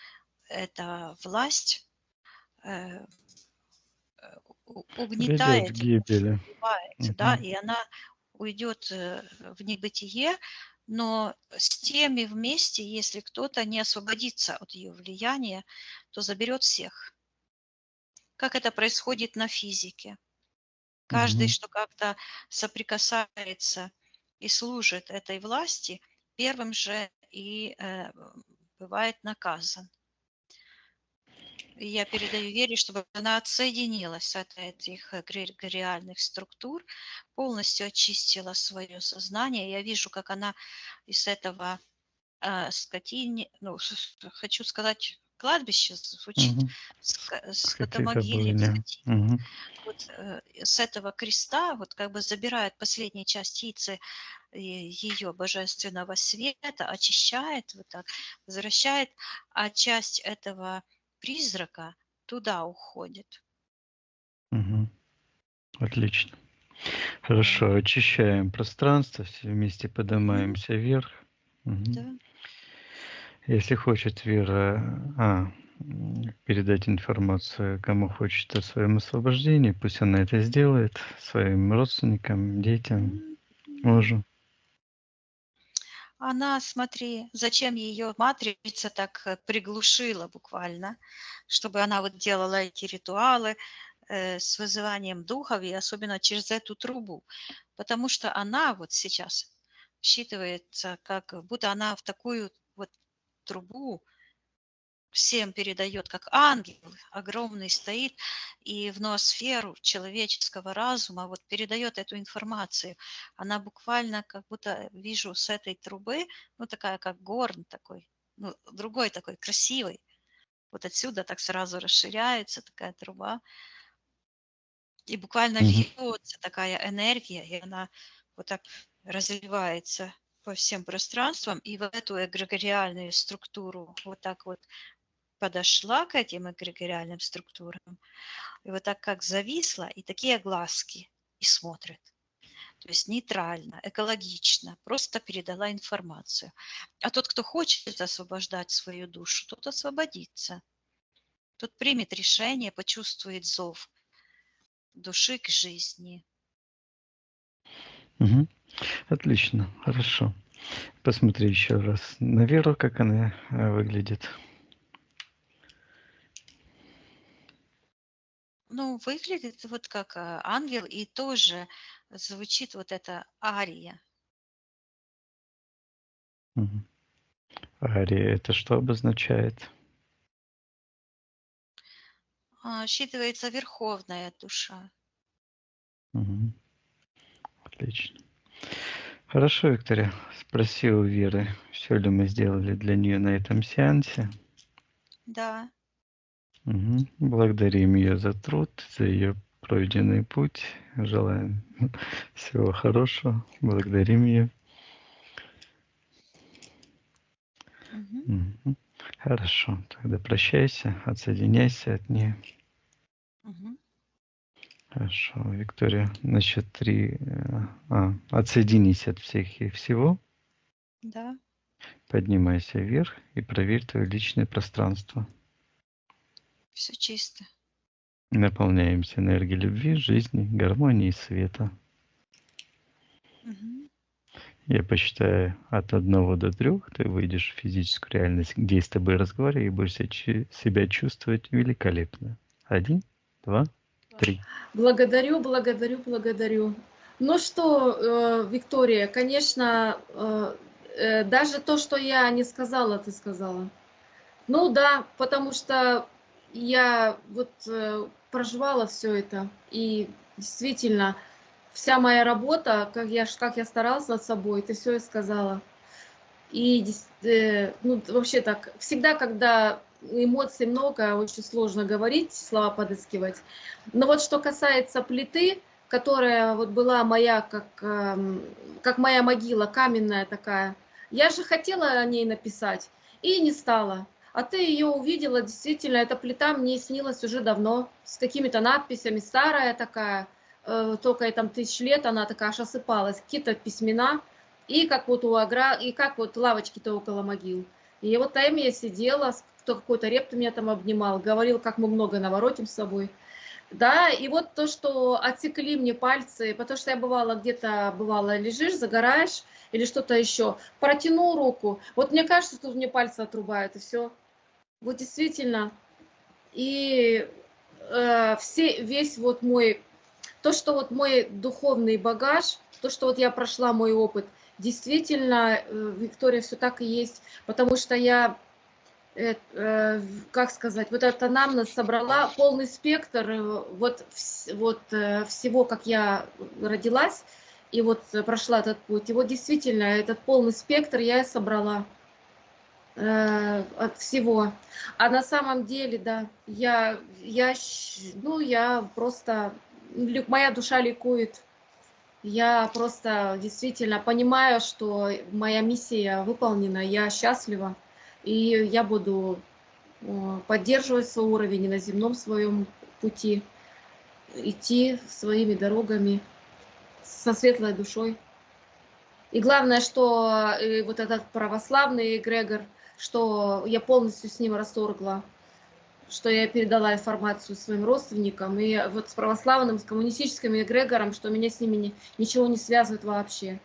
эта власть Ведет к угнетает, гибели. убивает, да, Мгм. и она уйдет в небытие, но с теми вместе, если кто-то не освободится от ее влияния, то заберет всех. Как это происходит на физике. Каждый, Мгм. что как-то соприкасается и служит этой власти, первым же и бывает наказан. И я передаю Вере, чтобы она отсоединилась от этих эгрегориальных структур, полностью очистила свое сознание. Я вижу, как она из этого скотине, ну, хочу сказать, кладбище звучит, Мгм. скотомогильник, Скотитобойня. скотина. Мгм. Вот с этого креста вот как бы забирает последние частицы ее божественного света, очищает вот так, возвращает, а часть этого призрака туда уходит. Мгм. Отлично. Да. Хорошо, очищаем пространство, все вместе поднимаемся вверх. Мгм. Да. Если хочет Вера... передать информацию, кому хочет о своем освобождении, пусть она это сделает, своим родственникам, детям, мужу. Она, смотри, зачем ее матрица так приглушила буквально, чтобы она вот делала эти ритуалы с вызыванием духов, и особенно через эту трубу. Потому что она вот сейчас считывается, как будто она в такую вот трубу всем передает, как ангел огромный стоит и в ноосферу человеческого разума вот передает эту информацию. Она буквально как будто вижу с этой трубы, ну такая как горн такой, ну другой такой красивый. Вот отсюда так сразу расширяется такая труба. И буквально Мгм. льется такая энергия, и она вот так разливается по всем пространствам, и в эту эгрегориальную структуру вот так вот подошла к этим эгрегориальным структурам, и вот так как зависла, и такие глазки, и смотрит. То есть нейтрально, экологично, просто передала информацию. А тот, кто хочет освобождать свою душу, тот освободится. Тот примет решение, почувствует зов души к жизни. Мгм. Отлично, хорошо. Посмотри еще раз на Веру, как она выглядит. Ну, выглядит вот как ангел, и тоже звучит вот эта ария. Мгм. Ария, это что обозначает? Считывается верховная душа. Мгм. Отлично. Хорошо, Виктория. Спроси у Веры, все ли мы сделали для нее на этом сеансе. Да. Мгм. Благодарим ее за труд, за ее пройденный путь. Желаем всего хорошего. Благодарим ее. Мгм. Мгм. Хорошо. Тогда прощайся, отсоединяйся от нее. Мгм. Хорошо, Виктория, на счет 3. Отсоединись от всех и всего. Да. Поднимайся вверх и проверь твое личное пространство. Все чисто. Наполняемся энергией любви, жизни, гармонии и света. Мгм. Я посчитаю от 1 до 3, ты выйдешь в физическую реальность, где я с тобой разговариваю, и будешь себя чувствовать великолепно. 1, 2, 3. Благодарю, благодарю, благодарю. Ну что, Виктория, конечно, даже то, что я не сказала, ты сказала. Ну да, потому что я вот проживала все это, и действительно вся моя работа, как я старалась над собой, ты все и сказала. И ну, вообще так, всегда, когда эмоций много, очень сложно говорить, слова подыскивать. Но вот что касается плиты, которая вот была моя, как моя могила, каменная такая, я же хотела о ней написать и не стала. А ты ее увидела, действительно, эта плита мне снилась уже давно, с какими-то надписями, старая такая, только ей там 1000 лет, она такая аж осыпалась, какие-то письмена, и как вот и как вот лавочки-то около могил. И вот там я сидела, кто какой-то репт меня там обнимал, говорил, как мы много наворотим с собой. Да, и вот то, что отсекли мне пальцы, потому что я бывала где-то, бывало, лежишь, загораешь или что-то еще, протянул руку, вот мне кажется, что мне пальцы отрубают, и все. Вот действительно. И весь вот мой то, что вот мой духовный багаж, то, что вот я прошла, мой опыт, действительно, Виктория, все так и есть, потому что я, как сказать, вот этот анамнез собрала, полный спектр всего, как я родилась, и вот прошла этот путь. И вот действительно, этот полный спектр я и собрала от всего. А на самом деле, да, я просто, моя душа ликует. Я просто действительно понимаю, что моя миссия выполнена, я счастлива, и я буду поддерживать свой уровень и на земном своем пути, идти своими дорогами со светлой душой. И главное, что вот этот православный эгрегор, что я полностью с ним расторгла что я передала информацию своим родственникам, и вот с православным, с коммунистическим эгрегором, что меня с ними ничего не связывает вообще.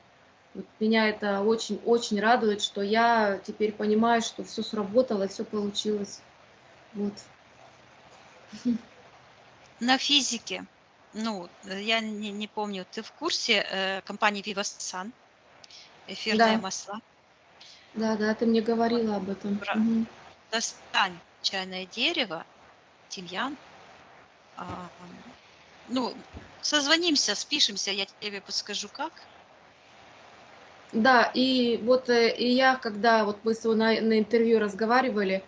Вот меня это очень-очень радует, что я теперь понимаю, что все сработало, все получилось. Вот. На физике, ну, я не помню, ты в курсе компании Vivasan, эфирные Да, масла? да, ты мне Вот, говорила об этом. Мгм. Достань чайное дерево, тимьян. Ну, созвонимся, спишемся, я тебе подскажу как. Да, и вот и я, когда вот мы на интервью разговаривали,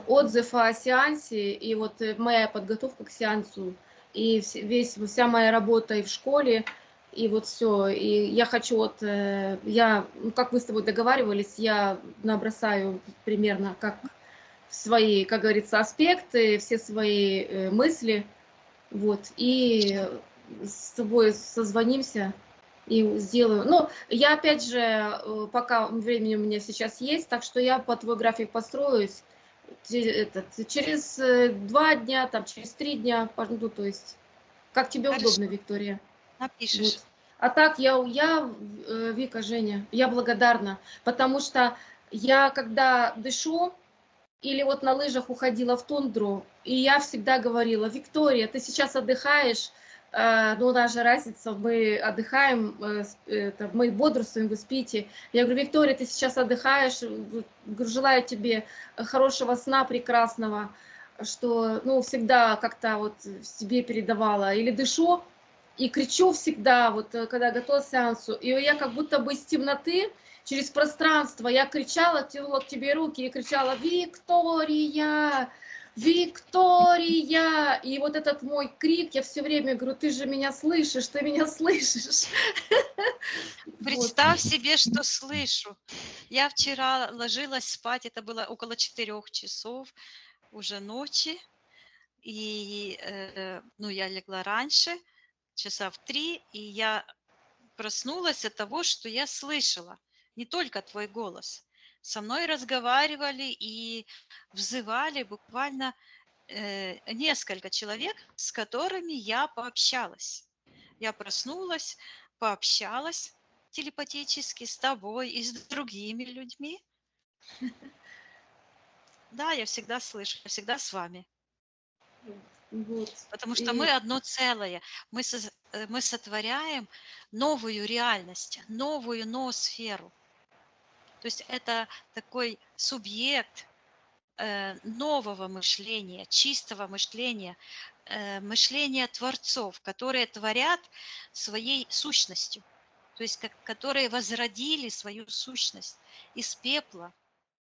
отзыв о сеансе, и вот моя подготовка к сеансу, и вся моя работа и в школе, и вот все. И я хочу вот, как мы с тобой договаривались, я набросаю примерно как свои, как говорится, аспекты, все свои мысли, вот, и с тобой созвонимся и сделаю. Ну, я опять же, пока времени у меня сейчас есть, так что я по твой график построюсь. Через 2 дня, там, через 3 дня, ну, то есть, как тебе Хорошо, удобно, Виктория. Вот. напишешь. А так, Вика, Женя, я благодарна, потому что я, когда дышу, или вот на лыжах уходила в тундру, и я всегда говорила: Виктория, ты сейчас отдыхаешь, ну, у нас же разница, мы отдыхаем, мы бодрствуем, вы спите. Я говорю: Виктория, ты сейчас отдыхаешь, желаю тебе хорошего сна прекрасного, что, ну, всегда как-то вот себе передавала. Или дышу и кричу всегда, вот когда готова к сеансу, и я как будто бы из темноты через пространство, я кричала, тянула к тебе руки и кричала: Виктория, Виктория! И вот этот мой крик, я все время говорю: ты же меня слышишь, ты меня слышишь. Представь себе, что слышу. Я вчера ложилась спать, это было около 4 часов уже ночи, и ну, я легла раньше, часа в 3, и я проснулась от того, что я слышала не только твой голос. Со мной разговаривали и взывали буквально несколько человек, с которыми я пообщалась. Я проснулась, пообщалась телепатически с тобой и с другими людьми. Да, я всегда слышу, я всегда с вами. Вот. Потому что мы И одно целое. Мы сотворяем новую реальность, новую ноосферу. То есть это такой субъект нового мышления, чистого мышления, мышления творцов, которые творят своей сущностью, то есть которые возродили свою сущность из пепла,